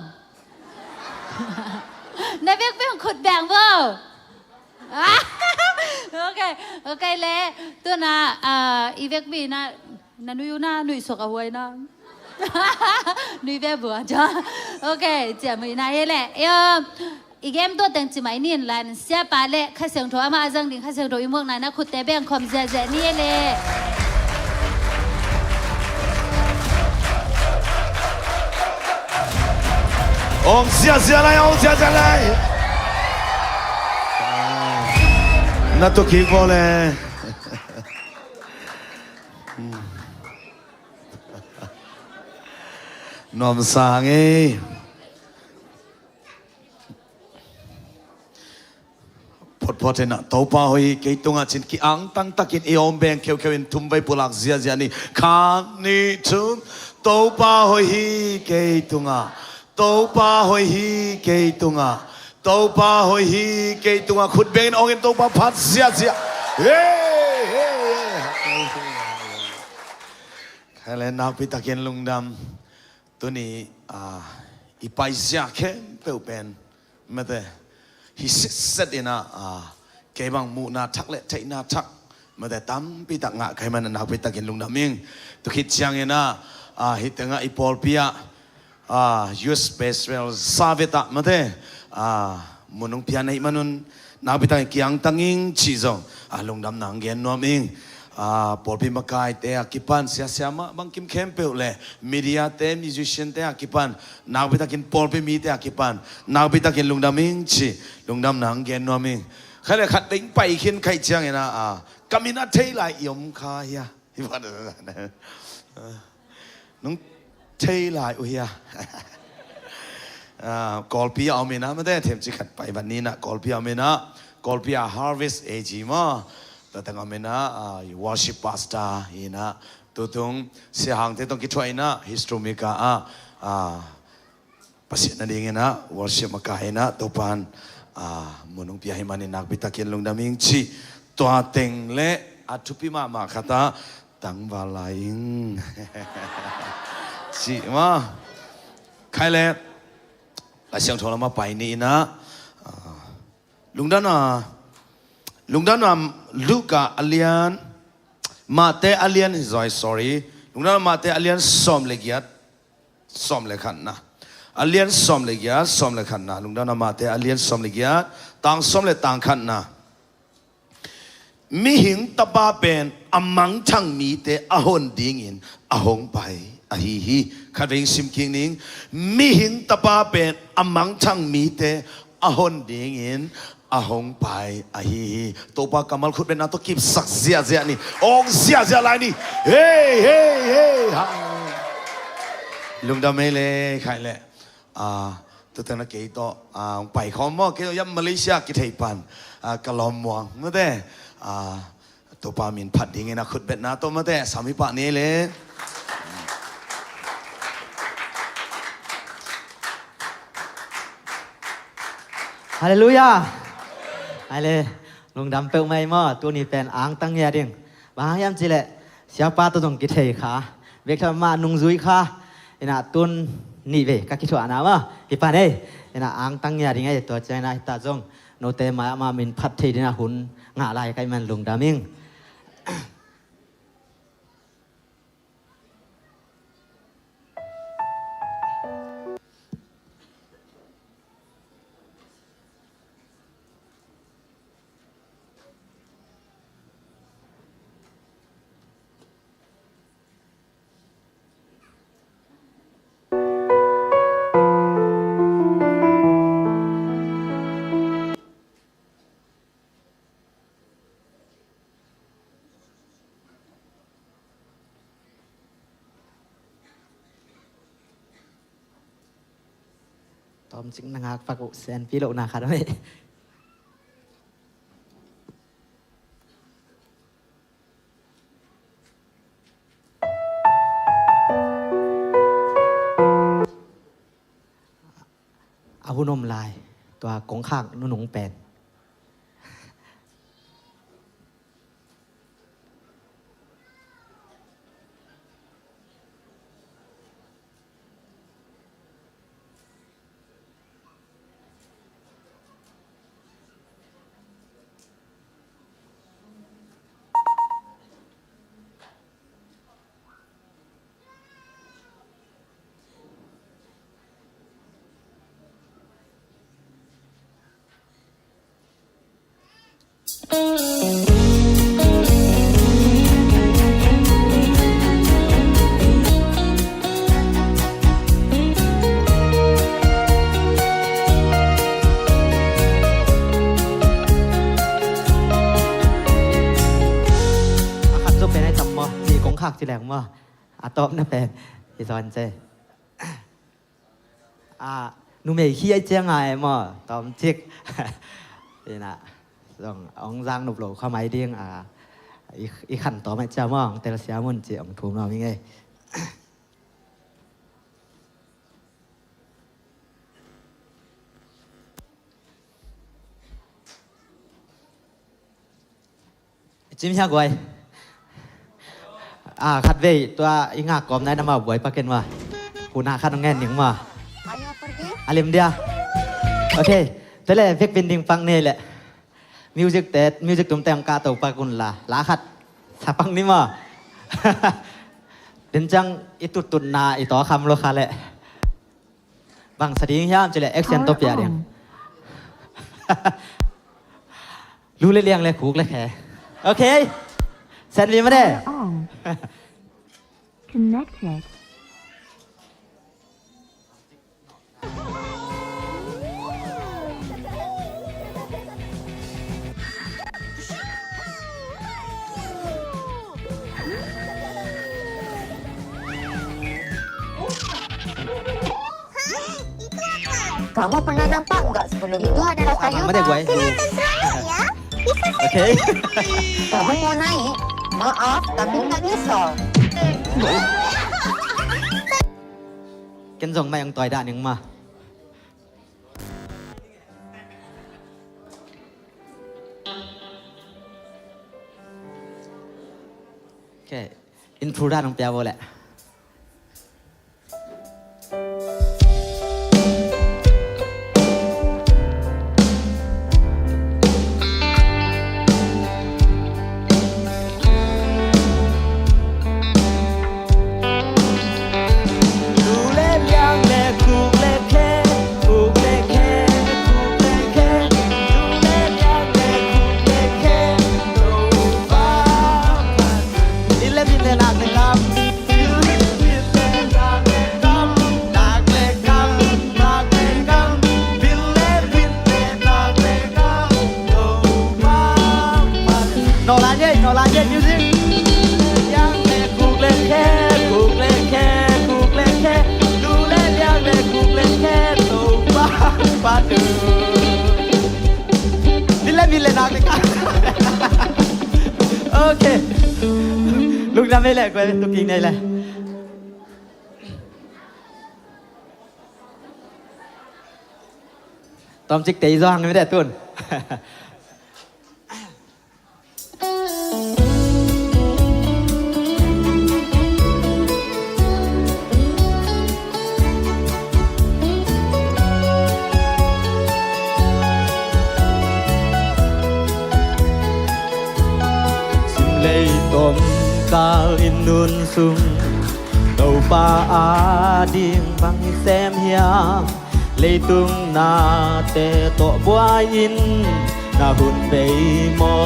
นาเวกพิอนขุดแบ่งเวอร์โอเคเลยตัวน่ะอีเวกปีน่ะนันุยูน่ะนุยสกเอาไว้นะนุยแบบบัวจ้าโอเคเจ้าไม่น่าเห็นแหละอีเกมตัวแต่งจิ๋มนี่ลันเสียปาเล่ข้าเสียงโทรมาจังดิ่งข้าเสียงโทรอีพวกนั้นนะขุดแต่แบ่งความเจ๊นี่เลยองเสีย来องเสีย来那都结果嘞นอมสางเอพอเถอะนะตัวป้าหอยเกี่ยตัวงาชินกี่อังตั้งตะกินเออมแบงเขียวๆทุ่มไปปุลักเสียนี่ขานี่ชุนตัวป้าหอยเกี่ยตัวงาตัวป้าหอยเกี่ยตัวงาตัวป้าหอยเกี่ยตัวงาขุดเบงออกเงินตัวป้าพัดเสียเฮ้ใครเล่นนักพิตาเกนลุงดำตัวนี้อีไปเสียแค่เปล่าเป็นไม่ได้ฮิสิดนะเก็บังมูนาทักเละไทยนาทักมาแต่ตั้มปีตักงะใครมันนักไปตักกินลุงดำมิงตุคิดเชียงเนะฮิตงะอีพอลเปียUS Space Rail ซาเวตะมาแต่มุนงเปียในมันนุนนักไปตักกิยังตังอิงชีจงลุงดำนางเกนนัวมิงพอลพิมกายเตะกิปันเสียมาบางกิมเข้มเปลเลยมีเดียเตะมิวสิชเตะกิปันนักไปตักกินพอลพิมีเตะกิปันนักไปตักกินลุงดำมิงชีลุงดำนางเกนนัวมิงใครเลยขัดดิ้งไปขึ้นใครเชียงนะกามินาเทไลยมคายะที่ว่าน้องเทไลอุยกอลปีเอาเมนะไม่ได้เทมจิขัดไปวันนี้นะกอลปีเอาเมนะกอลปีฮาร์เวสเอจิมาแต่ตั้งเอาเมนะworship pastor ฮีนะตัวตรงเสียหางที่ต้องคิดช่วยนะฮิสโตรมิกาภาษานั่นเองนะ worship มาการนะตัวปานมุนงพิยาหิมานินักบิตากินลงดามิงชีตัวเต็งเละอัตุพิมาคาตาตังวาลายิงชีมาใครเละหลายเสียงโทรมาไปนี่นะลุงด้านลูกาอเลียนมาเตอเลียน sorry ลุงด้านมาเตอเลียนซ้อมเลียดซ้อมเล็กขันนะอเลียนซ้อมเลียดซ้อมเล็กขันนะลุงด้านมาเตอเลียนซ้อมเลียดต่างซ้อมเล็กต่างขันนะมีหิงตะบาเป็นอมังช่างมีเตอหนดิ่งอินอหงไปฮีขัดเองซิมคิงนิงมีหิงตะบาเป็นอมังช่างมีเตอหนดิ่งอินหงไปตัวปากกำมัลขุดเป็นนักตะกิบสักเสียนี่องเสียอะไรนี่เฮ้ลุงดำเมเลใครแหละตัวแต่ละเกย์ต่อไปคอมมอเกย์ยัมมาเลเซียกิเทปันกะลอมวังมาแต่ตัวปามินผัดดิ่งนะขุดเป็นนักตัวมาแต่สามีปะนี่เลย ฮาเลลูยาไอเลยลุงดำเปิลไม่หม้อตัวนี้เป็นอ่างตั้งยาดิ่งบางยามจีเละเสียป้าตัวตรงกิเทขาเวกทำมานุงซุยขาเอ็นะตุนนี่เวกักกิจวานามะฮิปานเอ็นะอ่างตั้งยาดิ่งไอตัวใจนะตาจงโนเตมามินพัดเทดินะหุ่นงาลายไกมันลุงดำมิงตอมจิงนังหักปากอุเซนพี่โลนาคาด้วยอาหุนมลายตัวกงข้างนุ่นหงแปนข้างที่แหลงว่าอาตอมนั่นเป็นที่สอนเจนุ่มเอ๋ขี้ไอเจียงไงมั่วตอมจิกนี่นะต้ององร่างหนุบโหลเข้ามาเดียงอีขันต่อไม่จ้ามั่งแต่ละเสียมันจีองถูกเราไม่ไงจิ้มช่างกวยคัดเวตัวอีงากกอมได้นำมาบวยปากเกนว่าผู้นาคัดน้องแง่นหนึ่งมาอาเลมเดียโอเคแต่เลยเพ็กเป็นดิ่งฟังเนี่ยแหละมิวสิกเตดมิวสิกตุ้มแต่งกาตัวปากุนละลาคัดสับปังนี่มาเดินจังอีตุดนาอีต่อคำโลคาแหละบางสติงยามจะเลยเอ็กเซนโตเปียเดียงรู้เรื่องเลยคุกเลยแค่โอเคเสร็จลีมาได้Connected. Kamu pernah nampak enggak sebelum itu adalah kayu bakar? Kelihatan seraya ya. Oke. Kamu mau naik? Maaf, tapi tak bisa. เกนส่งมาอย่างต่อยด่านหนึ่งมาโอเคอินทรูด้านของเปียโวแหละโอเคลูกทำไม่แหละกูเป็นตัวกินได้เลย ตอมจิกเตยจ้างไม่ได้ตุน lấy tôm cá in nun sung đầu ba á điên băng xem hiang lấy tung na te to bua in na hun bay mò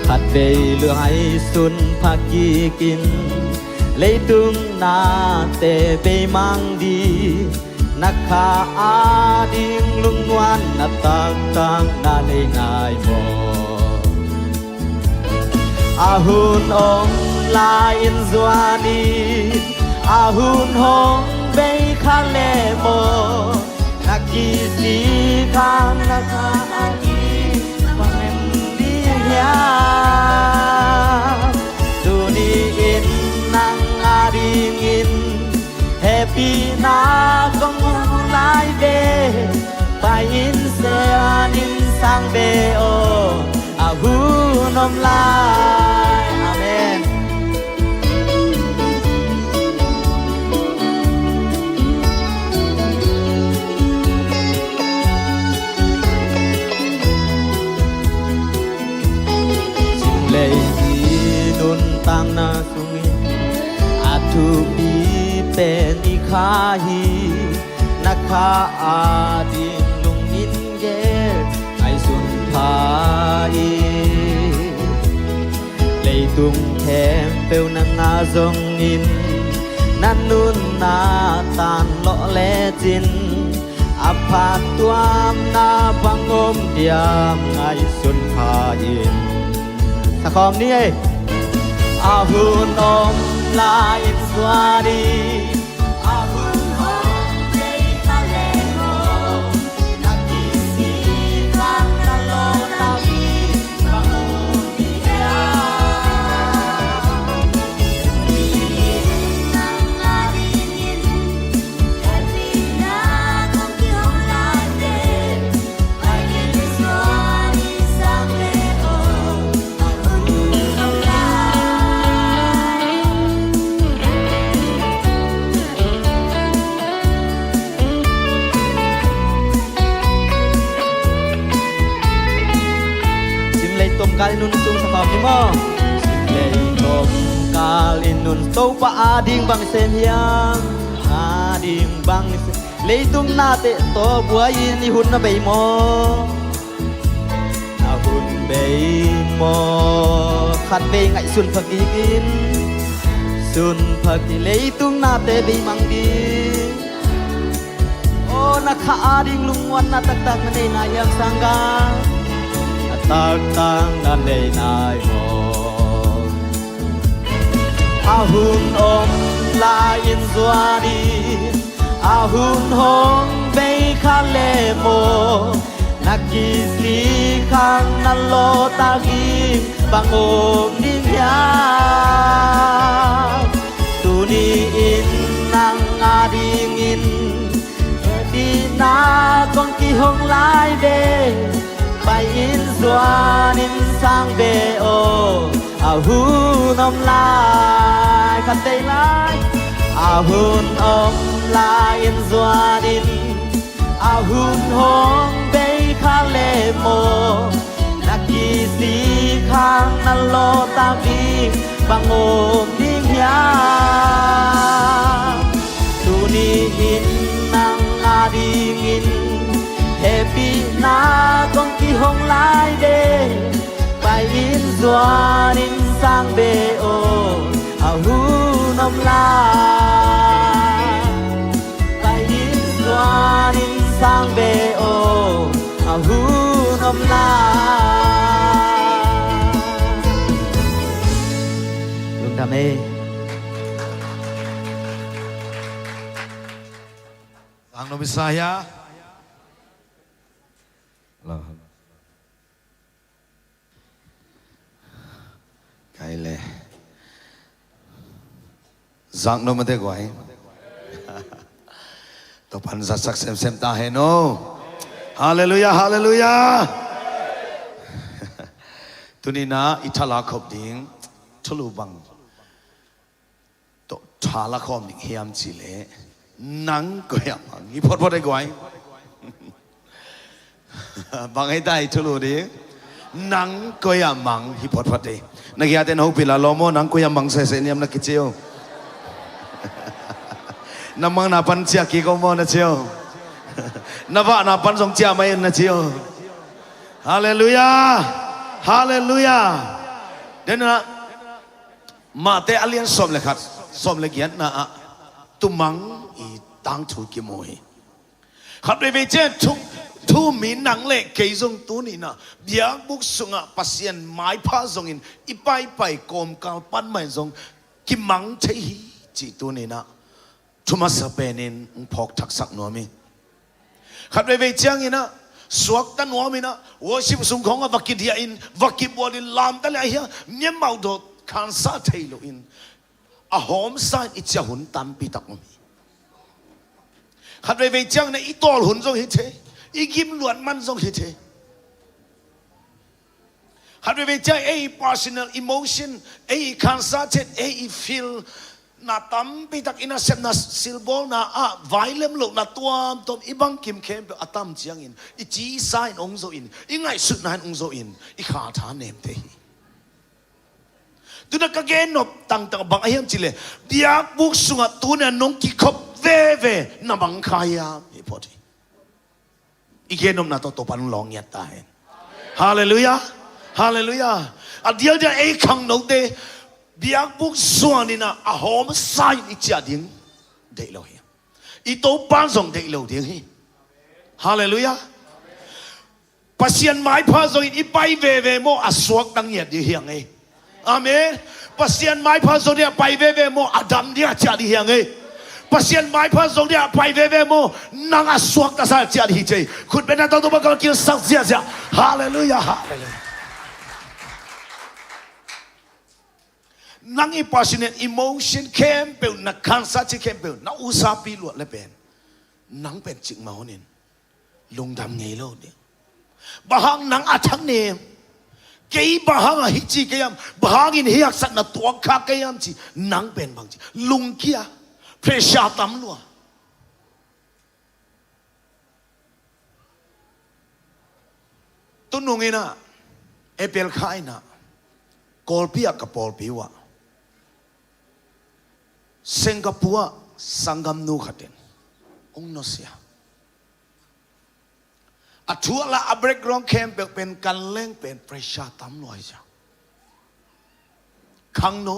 khát về lửa hay xuân phạc kỳ kinh lấy tung na te bay mang đi na kha á điên lung ngoan na tang tang na nei ngai mò ahun ong lain zuani ahun hong bay khan le mo nakisi khan nakha aki pangen di ya duni in nang ading in happy na kong lai be bai in se anin sang be o ahun om lai amen chim lei di nun tang na sungi atu bi pen i kha hi na kha a din lung in ge ai sun pha i lei tung them peu na nga zong in nan nun na tan lo le jin apa tuam na bangom diam ai sun pha in sa khom ni ơi ahun om la in swadi ahun hom dei ta le mo nakisi kan na lo ta vi bangom dia nang aringin happy na kong ki hong lai de ai in swadi sang le o ahun om lai sim lei tom kal nun sung sa pam ni mo sim lei tom kal nun to pa ading bang sem hiang ading bang lei tum na te to bua yin ni hun na bei mo na hun bei mo khat bei ngai sun phak in sun phak lei tum na te bei mang di o na kha ading lung wan na tak tak na nei na yang sangga tang tang na nei nai mo ahun om la in zuani ahun hong bay kha le mo nakisi khang na lo ta gi bang om din ya tu ni in nang ading in di na kong ki hong lai de bay in zuanin sang be o ahun om lai khăn tây lai ahun om lai in zuanin ahun hong bay kha le mo nakisi khang na lo ta vi bang om ding ya tu ni in nang ading in happy na kong ki hong lai de bay in zuanin sang be o ahun om lai bay in zuanin sang be o ahun om lai Lung đam ê Sang no Bisaya. Cái lệ Giang no mate quay ตัวพันสักสักเซมตาเฮโนฮาเลลูยาฮาเลลูยาตัวนี้นะอิทาลาขบดิ้งทะลุบังตัวทาลาคอมดิ้งเฮียมจิเลนังก็ยังอีพอดได้กว่าบางให้ได้ทะลุดิ้งนังก็ยังมังฮิพอดได้นักยาเต้นหูปิลาโลโมนังก็ยังมังเสเนียมนักกิจเจียวน้ำมังนาปันเชียกีก็มอนะเจียวน้ำว่านาปันสงเจียไม่นะเจียวฮาเลลูยาฮาเลลูยาเดี๋ยวนะมาเตอเลียนสมเลยครับสมเลยเกียรตินะตุมังอีตังถูกกิโมยครับเลยไปเจ้าทุมีหนังเล็กเกยจงตัวนี้นะเบียบุกสุงะปัสยันไม้ผ้าจงอินอีไปกรมกาปั้นไม่จงกิมังเทฮีจีตัวนี้นะทุมาสเปนินพอกทักษะนัวมีครับเลยไปเจ้าอินะสวกตันนัวมีนะว่าชิบสุงของวักิดีอินวักิบวดินลามตะเลยเฮียเมียมาดคันซาเทโลอินอาหอมซานอิจฉาหุนตัมปีตักมีครับเลยไปเจ้าในอีตอลหุนจงฮิตเทอีกิมล้วนมันจงฮิตเทครับเลยไปเจ้าpersonal emotionคันซาเทไfeelนาตัมปีตักอินาเซมนาซิลบอลนาไวเลมโลนาตัวตอมอีบังกิมเข้มอัตัมเจียงอินอีจีไซน์องโซอินอีไงสุดนั้นองโซอินอีขาฐานเนมเตฮีตัวนักเกณฑ์นบตั้งบังไอ้ยังจิเลเดียบุกสุงตัวนั้นน้องกิขบเว่นาบังขายาอีพอดีอีเกณฑ์นบนาตัวปันลองเงียตายฮาเลลูยาฮาเลลูยาเดียวไอ้ขังโนเตเบียกบุกส่วนนี่นะหอมใส่อีจ่าดิ้งเด็กเราเฮียอีโตปันส่งเด็กเราดิ้งเฮียฮาเลลูยาปัสยันไม้พาส่งอีไปเวโมสวกตั้งเหยียดดีเฮียงเออาเมนปัสยันไม้พาส่งเนี่ยไปเวโมอดัมเนี่ยจ่าดีเฮียงเอปัสยันไม้พาส่งเนี่ยไปเวโมนางสวกตาสาจ่าดีเจคุณเป็นนักตัวบังกินสักเสียจ้ะฮาเลลูยาฮาเลลูยานังอี passionate emotion เข้มเปล่านักขันสัจเข้มเปล่านักอุตสาหปีลวดเลยเป็นนังเป็นจิกเมาเนี่ยลงดำไงโลดเนี่ยบางนังอาทังเนี่ยเกี่ยบางฮิจิเกี่ยมบางอินเฮียสักนัดตัวข้าเกี่ยมจีนังเป็นบางจีลุงเกียเพรสชาตัมลัวตุนงเงินะเอเปิลขายนะกอลพิอากับปอลพิวะสิงคโปร์สังกัมนูขัดเด่นองโนเซียทัวละอับเรกรองเข้มเป็นการเล่งเป็นประชาตั้มลอยจ้ะขังโน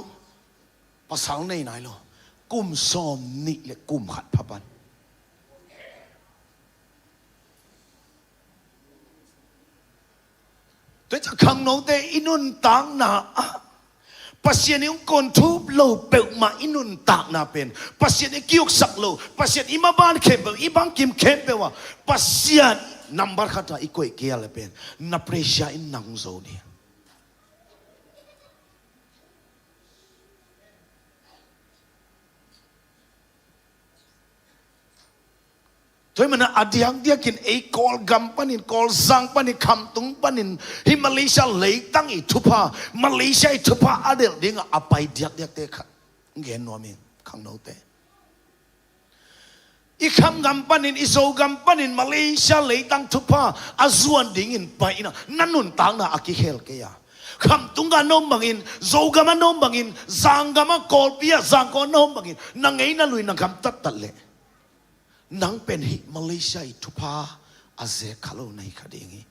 ภาษาในไหนล่ะกุมซอมนี่และกุมขัดพับันแต่จะขังโนเตอินุนต่างนาปัสยานิองคนทุบโลเปิลมาอินุนตากนาเป็นปัสยานิกิยกสักโลปัสยานิมาบานเข้มเปอีบังกิมเข้มเปว่าปัสยานัมบาร์ขัดอีกวยเกียร์เลยเป็นนับเรชาอินนังโซเนียถ้ามันอดีตเดียกินไอ้กอลกัมปันินกอลซังปันินคำตุงปันินฮิมาเลเซียเล็กตั้งอีทุพามาเลเซียทุพาอเดลเดียงอภัยเดียกเตะขัดเงี้ยนัวมีขังโนเตอีคำกัมปันินอีโซกัมปันินมาเลเซียเล็กตั้งทุพาอาส่วนดิ่งอินไปนะนั่นนุนต่างนะอากิเฮลเกียคำตุงกันน้องบังอินโซกัมน้องบังอินซังกัมกอลเปียซังกอนน้องบังอินนั่งไงนั่นลุยนั่งคำตัดเลยนังเป็นฮิมาเลเซียทุพาอาเซคาโลในคดีนี้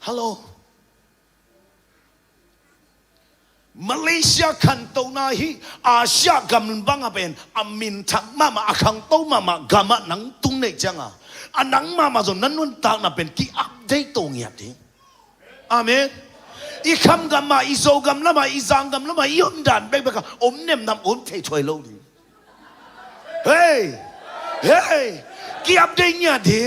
ฮัลโหลมาเลเซียขันโตนาฮิอาเซียกำลังบังอาเป็นอามินทักมาอาขังโตมากามานังตุงในจังอ่ะนังมาจนนั้นนุ่นตากน่ะเป็นที่อัปเดตตรงเงียบดิอาเมนอีคำกำมาอีโซกำละมาอีซังกำละมาอีอมดันเบ๊กอมเนมนำอมเทช่วยโลดีเฮ้ยเกี่ยวได้เนี่ยดิ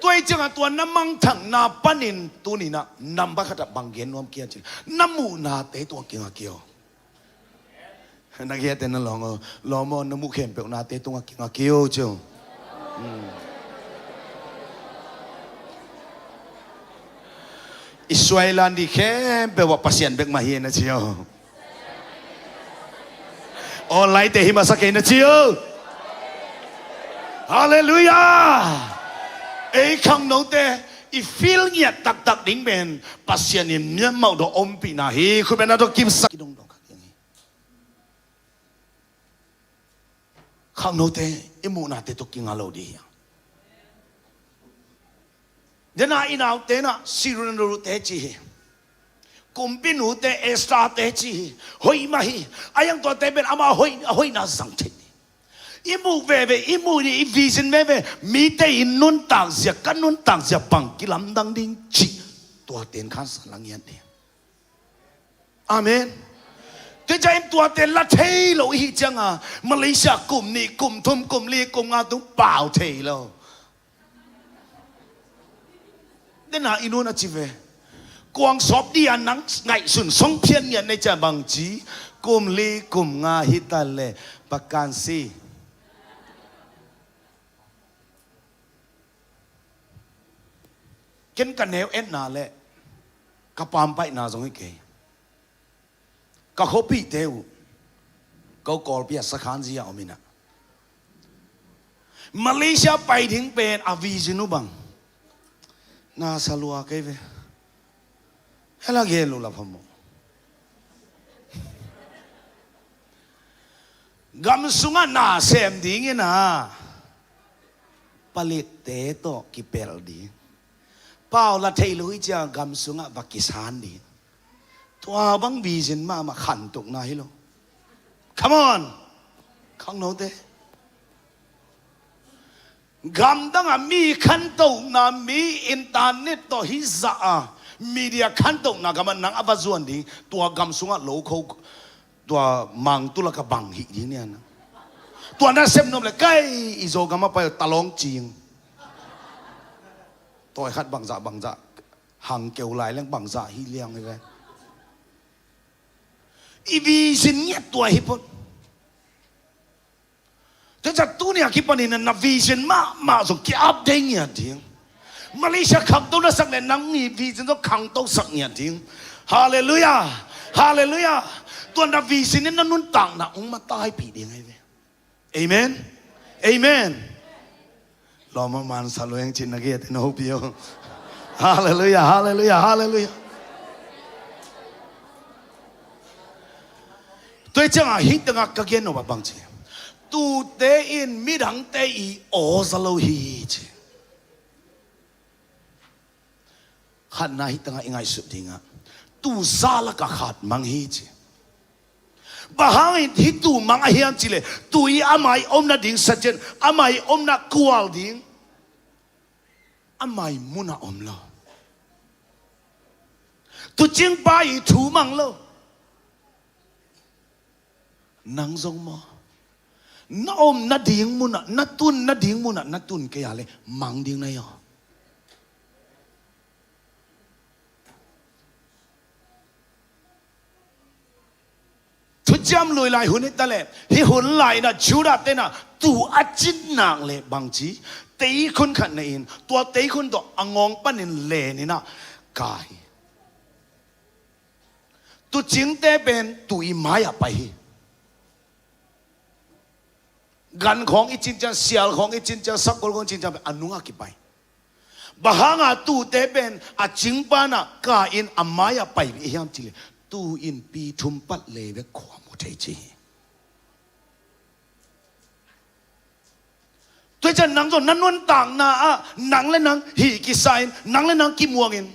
ตัวจังตัวน้ำมังถังนาปันินตัวนี้นะน้ำบักขัดบังเกนวมเกียร์จิน้ำมูนาเตตัวเกี่ยว นักเรียนแต่นั่นลองมองน้ำมุกเข้มเปล่านาเตตุงกิงเกี่ยวเจ้าอิสราเอลันดีเข้มเปล่าพัศยันเบกมาเฮียนะเจ้าออนไลน์เตหิมาสักเกนะเจ้าฮาเลลูยาไอ้ข้างโน้นเตอีฟิลเนี่ยตักดิ้งเป็นพัศยันเนี่ยมาดูอมปีนาฮีคุณเป็นนักดกิมสักดงข้างโน้นเตอิมูนาเตตุกิงอาโลดีเดี๋ยวน่าอินเอาเตน่ะซิรุนรูเตจีกุมปินูเตเอสตาเตจีหอยมาฮีอายังตัวเตเป็นอามาหอยน่าสังเกตอิมูเวอิมูนี่อีวิสินเวมีเตอินุนต่างเสียกันนุนต่างเสียปังกิลำดังดิ้งจีตัวเต็นข้าสังลังยันเดียอาเมนที่จะเอ็มตัวเต็นละเทโลหิจังอ่ะมาเลเซียกลุ่มนี้กลุ่มทุ่มกลุ่มลีกลุ่มงานตุ้งเปล่าเทโลเดน่าอินุนะจีเวกวางสอบดีอันนังไงสุนทรงเพียนเนี่ยในจะบางจีกลุ่มลีกลุ่มงาฮิตาเลประการซีเก็นกันแนวเอ็นนาเลยกับปามไปนาสงให้เกยก็เขาปีเทวก็กอลเปียสักขันจีเอามินะมาเลเซียไปถึงเป็นอาวิจินุบังน่าสลัวเกยเวเฮลักเฮลุลาพมกำสุงานาเซมดิ้งนะผลิตเตโตกิเปลดีเป้าละเทลุยจะกำสุงะบักิสานดีตัวบังบีจินมาขันตุกนายโล come on ข้างโน้นเตกำตั้งมีขันตุกนามีอินเทอร์เน็ตต่อฮิซามีเดียขันตุกนากำมันนังอับจวนดีตัวกำสุงะโลเขาตัวมังตุลกบังหิดีเนี่ยนะตัวนั้นเซมนมเลยใกล้อิโซกำมาไปตะลองจีงตัวขัดบังจ่าหังเกี่ยวไหลเรื่องบังจ่าฮิเลียงเลยอีวีสินเนี่ยตัวฮิปอนแต่จัดตู้เนี่ยฮิปอนนี่นะวีสินมาส่งเกี่ยวอัปเดตเนี่ยทิ้งมาเลเซียขังตู้นั้นสักเนี่ยนังนี่วีสินต้องขังตู้สักเนี่ยทิ้งฮาเลลูยาฮาเลลูยาตัวนั้นวีสินนี่นั่นนุ่นต่างนะองค์มาตายปีเดียงไงเว้ยเอเมนเอเมนรอมามันสโลยังจินนักเกียรติโนบิโอฮาเลลูยาฮาเลลูยาฮาเลลูยาตัวเจ้าหิตงะกะเกนโนบะบังจีตูเตอินมิดังเตอีโอสโลฮีจีขันนาหิตงะอิงไงสุดดิงะตูซาลกะขัดมังฮีจีบางฮิตูมังอาเฮียนจิเลตุยอามัยอมนาดิ่งสัจเจนอามัยอมนาควาลดิ่งอามัยมุนาอมโลตุจิงไปถูมังโลนังซงมอนาอมนาดิ่งมุนานาตุนนาดิ่งมุนานาตุนเกียร์เลยมังดิ่งนายอทุจามลอยลายหุ่นตะเล่ฮิหุ่นลายนะชูรัตเตนะตัวอาจิตนางเล่บางทีเตยคนขันในอินตัวเตยคนตัวอ่างงปันนินเล่นี่นะกายตัวจริงเตเป็นตัวอีมายไปกันของอีจินจะเสียลของอีจินจะสักคนของจินจะเป็นอนุงากิไปบางอาตัวเตเป็นอาจิงปานะกาอินอามายไปอีหยามจิเลตูอินปีทุมปัดเลเวความมุทัยจีตัวจะนังตัวนั้นนวลต่างนานังและนังฮีกิไซน์นังและนังกิมวงอิน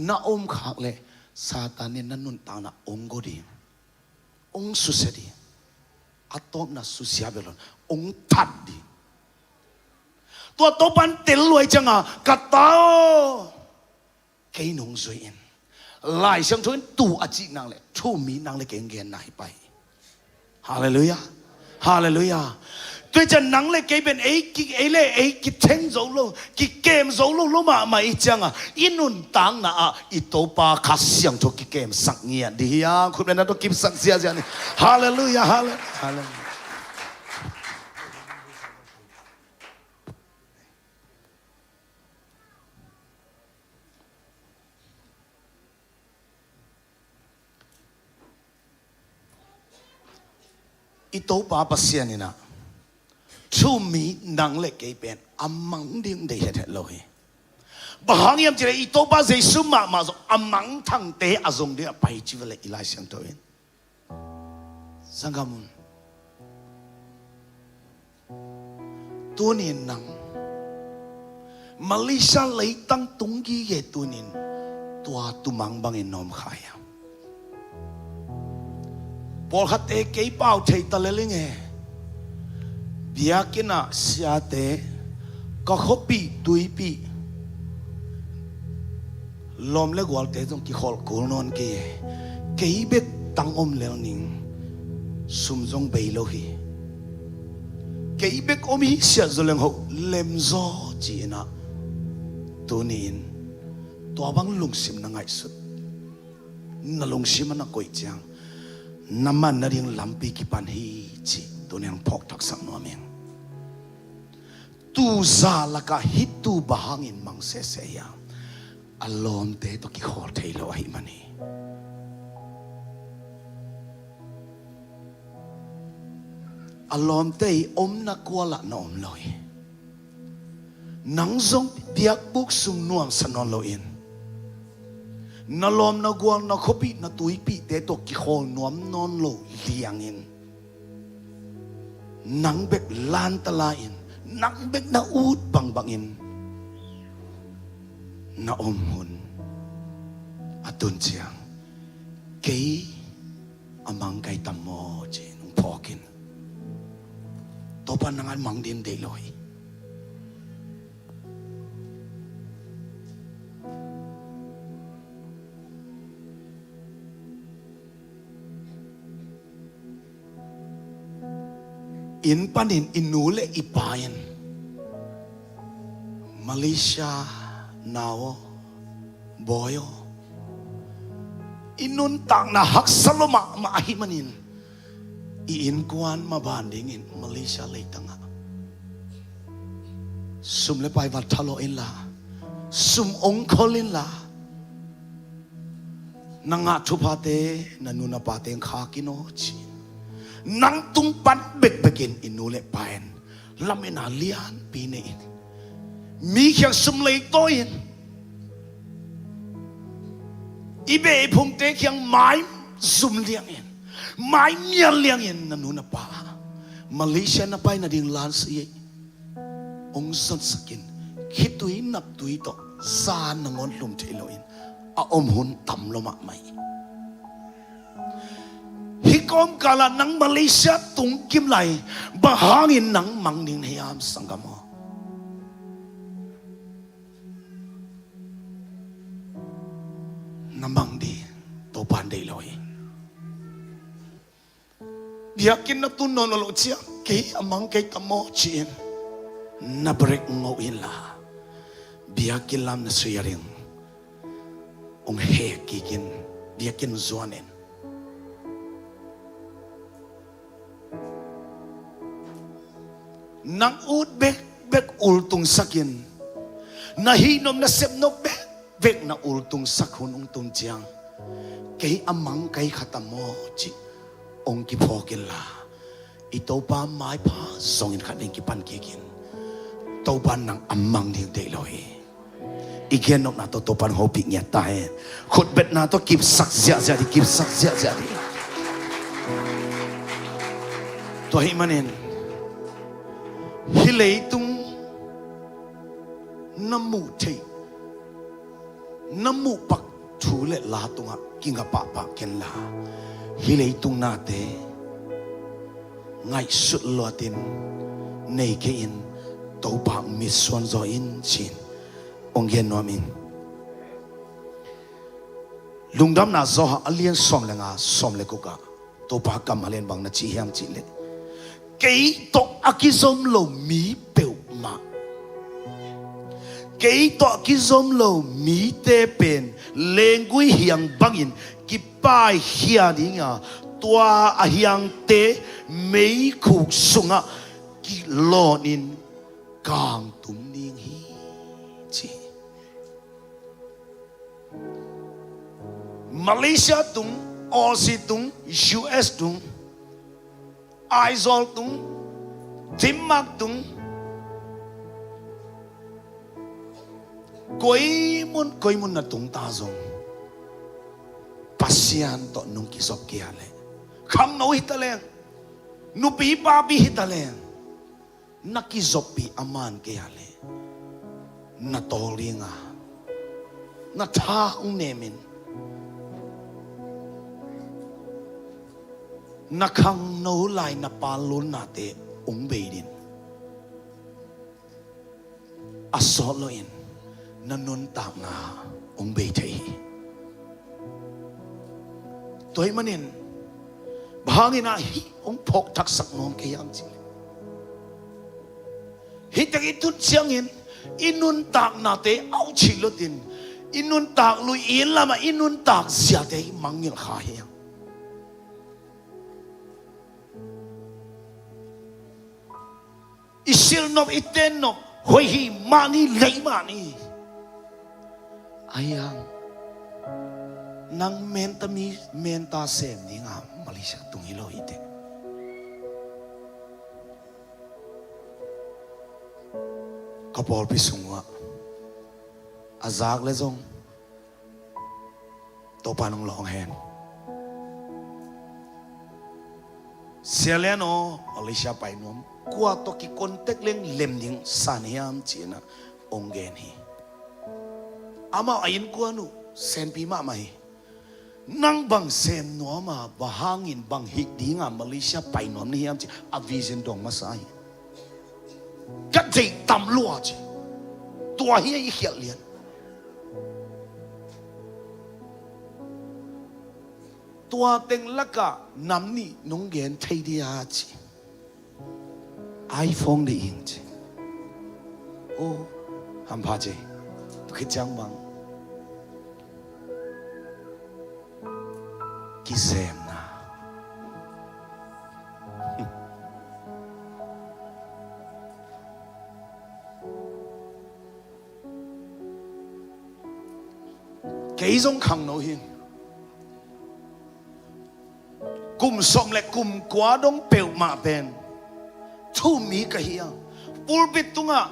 นาอมขากเลยซาตานเนี่ยนั้นนวลต่างนาองโกดีองสุเสดีอัตโตมนาสุเสียเบลอนองทัดดีตัวโตปันเตลลวยจังอ่ะกัตตาเกยนงสวยอินลายช่างทนตู่อาจินางเลยทูมีนางเลยเก่งเก่งนายไปฮาเลลูยาฮาเลลูยา tôi chân nắng lên cái bên ấy cái theng dấu lâu cái game dấu lâu mà ít chăng à inun tang na itopa khát xiang cho cái game sắc nghe đi àคุณเป็นนักตัวกิบสักเสียนี่ hallelujah hallelujah itopa pasien ni na chu mi nang le ke pen amang ding de het loi bahang yam jere itopa jesu ma zo amang thang te azong de pai chi vele ilai siang to en sangamun tunin nang Malaysia lei tang tunggi ye tunin tua tumang bang en nom khaya Paul hat e kei pau thei taleling e biakina siate ka khopi tuipi lom le gwal te jong ki khol kul non ke kei bek tang om learning sum jong bei lo hi kei bek om hi sia zoleng ho lem zo chi na tunin to bang lungsim na ngai sut na lungsim na koi chang naman na ring lampi ki pan hi chi tunyang phok thak sam no meng tu za laka hitu bahangin mang se se ya alom te to ki khol thei lo hi mani alom te om na kwala na om loi nang zong piak buk sum nuam sanon lo in na lom na guang na khopi na tuipi te to ki khol nuam non lo liangin nang bek lan talain nang bek na ut bang bangin na om hun atun chiang kei amang kai tammo che nung phokin to pan nangan mang din de loi in panin inule ipayan Malaysia nao boyo inun tang na hak saloma maahimanin iin kuan mabandingin Malaysia leitanga sum le pai wat thalo in la sum ong kholin la nanga thupate nanuna pateng khakino chi nang tung pan bek bekin inule paen lamena lian pine in mi khyang sum lei toin ibe phung te khyang mai sum liang in mai mian liang in nanuna pa Malaysia na pai na ding lan si ong son sakin khitui nap tui to sa nangon lum theloin a om hun tam loma mai hikom kala nang Malaysia tung kim lai bahangin nang mangning hayam sangamo namang di to pandai loi biakin na tu non lo chia ke amang ke tamo chin na break ngo in la biakin lam na suyaring ong he kikin biakin zuanen nang ut bek ultung sakin nahinom na sepnok bek na ultung sakhun ung tung chiang kay amang kay khatamo chi ong ki phokin la ito pa mai pa songin khating ki pan kikin to ban nang amang ding de loi igen nok na to pan hopi nya ta he khut bet na to kip sak zia di kip sak zia di to hi manen hilei tung namu thei namu pak thu le la tunga kinga pa ken la hilei tung na te ngai sut lotin nei ke in to pa mi son zo in chin ong gen no min lungdam na zo ha alien som lenga som le ko ka to pa kam halen bang na chi hiam chi le cái to akizom lo mi bèo mà cái to akizom lo mi te pen lên quy hiang bangin cái bài hiang đi à tua hiang te mấy khu sunga cái lo in càng tum ning hi chi Malaysia tung Aussie tung US tung Aizol tung Denmark tung Koi mun na tung ta zong pasian to nung kisop kia le kham no hitaleng nupi pa bi hitaleng nakizopi aman kia le na tolinga na tha ung nemin na khang no lai na palun na te ung beidin asoloin na nun tak na ung beithei toy manin bahangin na hi ung phok thak sak nom ke yang chi hi tak itut siangin inun tak na te au chi lotin inun tak lui in lama inun tak sia te mangil kha hi isil nop iten nop hoi hi mani lei mani ayang nang menta sem ni nga Malaysia tung hilo ite kapol pisungwa azak le zong to panong long hen sialeno Malaysia pai nom kwa to ki kontek leng lemding sanhiam china ongen hi ama ayin kwa nu sen pi ma mai nang bang sem no ma bahangin bang hik dinga Malaysia pai nom ni hiam chi avision dong masai kat dei tam lua chi tua hi hi hial lian tua teng laka namni nonggen thei dia chi iPhone đi in chứ, ô, ham pha chứ, cái trang bằng, cái xem na, cái giống khăng nổi hiền, cùng xóm lại cùng quá đông bèo mà bèn. Thu mi kahiya pulpit tunga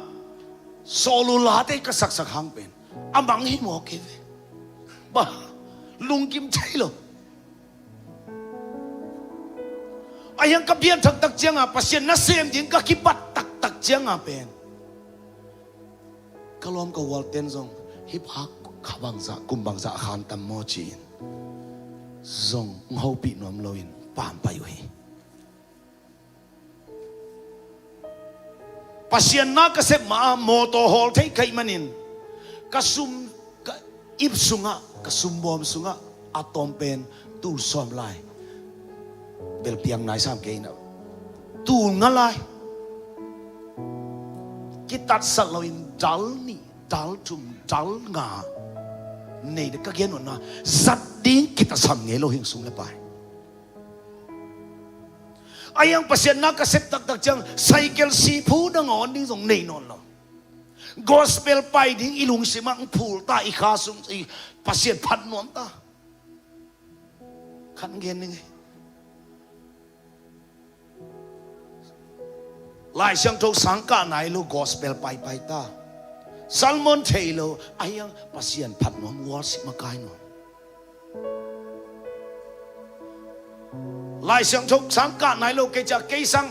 solulate ka saksak hangpen amang hi mo ke ba lungkim thailo ayang kabian thak tak changa pasien na sem ding ka kipat tak tak changa pen kalom ka walten zong hip hak khabang za kumbang za khan tam mo chin zong ngau pi nom loin pam pa yu hi pasien na kasep ma moto hol thei kai manin kasum ip sunga kasum bom sunga atom pen tu som lai bel piang nai sam ke na tu ngalai kitat saloin dal ni dal tum dal nga nei de ka gen na zat ding kita sam nge lo hing sung le pai ayang pasien na kaset tak tak chang cycle si phu na ngon ding song nei non lo gospel pai ding ilung simang phul ta i kha sung i pasien phat non ta khan gen ni lai sang thok sang ka nai lo gospel pai pai ta salmon thailo ayang pasien phat nom worship ma kai no lai sang thok sang ka nai lo ke cha ke sang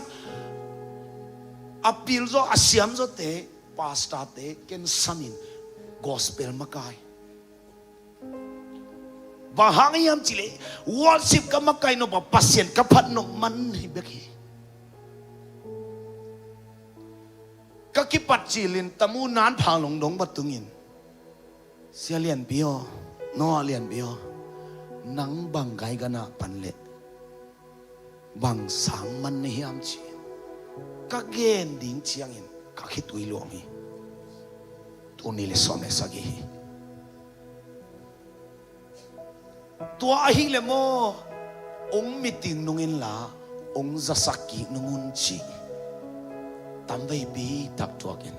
apil zo asiam zo te pasta te ken sanin gospel makai bahang yam chile worship ka makai no pa pasien ka phat no man hi beki ka ki pat chilin tamu nan phang long dong batungin sia lian bio no lian bio nang bang gai gana panle bang sang man ni hiam chi các gen đỉnh chiang in các hít tuổi luồng hi tu ni le som le sagi hi tua hi le mo ông meeting nungin la ông zasaki nungun chi tam vai bi tak tuakin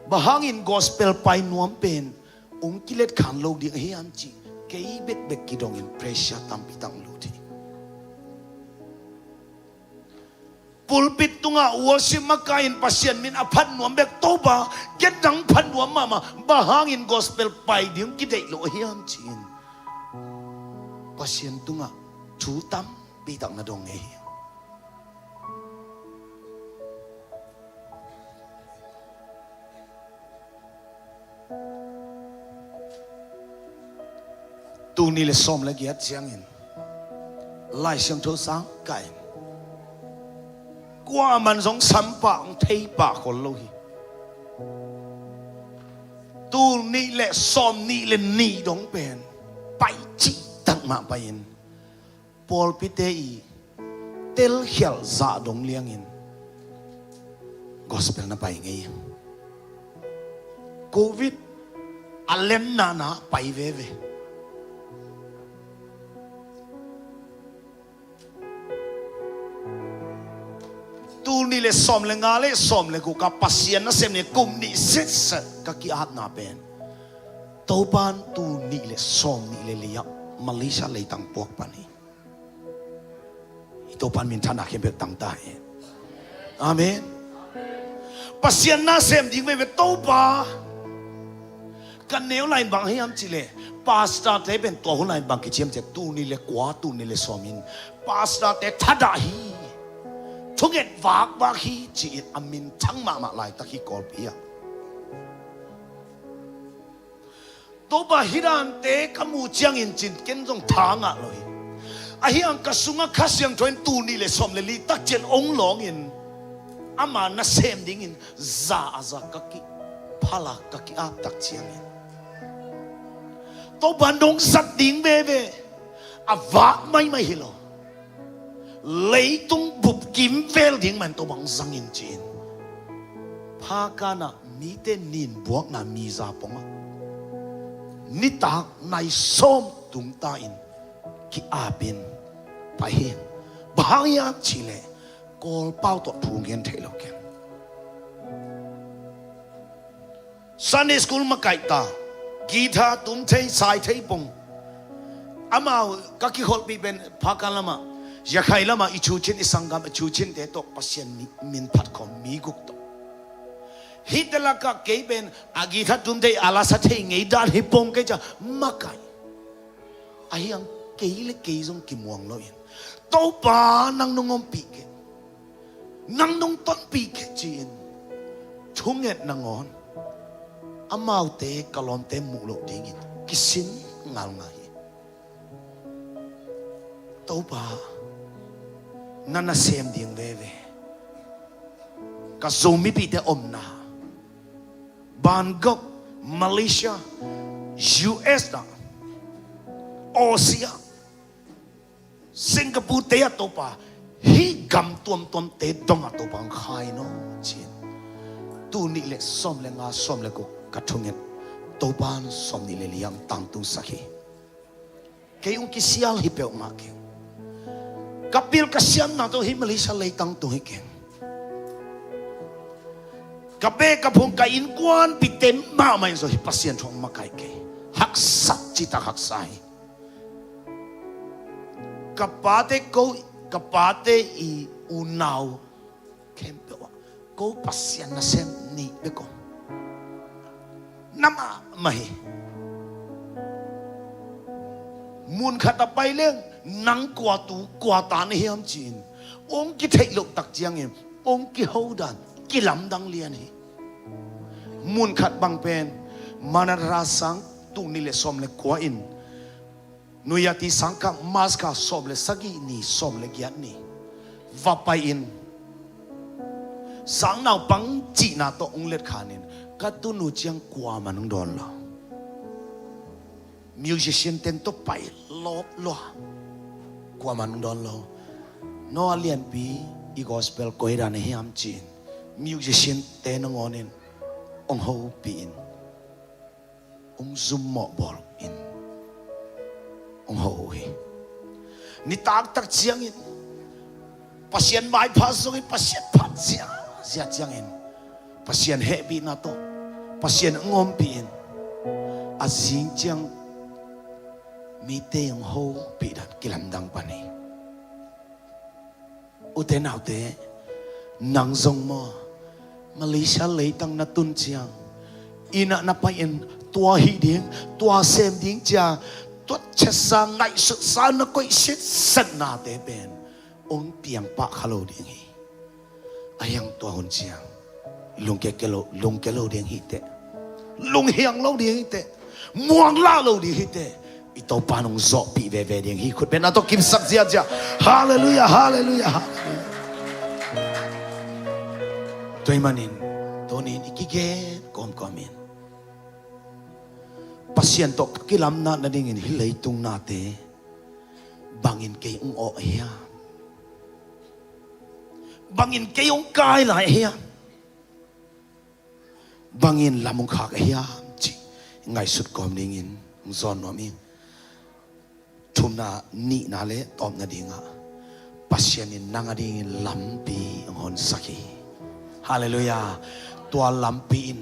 bahangin gospel pai nuam pen ông kilet khan lo ding hi am chi kei bet bek ki dong in pressure tam pitang lu thi pulpit tunga worship makain pasien min aphan nuam bek toba get dang phan nuam mama bahangin gospel pai ding ki dei lo hi am chin pasien tunga chu tam pitang na dong hi tu ni le som le giat chiang in lai xiang tho sang kai qua man giống sắm pa ông thấy pa khol lo hi tu ni le som ni le ni dong pen pai chi tang ma pa in pol pite i tel hial za dong liang in gospel na pai ngai covid alem na pai ve ve tu ni le som le nga le som le ku ka pasien na sem ne kum ni set set ka ki at na pen to pan tu ni le som ni le liya Malaysia le tang pok pani to pan min thana khem be tang ta he amen pasien na sem ding ve to pa kan neu lai bang he am chi le pastor te ben to hu lai bang ki chem che tu ni le kwa tu ni le somin pastor te thada hiทุกอย่างวากวาฮีจีนอามินทั้งมาลายตะกี้กอลพียตัวบาฮิรันเตะขมูเจียงอินจินเก่งจงทางอ่ะเลยอาฮิอังกะสุงะคัสยังทวนตูนี่เลยสมเลยลีตักเจนองหลงอินอามานะเซมดิ้งอินซากะกิพาลากะกิอาตักเจียงอินตัวบันดงสัตดิ้งเว่อาวากไม่ฮิโลlấy tung bụp kiếm vel tiếng mình tôi bằng răng in trên, pha ca na mi tên nín buộc na mi ra bông á, nít ta này xóm tung ta in, ki a bên, phải hiện, bao nhiêu chỉ lệ, call bao tuột thùng hiện thế lo kén, Sunday school mà cài ta, guitar tung thấy sai thấy bông, amao các ki hol bị bên pha ca lama ya khai lama ichu chin isangam ichu chin te to pasien min phat khom mi guk to hitela ka ke ben agi tha tum dei ala sa the ngei dan hi pom ke cha makai ayang ke le ke jong ki muang lo yin to pa nang nongom pi ke nang nong ton pi ke chin thunget nangon amau te kalom te mu lo ding it kisin ngal ngai to pa nana sem ding ve ka zomi pi te omna Bangkok Malaysia US da Asia Singapore te atopa hi gam tuam te dong atopa khai no chin tu ni le som le nga som le ko kathunget to ban som ni le liang tang tu sakhi ke ung ki sial hi pe ma ke kapil kasian na to hi Malaysia le tang tu hi ke kape kapung ka in kwan pitem ma mai so hi pasien thong ma kai ke hak sat chi ta hak sai kapate i unau kempe wa ko pasien na sen ni be ko nama mai mun khata pai leng nang kwa tu kwa ta ni hiam chin ong ki thei lok tak chiang em ong ki hodan ki lam dang lian hi mun khat bang pen manara sang tu ni le som le kwa in nuyati sangka maska som le sagi ni som le gyat ni va pai in sang nau pang chi na to ong let khanin ka tu nu chiang kwa manung don lo musician ten to pai lop lo kwa manung don lo no alian pi i gospel koi ra ne hiam chin musician te na ngonin ong ho pin ong zoom mo bol in ong ho hi ni tak chiang in pasien mai pasong in pasien phat zia chiang in pasien happy na to pasien ngom pin a jing chiang mi te ong ho pi dat kilam dang pani uten nào thế nang zong mo Malaysia lấy tăng na tun chiang ina na pa in tua hi ding tua sem ding cha tuat cha sa ngai su sa na koi sit san na te ben ong piang pa khalo ding hi ayang tua hon chiang lung ke lo ding hi te lung hiang lo ding hi te muang la lo ding hi te ito panong zo pi ve ding hi khut ben na to kim sak zia ja hallelujah hallelujah hallelujah tôi manin tonin ikige kom komin pasien to kilam na dingin hilay tung nate bangin kay o hiya bangin kayong kai la hiya bangin lamong khak hiya chi ngai sut kom dingin zon no mi thum na ni na le tom na dinga pasien in nangadingin lampi ngon saki hallelujah tua lampi in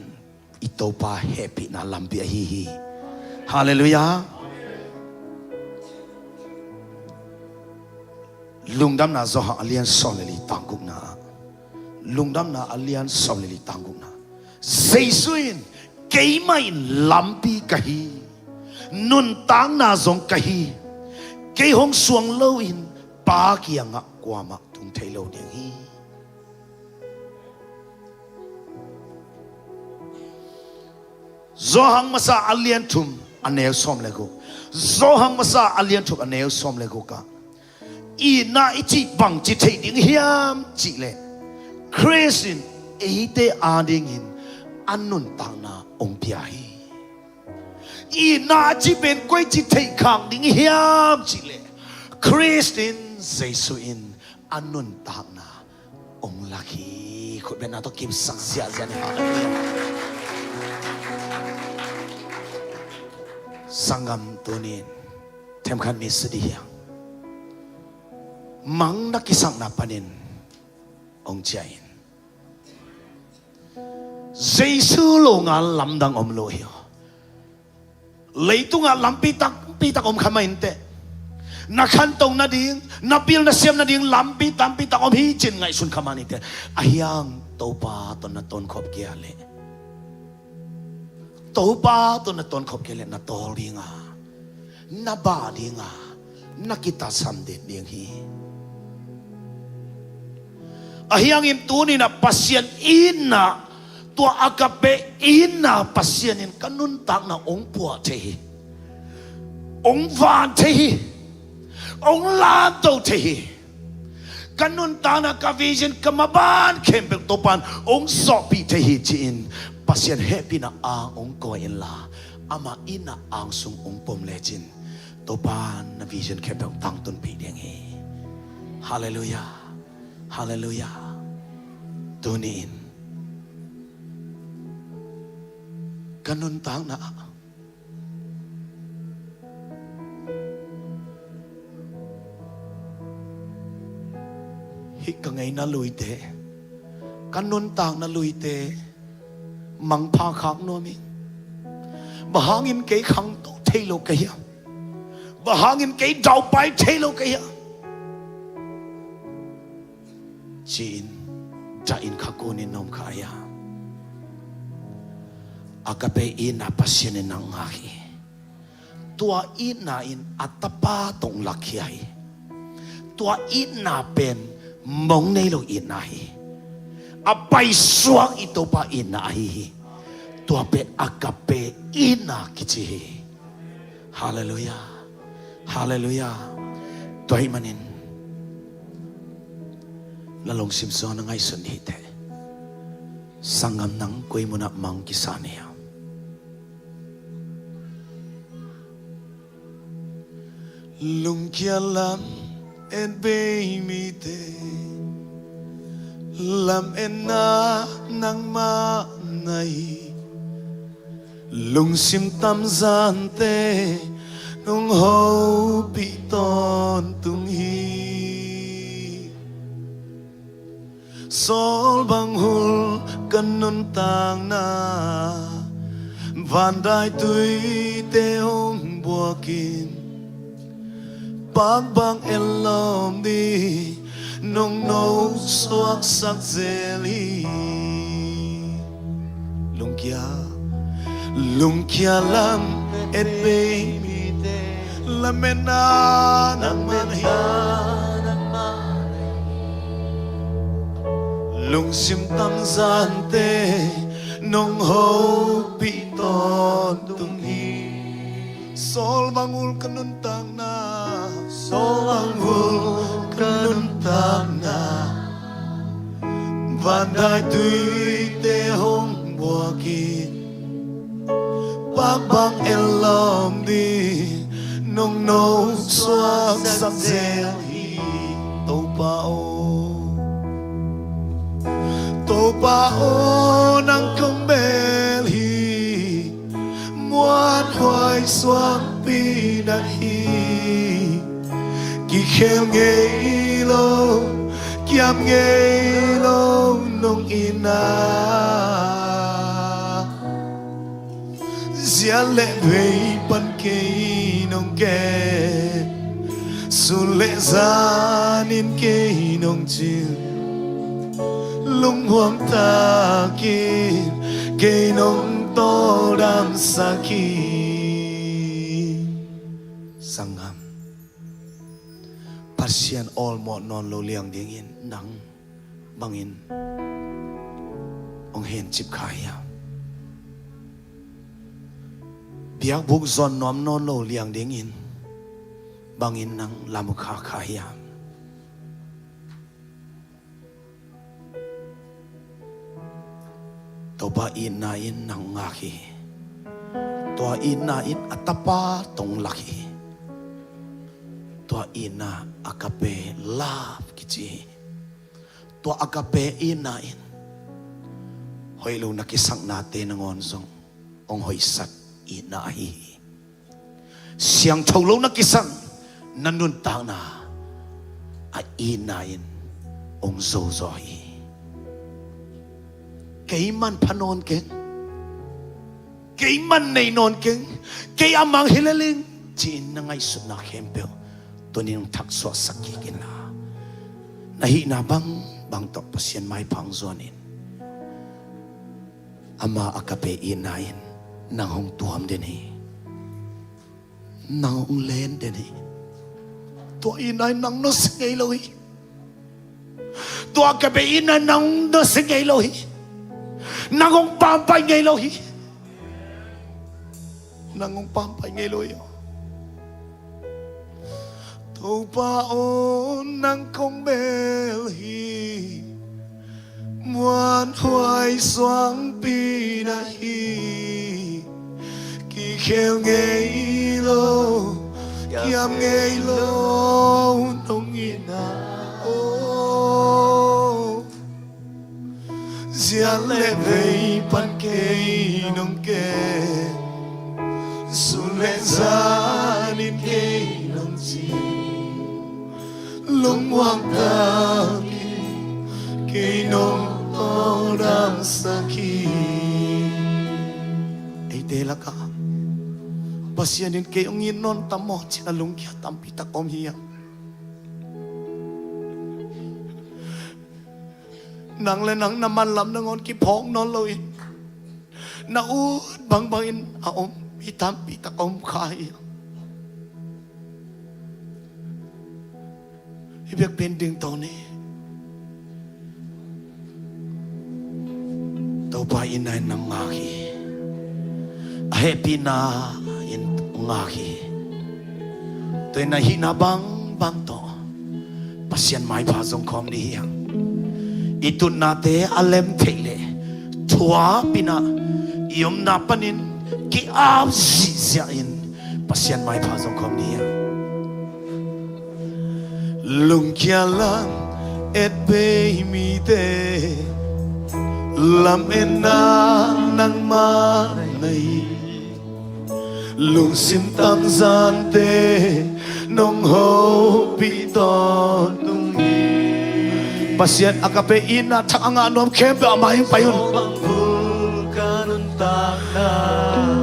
ito pa happy na lampi hi hallelujah lungdam na zo alian soleli tangkuk na lungdam na alian soleli tangkuk na seisuin keimai lampi kahi nun tang na zong kahi ke hong suang lo in pa kianga kwama tung thailo ding hi zohang masa alien thum anel som lego zohang masa alien thum anel som lego ka i na ichi bang chi thei ding hiam chi le Christian eite ading in anun tang na ong pia hi i na chi ben koi chi thei khang ding hiam chi le Christian Jesu in anun tang na ong laki khut ben na to kim sak sia jan ha sangam tunin tem khan mi sidi hiang mang na kisang na panin ong chain Jesu lo nga lamdang om lo hiyo leitu nga lampi tak om khamain te na khantong na ding na pil na siam na ding lampi tak om hi chin ngai sun khamani te ahyang topa ton na ton khop kia le topa ton na ton khop kia le na tol dinga na ba dinga na kita samde ding hi ahyang im tu ni na pasien ina tua agape ina pasien in kanun tak na ong pua te ong van te ong la to te kanun tak na ka vision kamaban kempel topan ong sopi te hi chin pasien happy na ang ong ko in la ama ina ang sung ong pom lechin topan na vision kempel tang tun pi ding hi hallelujah hallelujah tunin kanun tang na hikangay na luite kanun tang na luite mang pa khang no mi bahangin kay khang to thelo kaya bahangin kay daw pai thelo kaya chin ta in khakunin nom kaya agape ina pasien nang ngaki tua ina in atapa tong lakiai tua ina pen mong nei lo ina hi apai suak ito pa ina hi tua pe agape ina kichi hallelujah hallelujah toy manin lalong simson na ngay sunite sangam nang koy mo na mang kisaniya lung kia lam en bay mi te làm em na nang ma này lung sim tâm gian tê nung hậu bị ton tung hi sol bang hul kan nun tang na van dai tui te hong bua kim bang bang elom đi nung nâu suak sắc zeli lung kia lam et baby la mena nang manhi lung sim tam gian te nung ho bị ton tung hi sol bangul kanun tang na sol bangul kanun tang na van dai tui te hong bua ki bác bác elom đi nông nâu xoa sắc dèo hi tô bao nang không bel hi muat hoài xoang pi na hi ki khel ngei lo kiam ngei lo nông ina Zia lệ về ban cây nông kè su lệ ra nên cây nông chiều lung hoang ta kia cây nông to đam sa ki sangam pasien all mo non lo liang ding in nang bangin ong hen chip khaya biak buk zon nom non lo liang ding in bangin nang lamu kha khaya toba in na in nang ngaki to in na in atapa tong laki to in na akape love kichi to akape in na in hoi lo nakisang natin nangon song ong hoi sat inahi siang cholo na kisang nanun tang na a inain ong zozoi kay man panon keng kay man nay non keng kay amang hilaling chin na ngay sut na kempel tunin takswa sakikin na nahi na bang tok pasien may pang zonin ama akape inain nang hong tuam din hi nang hong len din hi to inay nang no singay lo hi to akabe inay nang no singay lo hi nang hong pampay ngay lo hi nang hong pampay ngay lo hi to paon nang kong bel hi muan hoài xoang pi na hi ki khel ngei lo kiam ngei lo nong ina o zia le vei pan kei nong ke su le za nin kei nong chi lung wang ta kei nong to dam saki ei te la ka pasianin ke ong in non tamo china lung kya tampi ta kom hiya nang le nang naman lam nangon ki phong non loi na u bang in a om pi tampi ta kom khai ibek pending to ni to pa inay nang ngaki happy na in ngaki to na hinabang bang to pasien mai pa zong khom ni yang itun na te alem thele thua pina yom na panin ki ab si sia in pasien mai pa zong khom ni yang lung kia lang et be mi te lam en na nang ma nei lung sim tam gian te nong ho pi to tung hi pasien akape ina thanga nom khem ba mai payun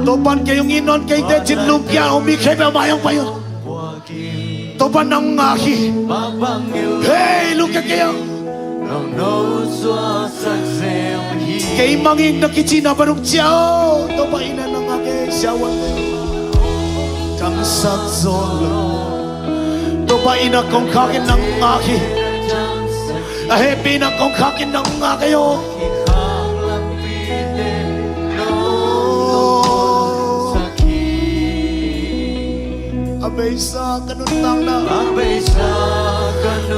topan ke yung inon kay te chin lung kya omi khem ba mai payun topan nang ngahi hey lung ke yung kay manging nakichina baruk chao topa ina nang ake shawan Tam sắc zolo topa ina kong kakin nang ngahi happy na kong kakin nang ngakayo Abesa kanuntang na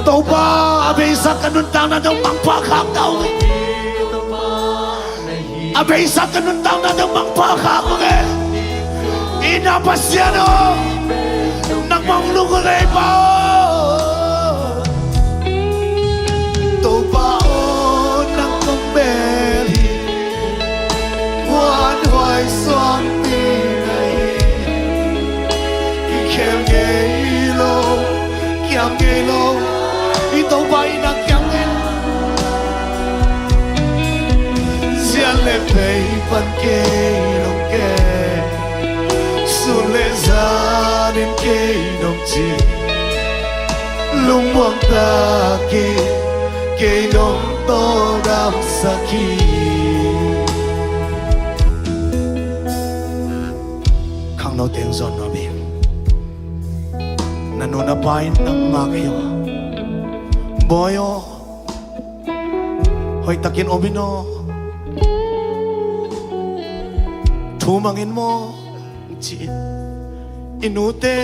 topa abesa kanuntang na daw mangpakak daw abesa kanuntang na daw mangpakak mga inapasyano nang manglugulay pa topa o nang kumberi buwan hoy son pinay kiam gelo ito ba'y nagyangin siya lepay pankilong ke sulezanin kay nong chi lumuang taki kay nong todam sakit kang no teng zon no bim nanunapain ng magayo boyo hoy takin obino tumangin mo chi inute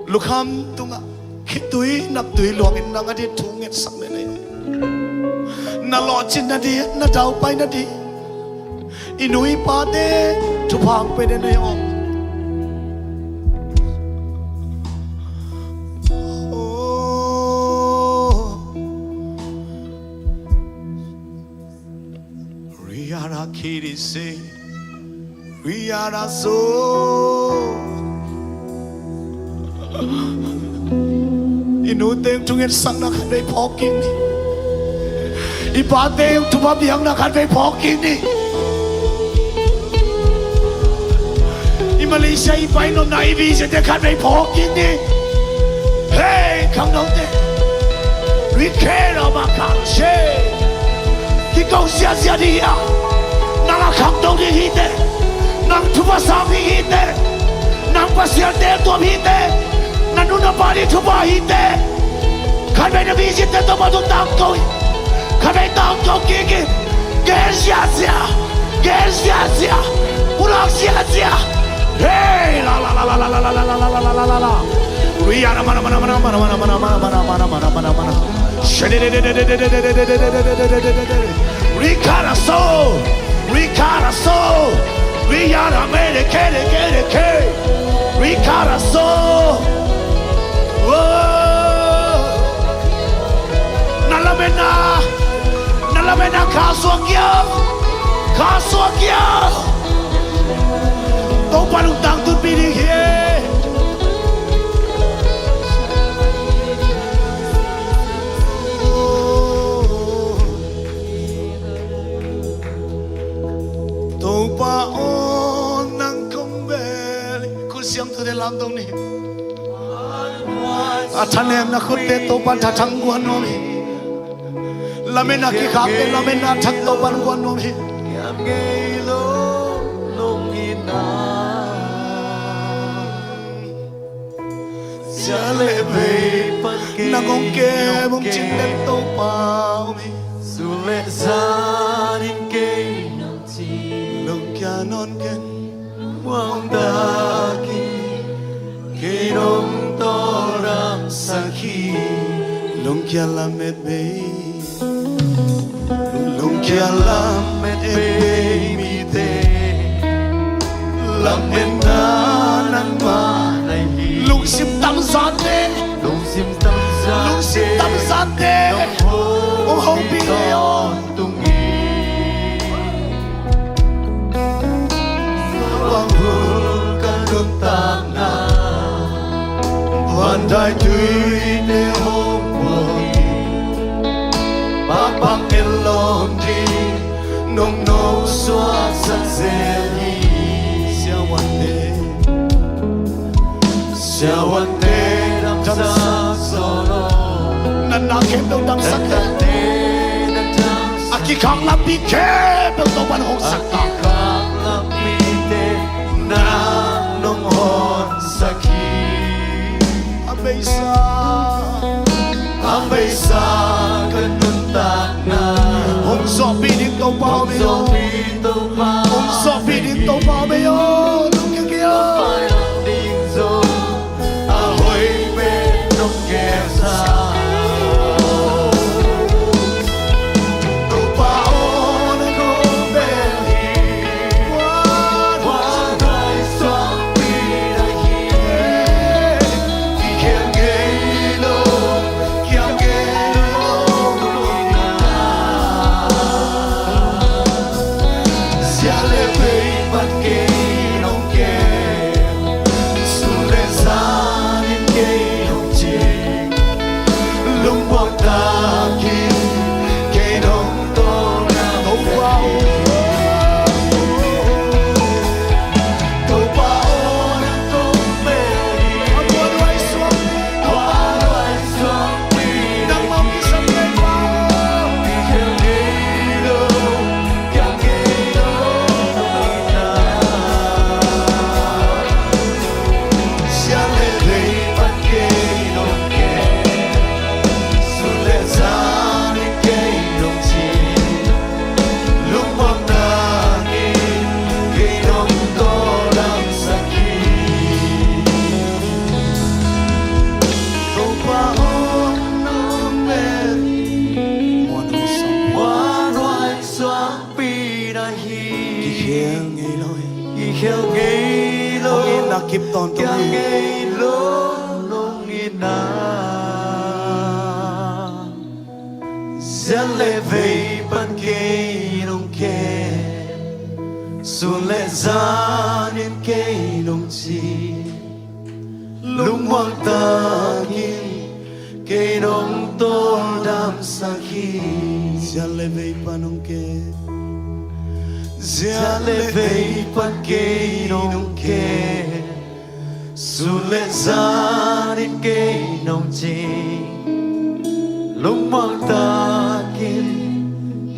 lukham tunga khitui naptui luangin nang adi thunget sakne nei na lo chin na di na dau pai na di inui pa de thupang pe de nei om Riara kiri say we are a soul. Inuteng tungin sang na kan bay poking ni. Ipate yung tumabiyang na kan bay poking ni. I Malaysia ipainom na ibigin de kan bay poking ni. Hey, kang nong de. We care about kang she. Kikong siya diya. Nakakang nong di hite. Nang tupasang hihite Nang pasyante tuam hite Nanunapani tupa hite Kami nabisit na tumatong tangkoy Kami tangkoy kiki Gersia Pulang siya Hey la la la la la la la la la la la la la la Rihanna mana Rihanna soul Rihanna made it, Rihanna soul. Nalamena kasuakya. Tong palutang tun piling he. Tong pa siang tu de lam dong ni athanem na khote to pan tha thang guan no mi lamena ki khak te lamena thak to pan guan no mi yam ge lo long ina jale be pan ke na gong ke mong chin de to pa mi sule zarin ke nong chi long kya non ken Wang daki Kinong toram sakhi Lung kya lamet be Lung kya lamet be mi te Lamet na nang ma Lung sim tam zan de Lung sim tam zan lung sim tam san te ông hồng bi yo tung Quang hương ca nước ta na Hoàn đại tươi để hôm buồn Bác bác em lòng đi Nông nông xóa sắc dễ đi Xia hoàn tế đâm xa gió nó nan na kem đâu đam sắc aki khang la bi kem đâu đâu ban hong sắc ta Na nông hồn sakhi Amesa kan nuntak na hong so bi ding đâu bao me yo hong so bi ding đâu bao me yo lung kia kia Phải lòng đình dô A hoi bên nông kẹp xa đâu bao na go be Hoa gai xoang bi đã hi Khi khen gây lô Kiang gây lô Nung na Xia lê vây bắt kê nông kẹp Su lê xa nên kê nông chê Lung buông ta kim Kê nông tô nam đâu bao Câu bao nắng công bê đi qua đuôi xuống Hoa loài xoang bi đang mong đi sắp lên vào Kêu gây lô Kiang gây lô Nung na Xia lê vây bắt kê nông kê Su lê xa nên kê nông chê Lúc buông ta kim Kê nông tô đam sa khi Câu bao nông mê Hoa loài xoang bi đã hi hiền nghĩ lối Khi khéo gây lô ông yên đã kịp tòn tông Kiang đi gây lô nông na Xia lê vây bắt kê nông kê Xuân lệ ra nên kê nông chi Lúc hoang ta kim Kê nông tô đam sa khi Xia lê vây pa nông kê Xia lê vây bắt kê nông kê Xuân lệ ra nên kê nông chi Lúc hoang ta kim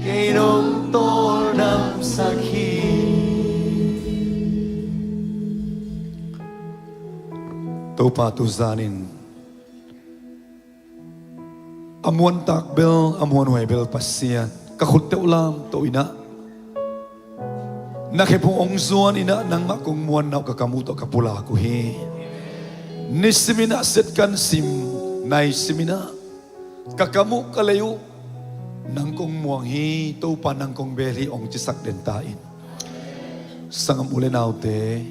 Kê nông tô đam sa khi Topa tu zanin amuan tak bel amuan huai bel pasian kakhut te ulam to ina nakhepung ong zuan ina nang ma kong muan nau kakamu to kapula ku hi nisimina set kan sim nai simina kakamu kalayu nang kong muang hi topa nang kong beli ong chisak den tain sangam ule naute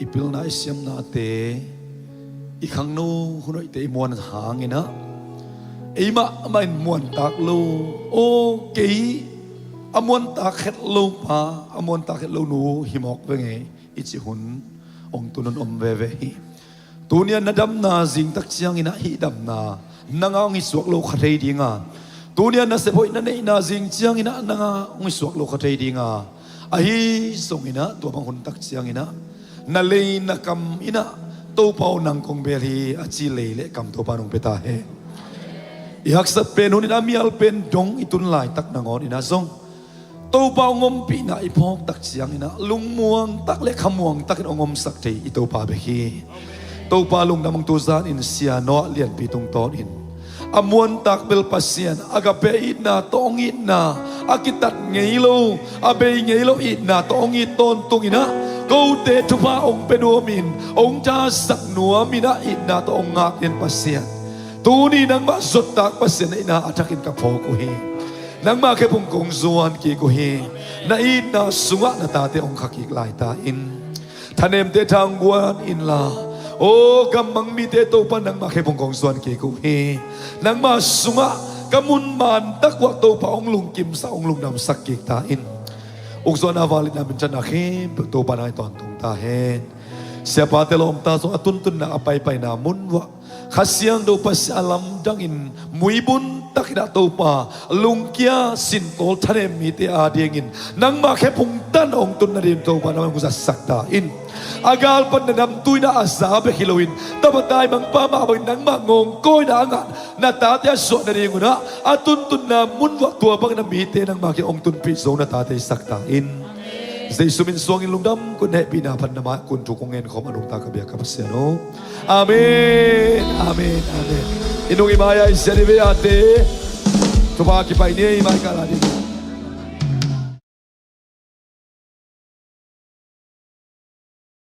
ipil na isyam na te ikhang no hunoi te muan hangina ima main muan tak lo o kei amuan tak het lo pa amuan tak het lo nu himok venge ichi hun ong tunun om ve ve hi tunia nadam na jing tak chiang ina hi dam na nanga ong isuak lo khathei dinga tunia na se boi na nei na jing chiang ina nanga ong isuak lo khathei dinga ahi song ina to bang hun tak chiang ina na le na kam ina to pau nang kong beli achi le le kam to pa nong peta he ihak sa pen hun ina mial pen dong itun lai tak nangon ina zong to pau ngom pi na ipok tak chiang ina lung muang tak le khamuang tak ongom sak thei ito pa be hi to pa lung namang tu zan in sia no lian pi tung ton in amuan tak bel pasien agape it na tong it na akitat ngeilo abe ngeilo it na tong it ton tung ina go te tu pa ong penuamin ong cha sak nuamina it na tong ngak in pasien tuni nang ma zot tak pasien ina atakin ka pho ko hi nang ma ke pung kong zuan ki ko hi na it na sunga na ta te ong khakik lai ta in thanem te thang guan in la โอ้กำมังมีเตโตปานังมาแค่พงของส่วนเกกูเฮนังมาสุงะกำมุนมันตักวะโตปาองลุงกิมสาองลุงนำสักเกกตาอินอุกส่วนอาวาลินาเป็นจันนาเข้มโตปานายตอนตุงตาเฮsiapa telom ta so atun tun na apai pai na munwa khasiang do pas alam dangin muibun takida to pa lungkia sin tol thane mi te adingin nang ma khe phung tan ong tun na rin to pa na musa sakta in agal pan na dam tuina asa be hilowin tabatay mang pa ma bang nang ma ngong koy na ngan na ta te so na rin una atun tun na munwa tua bang na mi te nang ma khe ong tun pi so na ta te sakta in Stay sumin suangin lungdam kun he pinapan nama kun tukungen kom anong takabya kapasya Amen. Amen. Amen. Inung imaya isya ni ate. Tupaki pa ini imay kaladi.